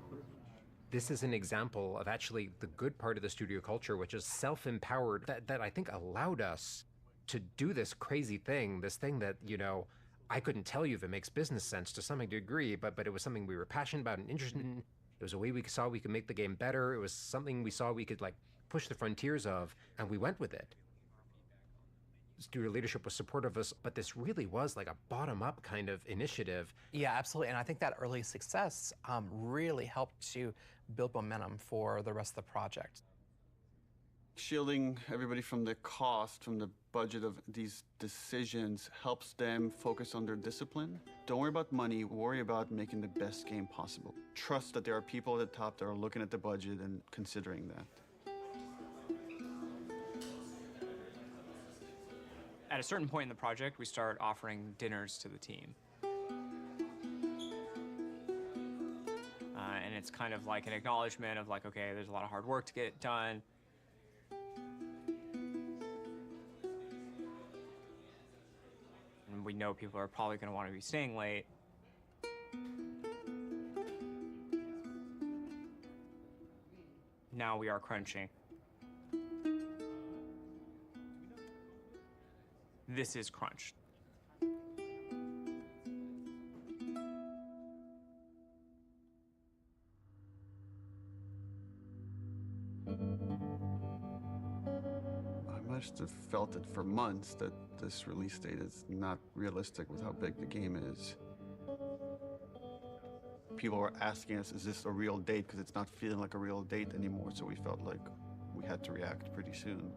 This is an example of actually the good part of the studio culture, which is self-empowered, that I think allowed us to do this crazy thing, this thing that, you know, I couldn't tell you if it makes business sense to some degree, but it was something we were passionate about and interested in. It was a way we saw we could make the game better. It was something we saw we could like push the frontiers of, and we went with it. Studio leadership was supportive of us, but this really was like a bottom-up kind of initiative. Yeah, absolutely. And I think that early success really helped to build momentum for the rest of the project. Shielding everybody from the cost, from the budget of these decisions helps them focus on their discipline. Don't worry about money, worry about making the best game possible. Trust that there are people at the top that are looking at the budget and considering that. At a certain point in the project, we start offering dinners to the team. And it's kind of like an acknowledgement of like, okay, there's a lot of hard work to get it done. And we know people are probably going to want to be staying late. Now we are crunching. This is crunch. I must have felt it for months that this release date is not realistic with how big the game is. People were asking us, is this a real date? Because it's not feeling like a real date anymore, so we felt like we had to react pretty soon.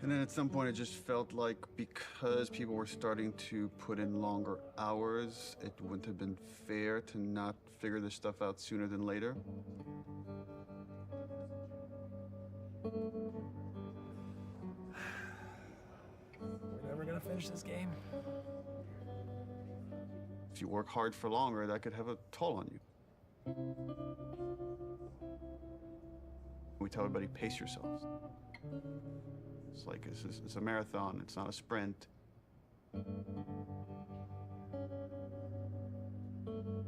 And then at some point it just felt like because people were starting to put in longer hours, it wouldn't have been fair to not figure this stuff out sooner than later. We're never gonna finish this game. If you work hard for longer, that could have a toll on you. We tell everybody, pace yourselves. It's like, it's a marathon, it's not a sprint.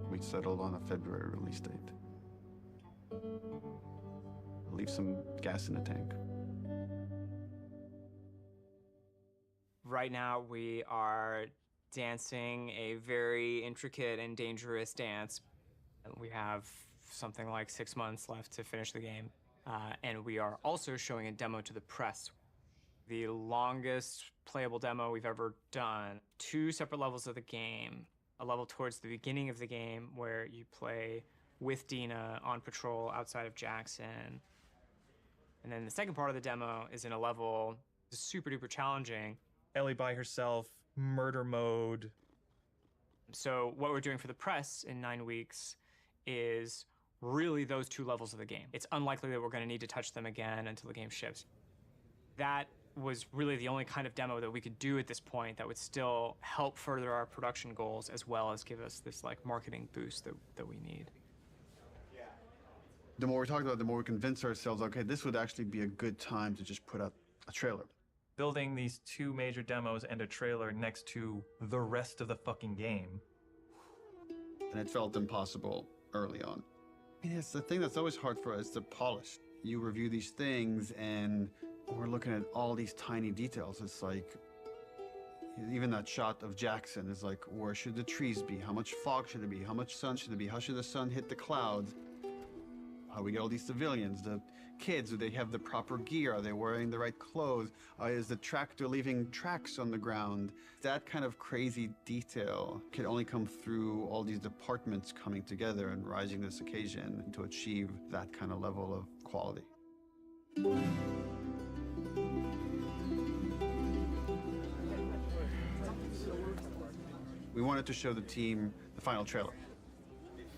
We settled on a February release date. Leave some gas in the tank. Right now, we are dancing a very intricate and dangerous dance. We have something like 6 months left to finish the game. And we are also showing a demo to the press. The longest playable demo we've ever done. 2 separate levels of the game. A level towards the beginning of the game where you play with Dina on patrol outside of Jackson. And then the second part of the demo is in a level that's super duper challenging. Ellie by herself, murder mode. So what we're doing for the press in 9 weeks is really those 2 levels of the game. It's unlikely that we're going to need to touch them again until the game ships. That was really the only kind of demo that we could do at this point that would still help further our production goals as well as give us this like marketing boost that we need. The more we talked about it, the more we convinced ourselves, okay, this would actually be a good time to just put out a trailer. Building these 2 major demos and a trailer next to the rest of the fucking game. And it felt impossible early on. I mean, it's the thing that's always hard for us to polish. You review these things and we're looking at all these tiny details. It's like, Even that shot of Jackson is like, where should the trees be? How much fog should it be? How much sun should it be? How should the sun hit the clouds? How we get all these civilians, the kids, do they have the proper gear? Are they wearing the right clothes? Is the tractor leaving tracks on the ground? That kind of crazy detail can only come through all these departments coming together and rising this occasion to achieve that kind of level of quality. We wanted to show the team the final trailer.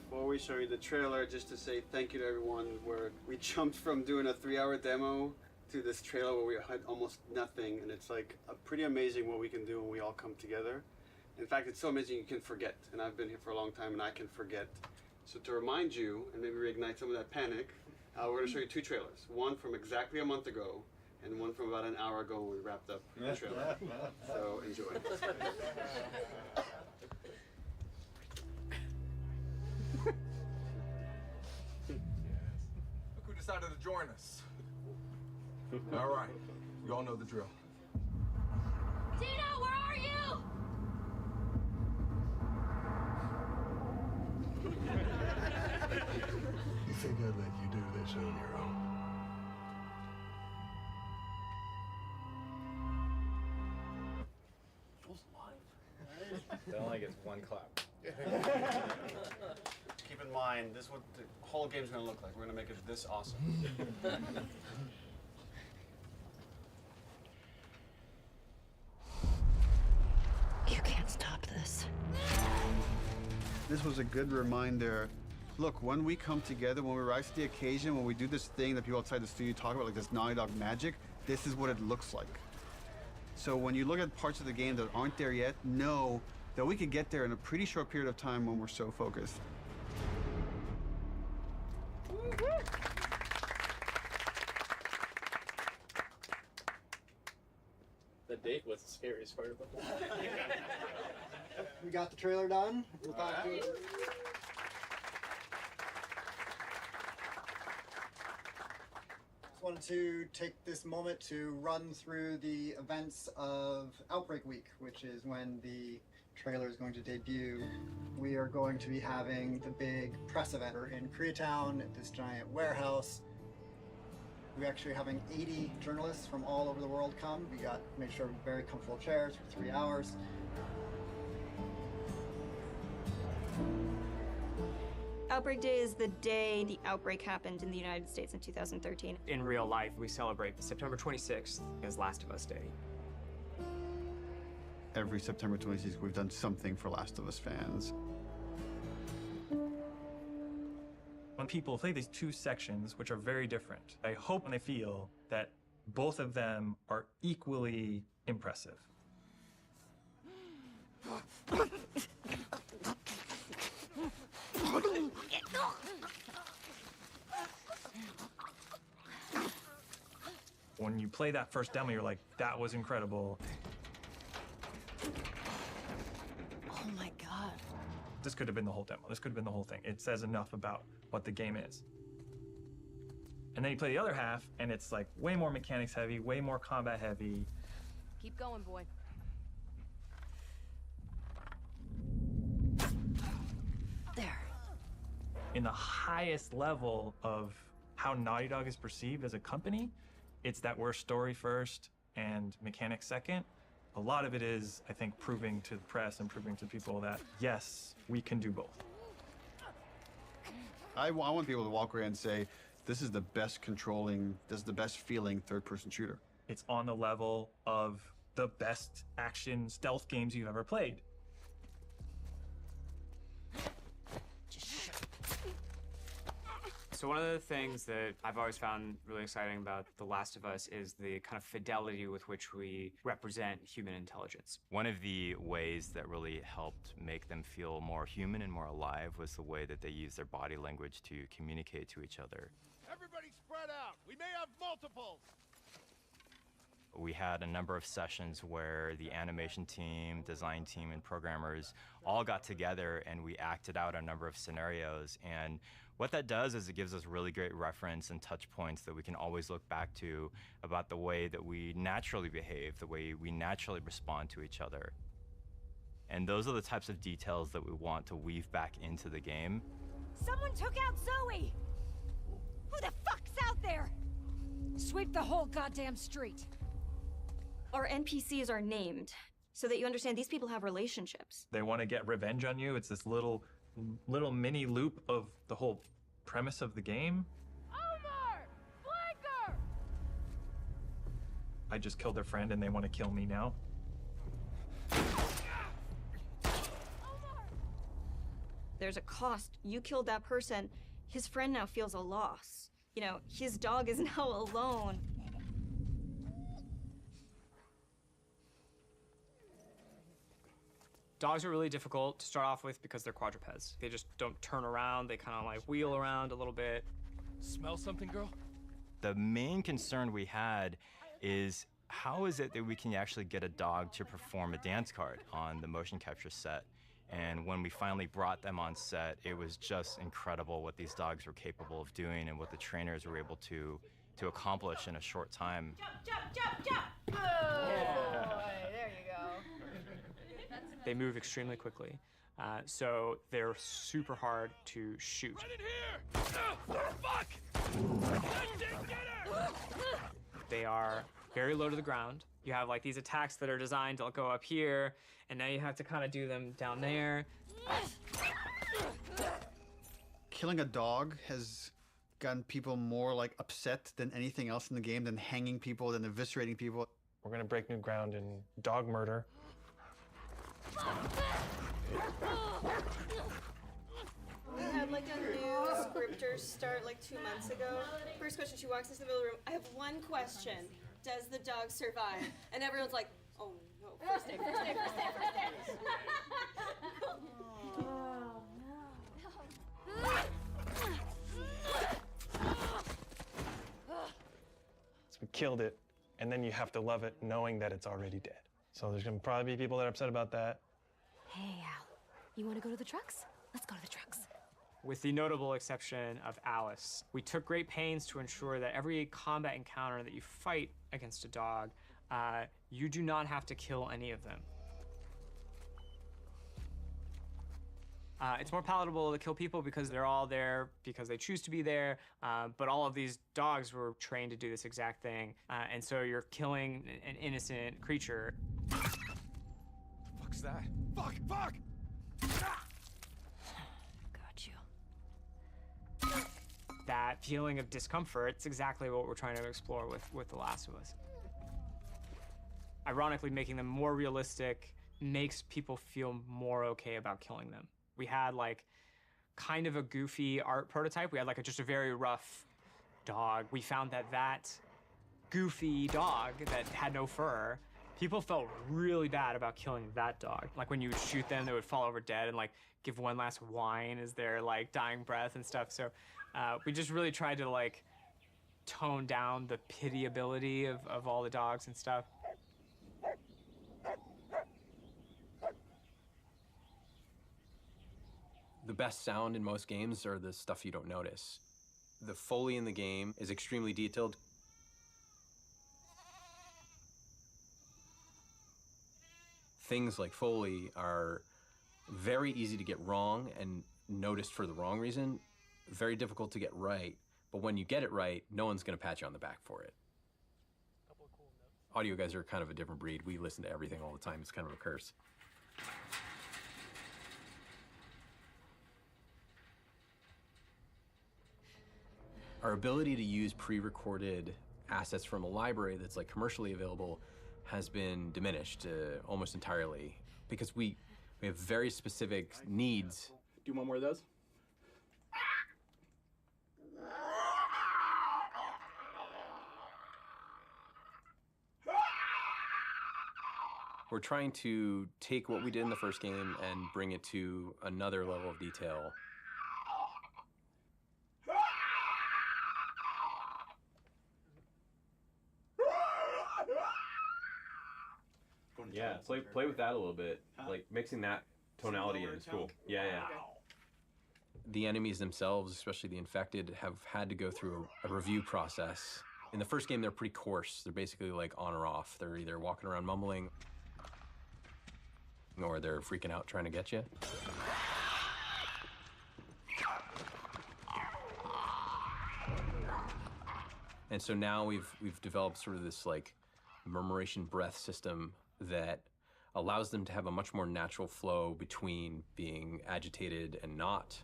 Before we show you the trailer, just to say thank you to everyone, where we jumped from doing a 3-hour demo to this trailer where we had almost nothing, and it's like pretty amazing what we can do when we all come together. In fact, it's so amazing you can forget, and I've been here for a long time and I can forget. So to remind you, and maybe reignite some of that panic, we're going to show you 2 trailers. One from exactly a month ago, and one from about an hour ago when we wrapped up the trailer. So enjoy. Look who decided to join us. All right, you all know the drill. Tino, where are you? You think I'd let you do this on your own? It only gets 1 clap. Keep in mind, this is what the whole game's going to look like. We're going to make it this awesome. You can't stop this. This was a good reminder. Look, when we come together, when we rise to the occasion, when we do this thing that people outside the studio talk about, like this Naughty Dog magic, this is what it looks like. So when you look at parts of the game that aren't there yet, know that we could get there in a pretty short period of time when we're so focused. The date was the scariest part about it. We got the trailer done. Just wanted to take this moment to run through the events of Outbreak Week, which is when the trailer is going to debut. We are going to be having the big press event in Koreatown at this giant warehouse. We're actually having 80 journalists from all over the world come. We got to make sure very comfortable chairs for 3 hours. Outbreak Day is the day the outbreak happened in the United States in 2013. In real life, we celebrate September 26th as Last of Us Day. Every September 26th, we've done something for Last of Us fans. When people play these 2 sections, which are very different, I hope and I feel that both of them are equally impressive. When you play that first demo, you're like, that was incredible. Oh my God. This could have been the whole demo. This could have been the whole thing. It says enough about what the game is. And then you play the other half, and it's like way more mechanics heavy, way more combat heavy. Keep going, boy. There. In the highest level of how Naughty Dog is perceived as a company, it's that we're story first and mechanics second. A lot of it is, I think, proving to the press and proving to people that, yes, we can do both. I want people to walk away and say, this is the best controlling, this is the best feeling third-person shooter. It's on the level of the best action stealth games you've ever played. So one of the things that I've always found really exciting about The Last of Us is the kind of fidelity with which we represent human intelligence. One of the ways that really helped make them feel more human and more alive was the way that they use their body language to communicate to each other. Everybody spread out. We may have multiples. We had a number of sessions where the animation team, design team, and programmers all got together and we acted out a number of scenarios. And what that does is it gives us really great reference and touch points that we can always look back to about the way that we naturally behave, the way we naturally respond to each other. And those are the types of details that we want to weave back into the game. Someone took out Zoe! Who the fuck's out there? Sweep the whole goddamn street. Our NPCs are named so that you understand these people have relationships. They want to get revenge on you. It's this little mini loop of the whole premise of the game. Omar! Flanker! I just killed their friend and they want to kill me now. There's a cost. You killed that person. His friend now feels a loss. You know, his dog is now alone. Dogs are really difficult to start off with because they're quadrupeds. They just don't turn around. They kind of like wheel around a little bit. Smell something, girl? The main concern we had is how is it that we can actually get a dog to perform a dance card on the motion capture set? And when we finally brought them on set, it was just incredible what these dogs were capable of doing and what the trainers were able to accomplish in a short time. Jump! Oh, there you go. They move extremely quickly, so they're super hard to shoot. Right in here! Fuck! Get her! They are very low to the ground. You have like these attacks that are designed to go up here, and now you have to kind of do them down there. Killing a dog has gotten people more like upset than anything else in the game, than hanging people, than eviscerating people. We're gonna break new ground in dog murder. We had like a new scripter start like 2 months ago. First question, she walks into the middle of the room. I have one question. Does the dog survive? And everyone's like, oh no, first day. So we killed it, and then you have to love it knowing that it's already dead. So there's gonna probably be people that are upset about that. Hey, Al. You want to go to the trucks? Let's go to the trucks. With the notable exception of Alice, we took great pains to ensure that every combat encounter that you fight against a dog, you do not have to kill any of them. It's more palatable to kill people because they're all there because they choose to be there, but all of these dogs were trained to do this exact thing, and so you're killing an innocent creature. The fuck's that? Fuck! Got you. That feeling of discomfort, it's exactly what we're trying to explore with The Last of Us. Ironically, making them more realistic makes people feel more okay about killing them. We had like kind of a goofy art prototype. We had like just a very rough dog. We found that goofy dog that had no fur, people felt really bad about killing that dog. Like when you would shoot them, they would fall over dead and like give one last whine as their like dying breath and stuff. So we just really tried to like tone down the pitiability of all the dogs and stuff. The best sound in most games are the stuff you don't notice. The Foley in the game is extremely detailed. Things like Foley are very easy to get wrong and noticed for the wrong reason, very difficult to get right, but when you get it right, no one's gonna pat you on the back for it. Audio guys are kind of a different breed. We listen to everything all the time. It's kind of a curse. Our ability to use pre-recorded assets from a library that's like commercially available has been diminished almost entirely because we have very specific needs. Do one more of those? We're trying to take what we did in the first game and bring it to another level of detail. Yeah, play with that a little bit. Like mixing that tonality in is cool. Yeah, yeah. The enemies themselves, especially the infected, have had to go through a review process. In the first game, they're pretty coarse. They're basically like on or off. They're either walking around mumbling or they're freaking out trying to get you. And so now we've developed sort of this like murmuration breath system that allows them to have a much more natural flow between being agitated and not.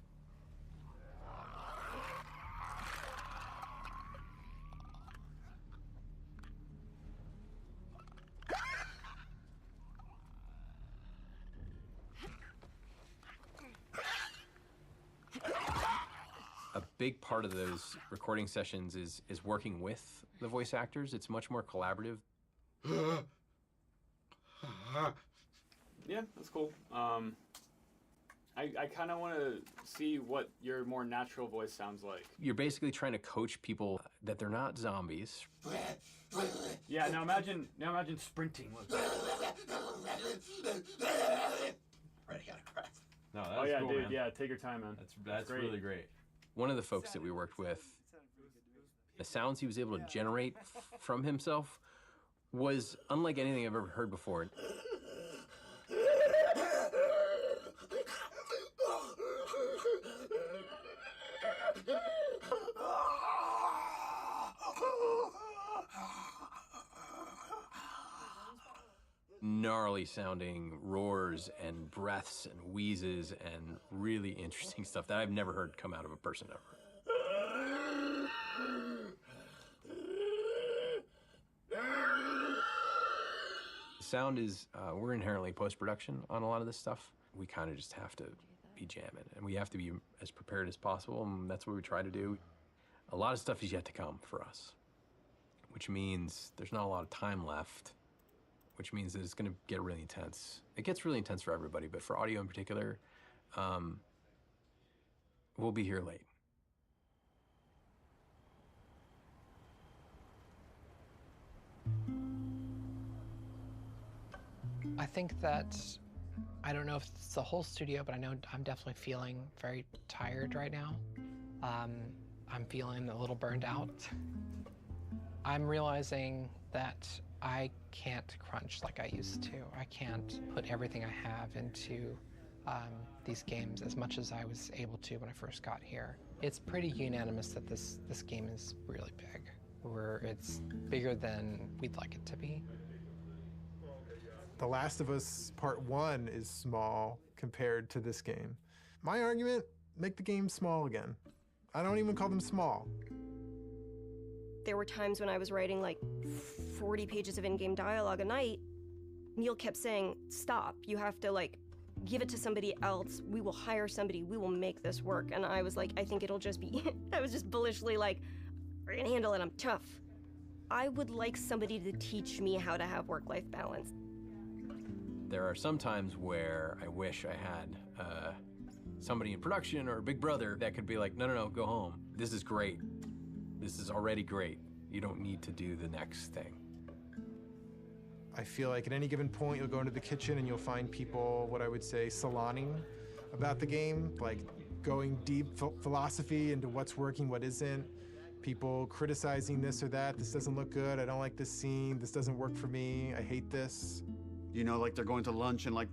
A big part of those recording sessions is working with the voice actors. It's much more collaborative. Yeah, that's cool. I kind of want to see what your more natural voice sounds like. You're basically trying to coach people that they're not zombies. Yeah, now imagine sprinting. Ready, out of breath. No, Oh yeah, cool, dude. man. Yeah, take your time, man. That's great. really great. One of the folks that we worked with, the sounds he was able to generate from himself was unlike anything I've ever heard before. Gnarly sounding roars and breaths and wheezes and really interesting stuff that I've never heard come out of a person ever. Sound is, we're inherently post-production on a lot of this stuff. We kind of just have to be jamming and we have to be as prepared as possible, and that's what we try to do. A lot of stuff is yet to come for us, which means there's not a lot of time left, which means that it's going to get really intense. It gets really intense for everybody, but for audio in particular, we'll be here late. I think that, I don't know if it's the whole studio, but I know I'm definitely feeling very tired right now. I'm feeling a little burned out. I'm realizing that I can't crunch like I used to. I can't put everything I have into these games as much as I was able to when I first got here. It's pretty unanimous that this game is really big, where it's bigger than we'd like it to be. The Last of Us Part 1 is small compared to this game. My argument, make the game small again. I don't even call them small. There were times when I was writing like 40 pages of in-game dialogue a night. Neil kept saying, stop, you have to like give it to somebody else. We will hire somebody, we will make this work. And I was like, I think it'll just be, I was just bullishly like, I can handle it, I'm tough. I would like somebody to teach me how to have work-life balance. There are some times where I wish I had somebody in production or a big brother that could be like, no, go home. This is great. This is already great. You don't need to do the next thing. I feel like at any given point, you'll go into the kitchen and you'll find people, what I would say, saloning about the game, like going deep philosophy into what's working, what isn't. People criticizing this or that. This doesn't look good. I don't like this scene. This doesn't work for me. I hate this. You know, like they're going to lunch and like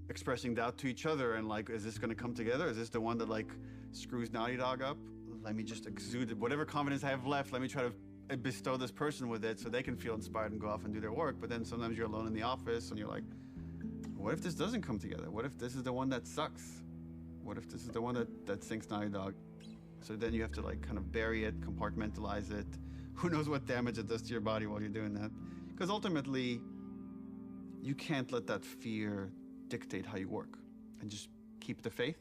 expressing doubt to each other and like, is this gonna come together? Is this the one that like screws Naughty Dog up? Let me just exude it. Whatever confidence I have left, let me try to bestow this person with it so they can feel inspired and go off and do their work. But then sometimes you're alone in the office and you're like, what if this doesn't come together? What if this is the one that sucks? What if this is the one that sinks Naughty Dog? So then you have to like kind of bury it, compartmentalize it. Who knows what damage it does to your body while you're doing that? Because ultimately, you can't let that fear dictate how you work, and just keep the faith.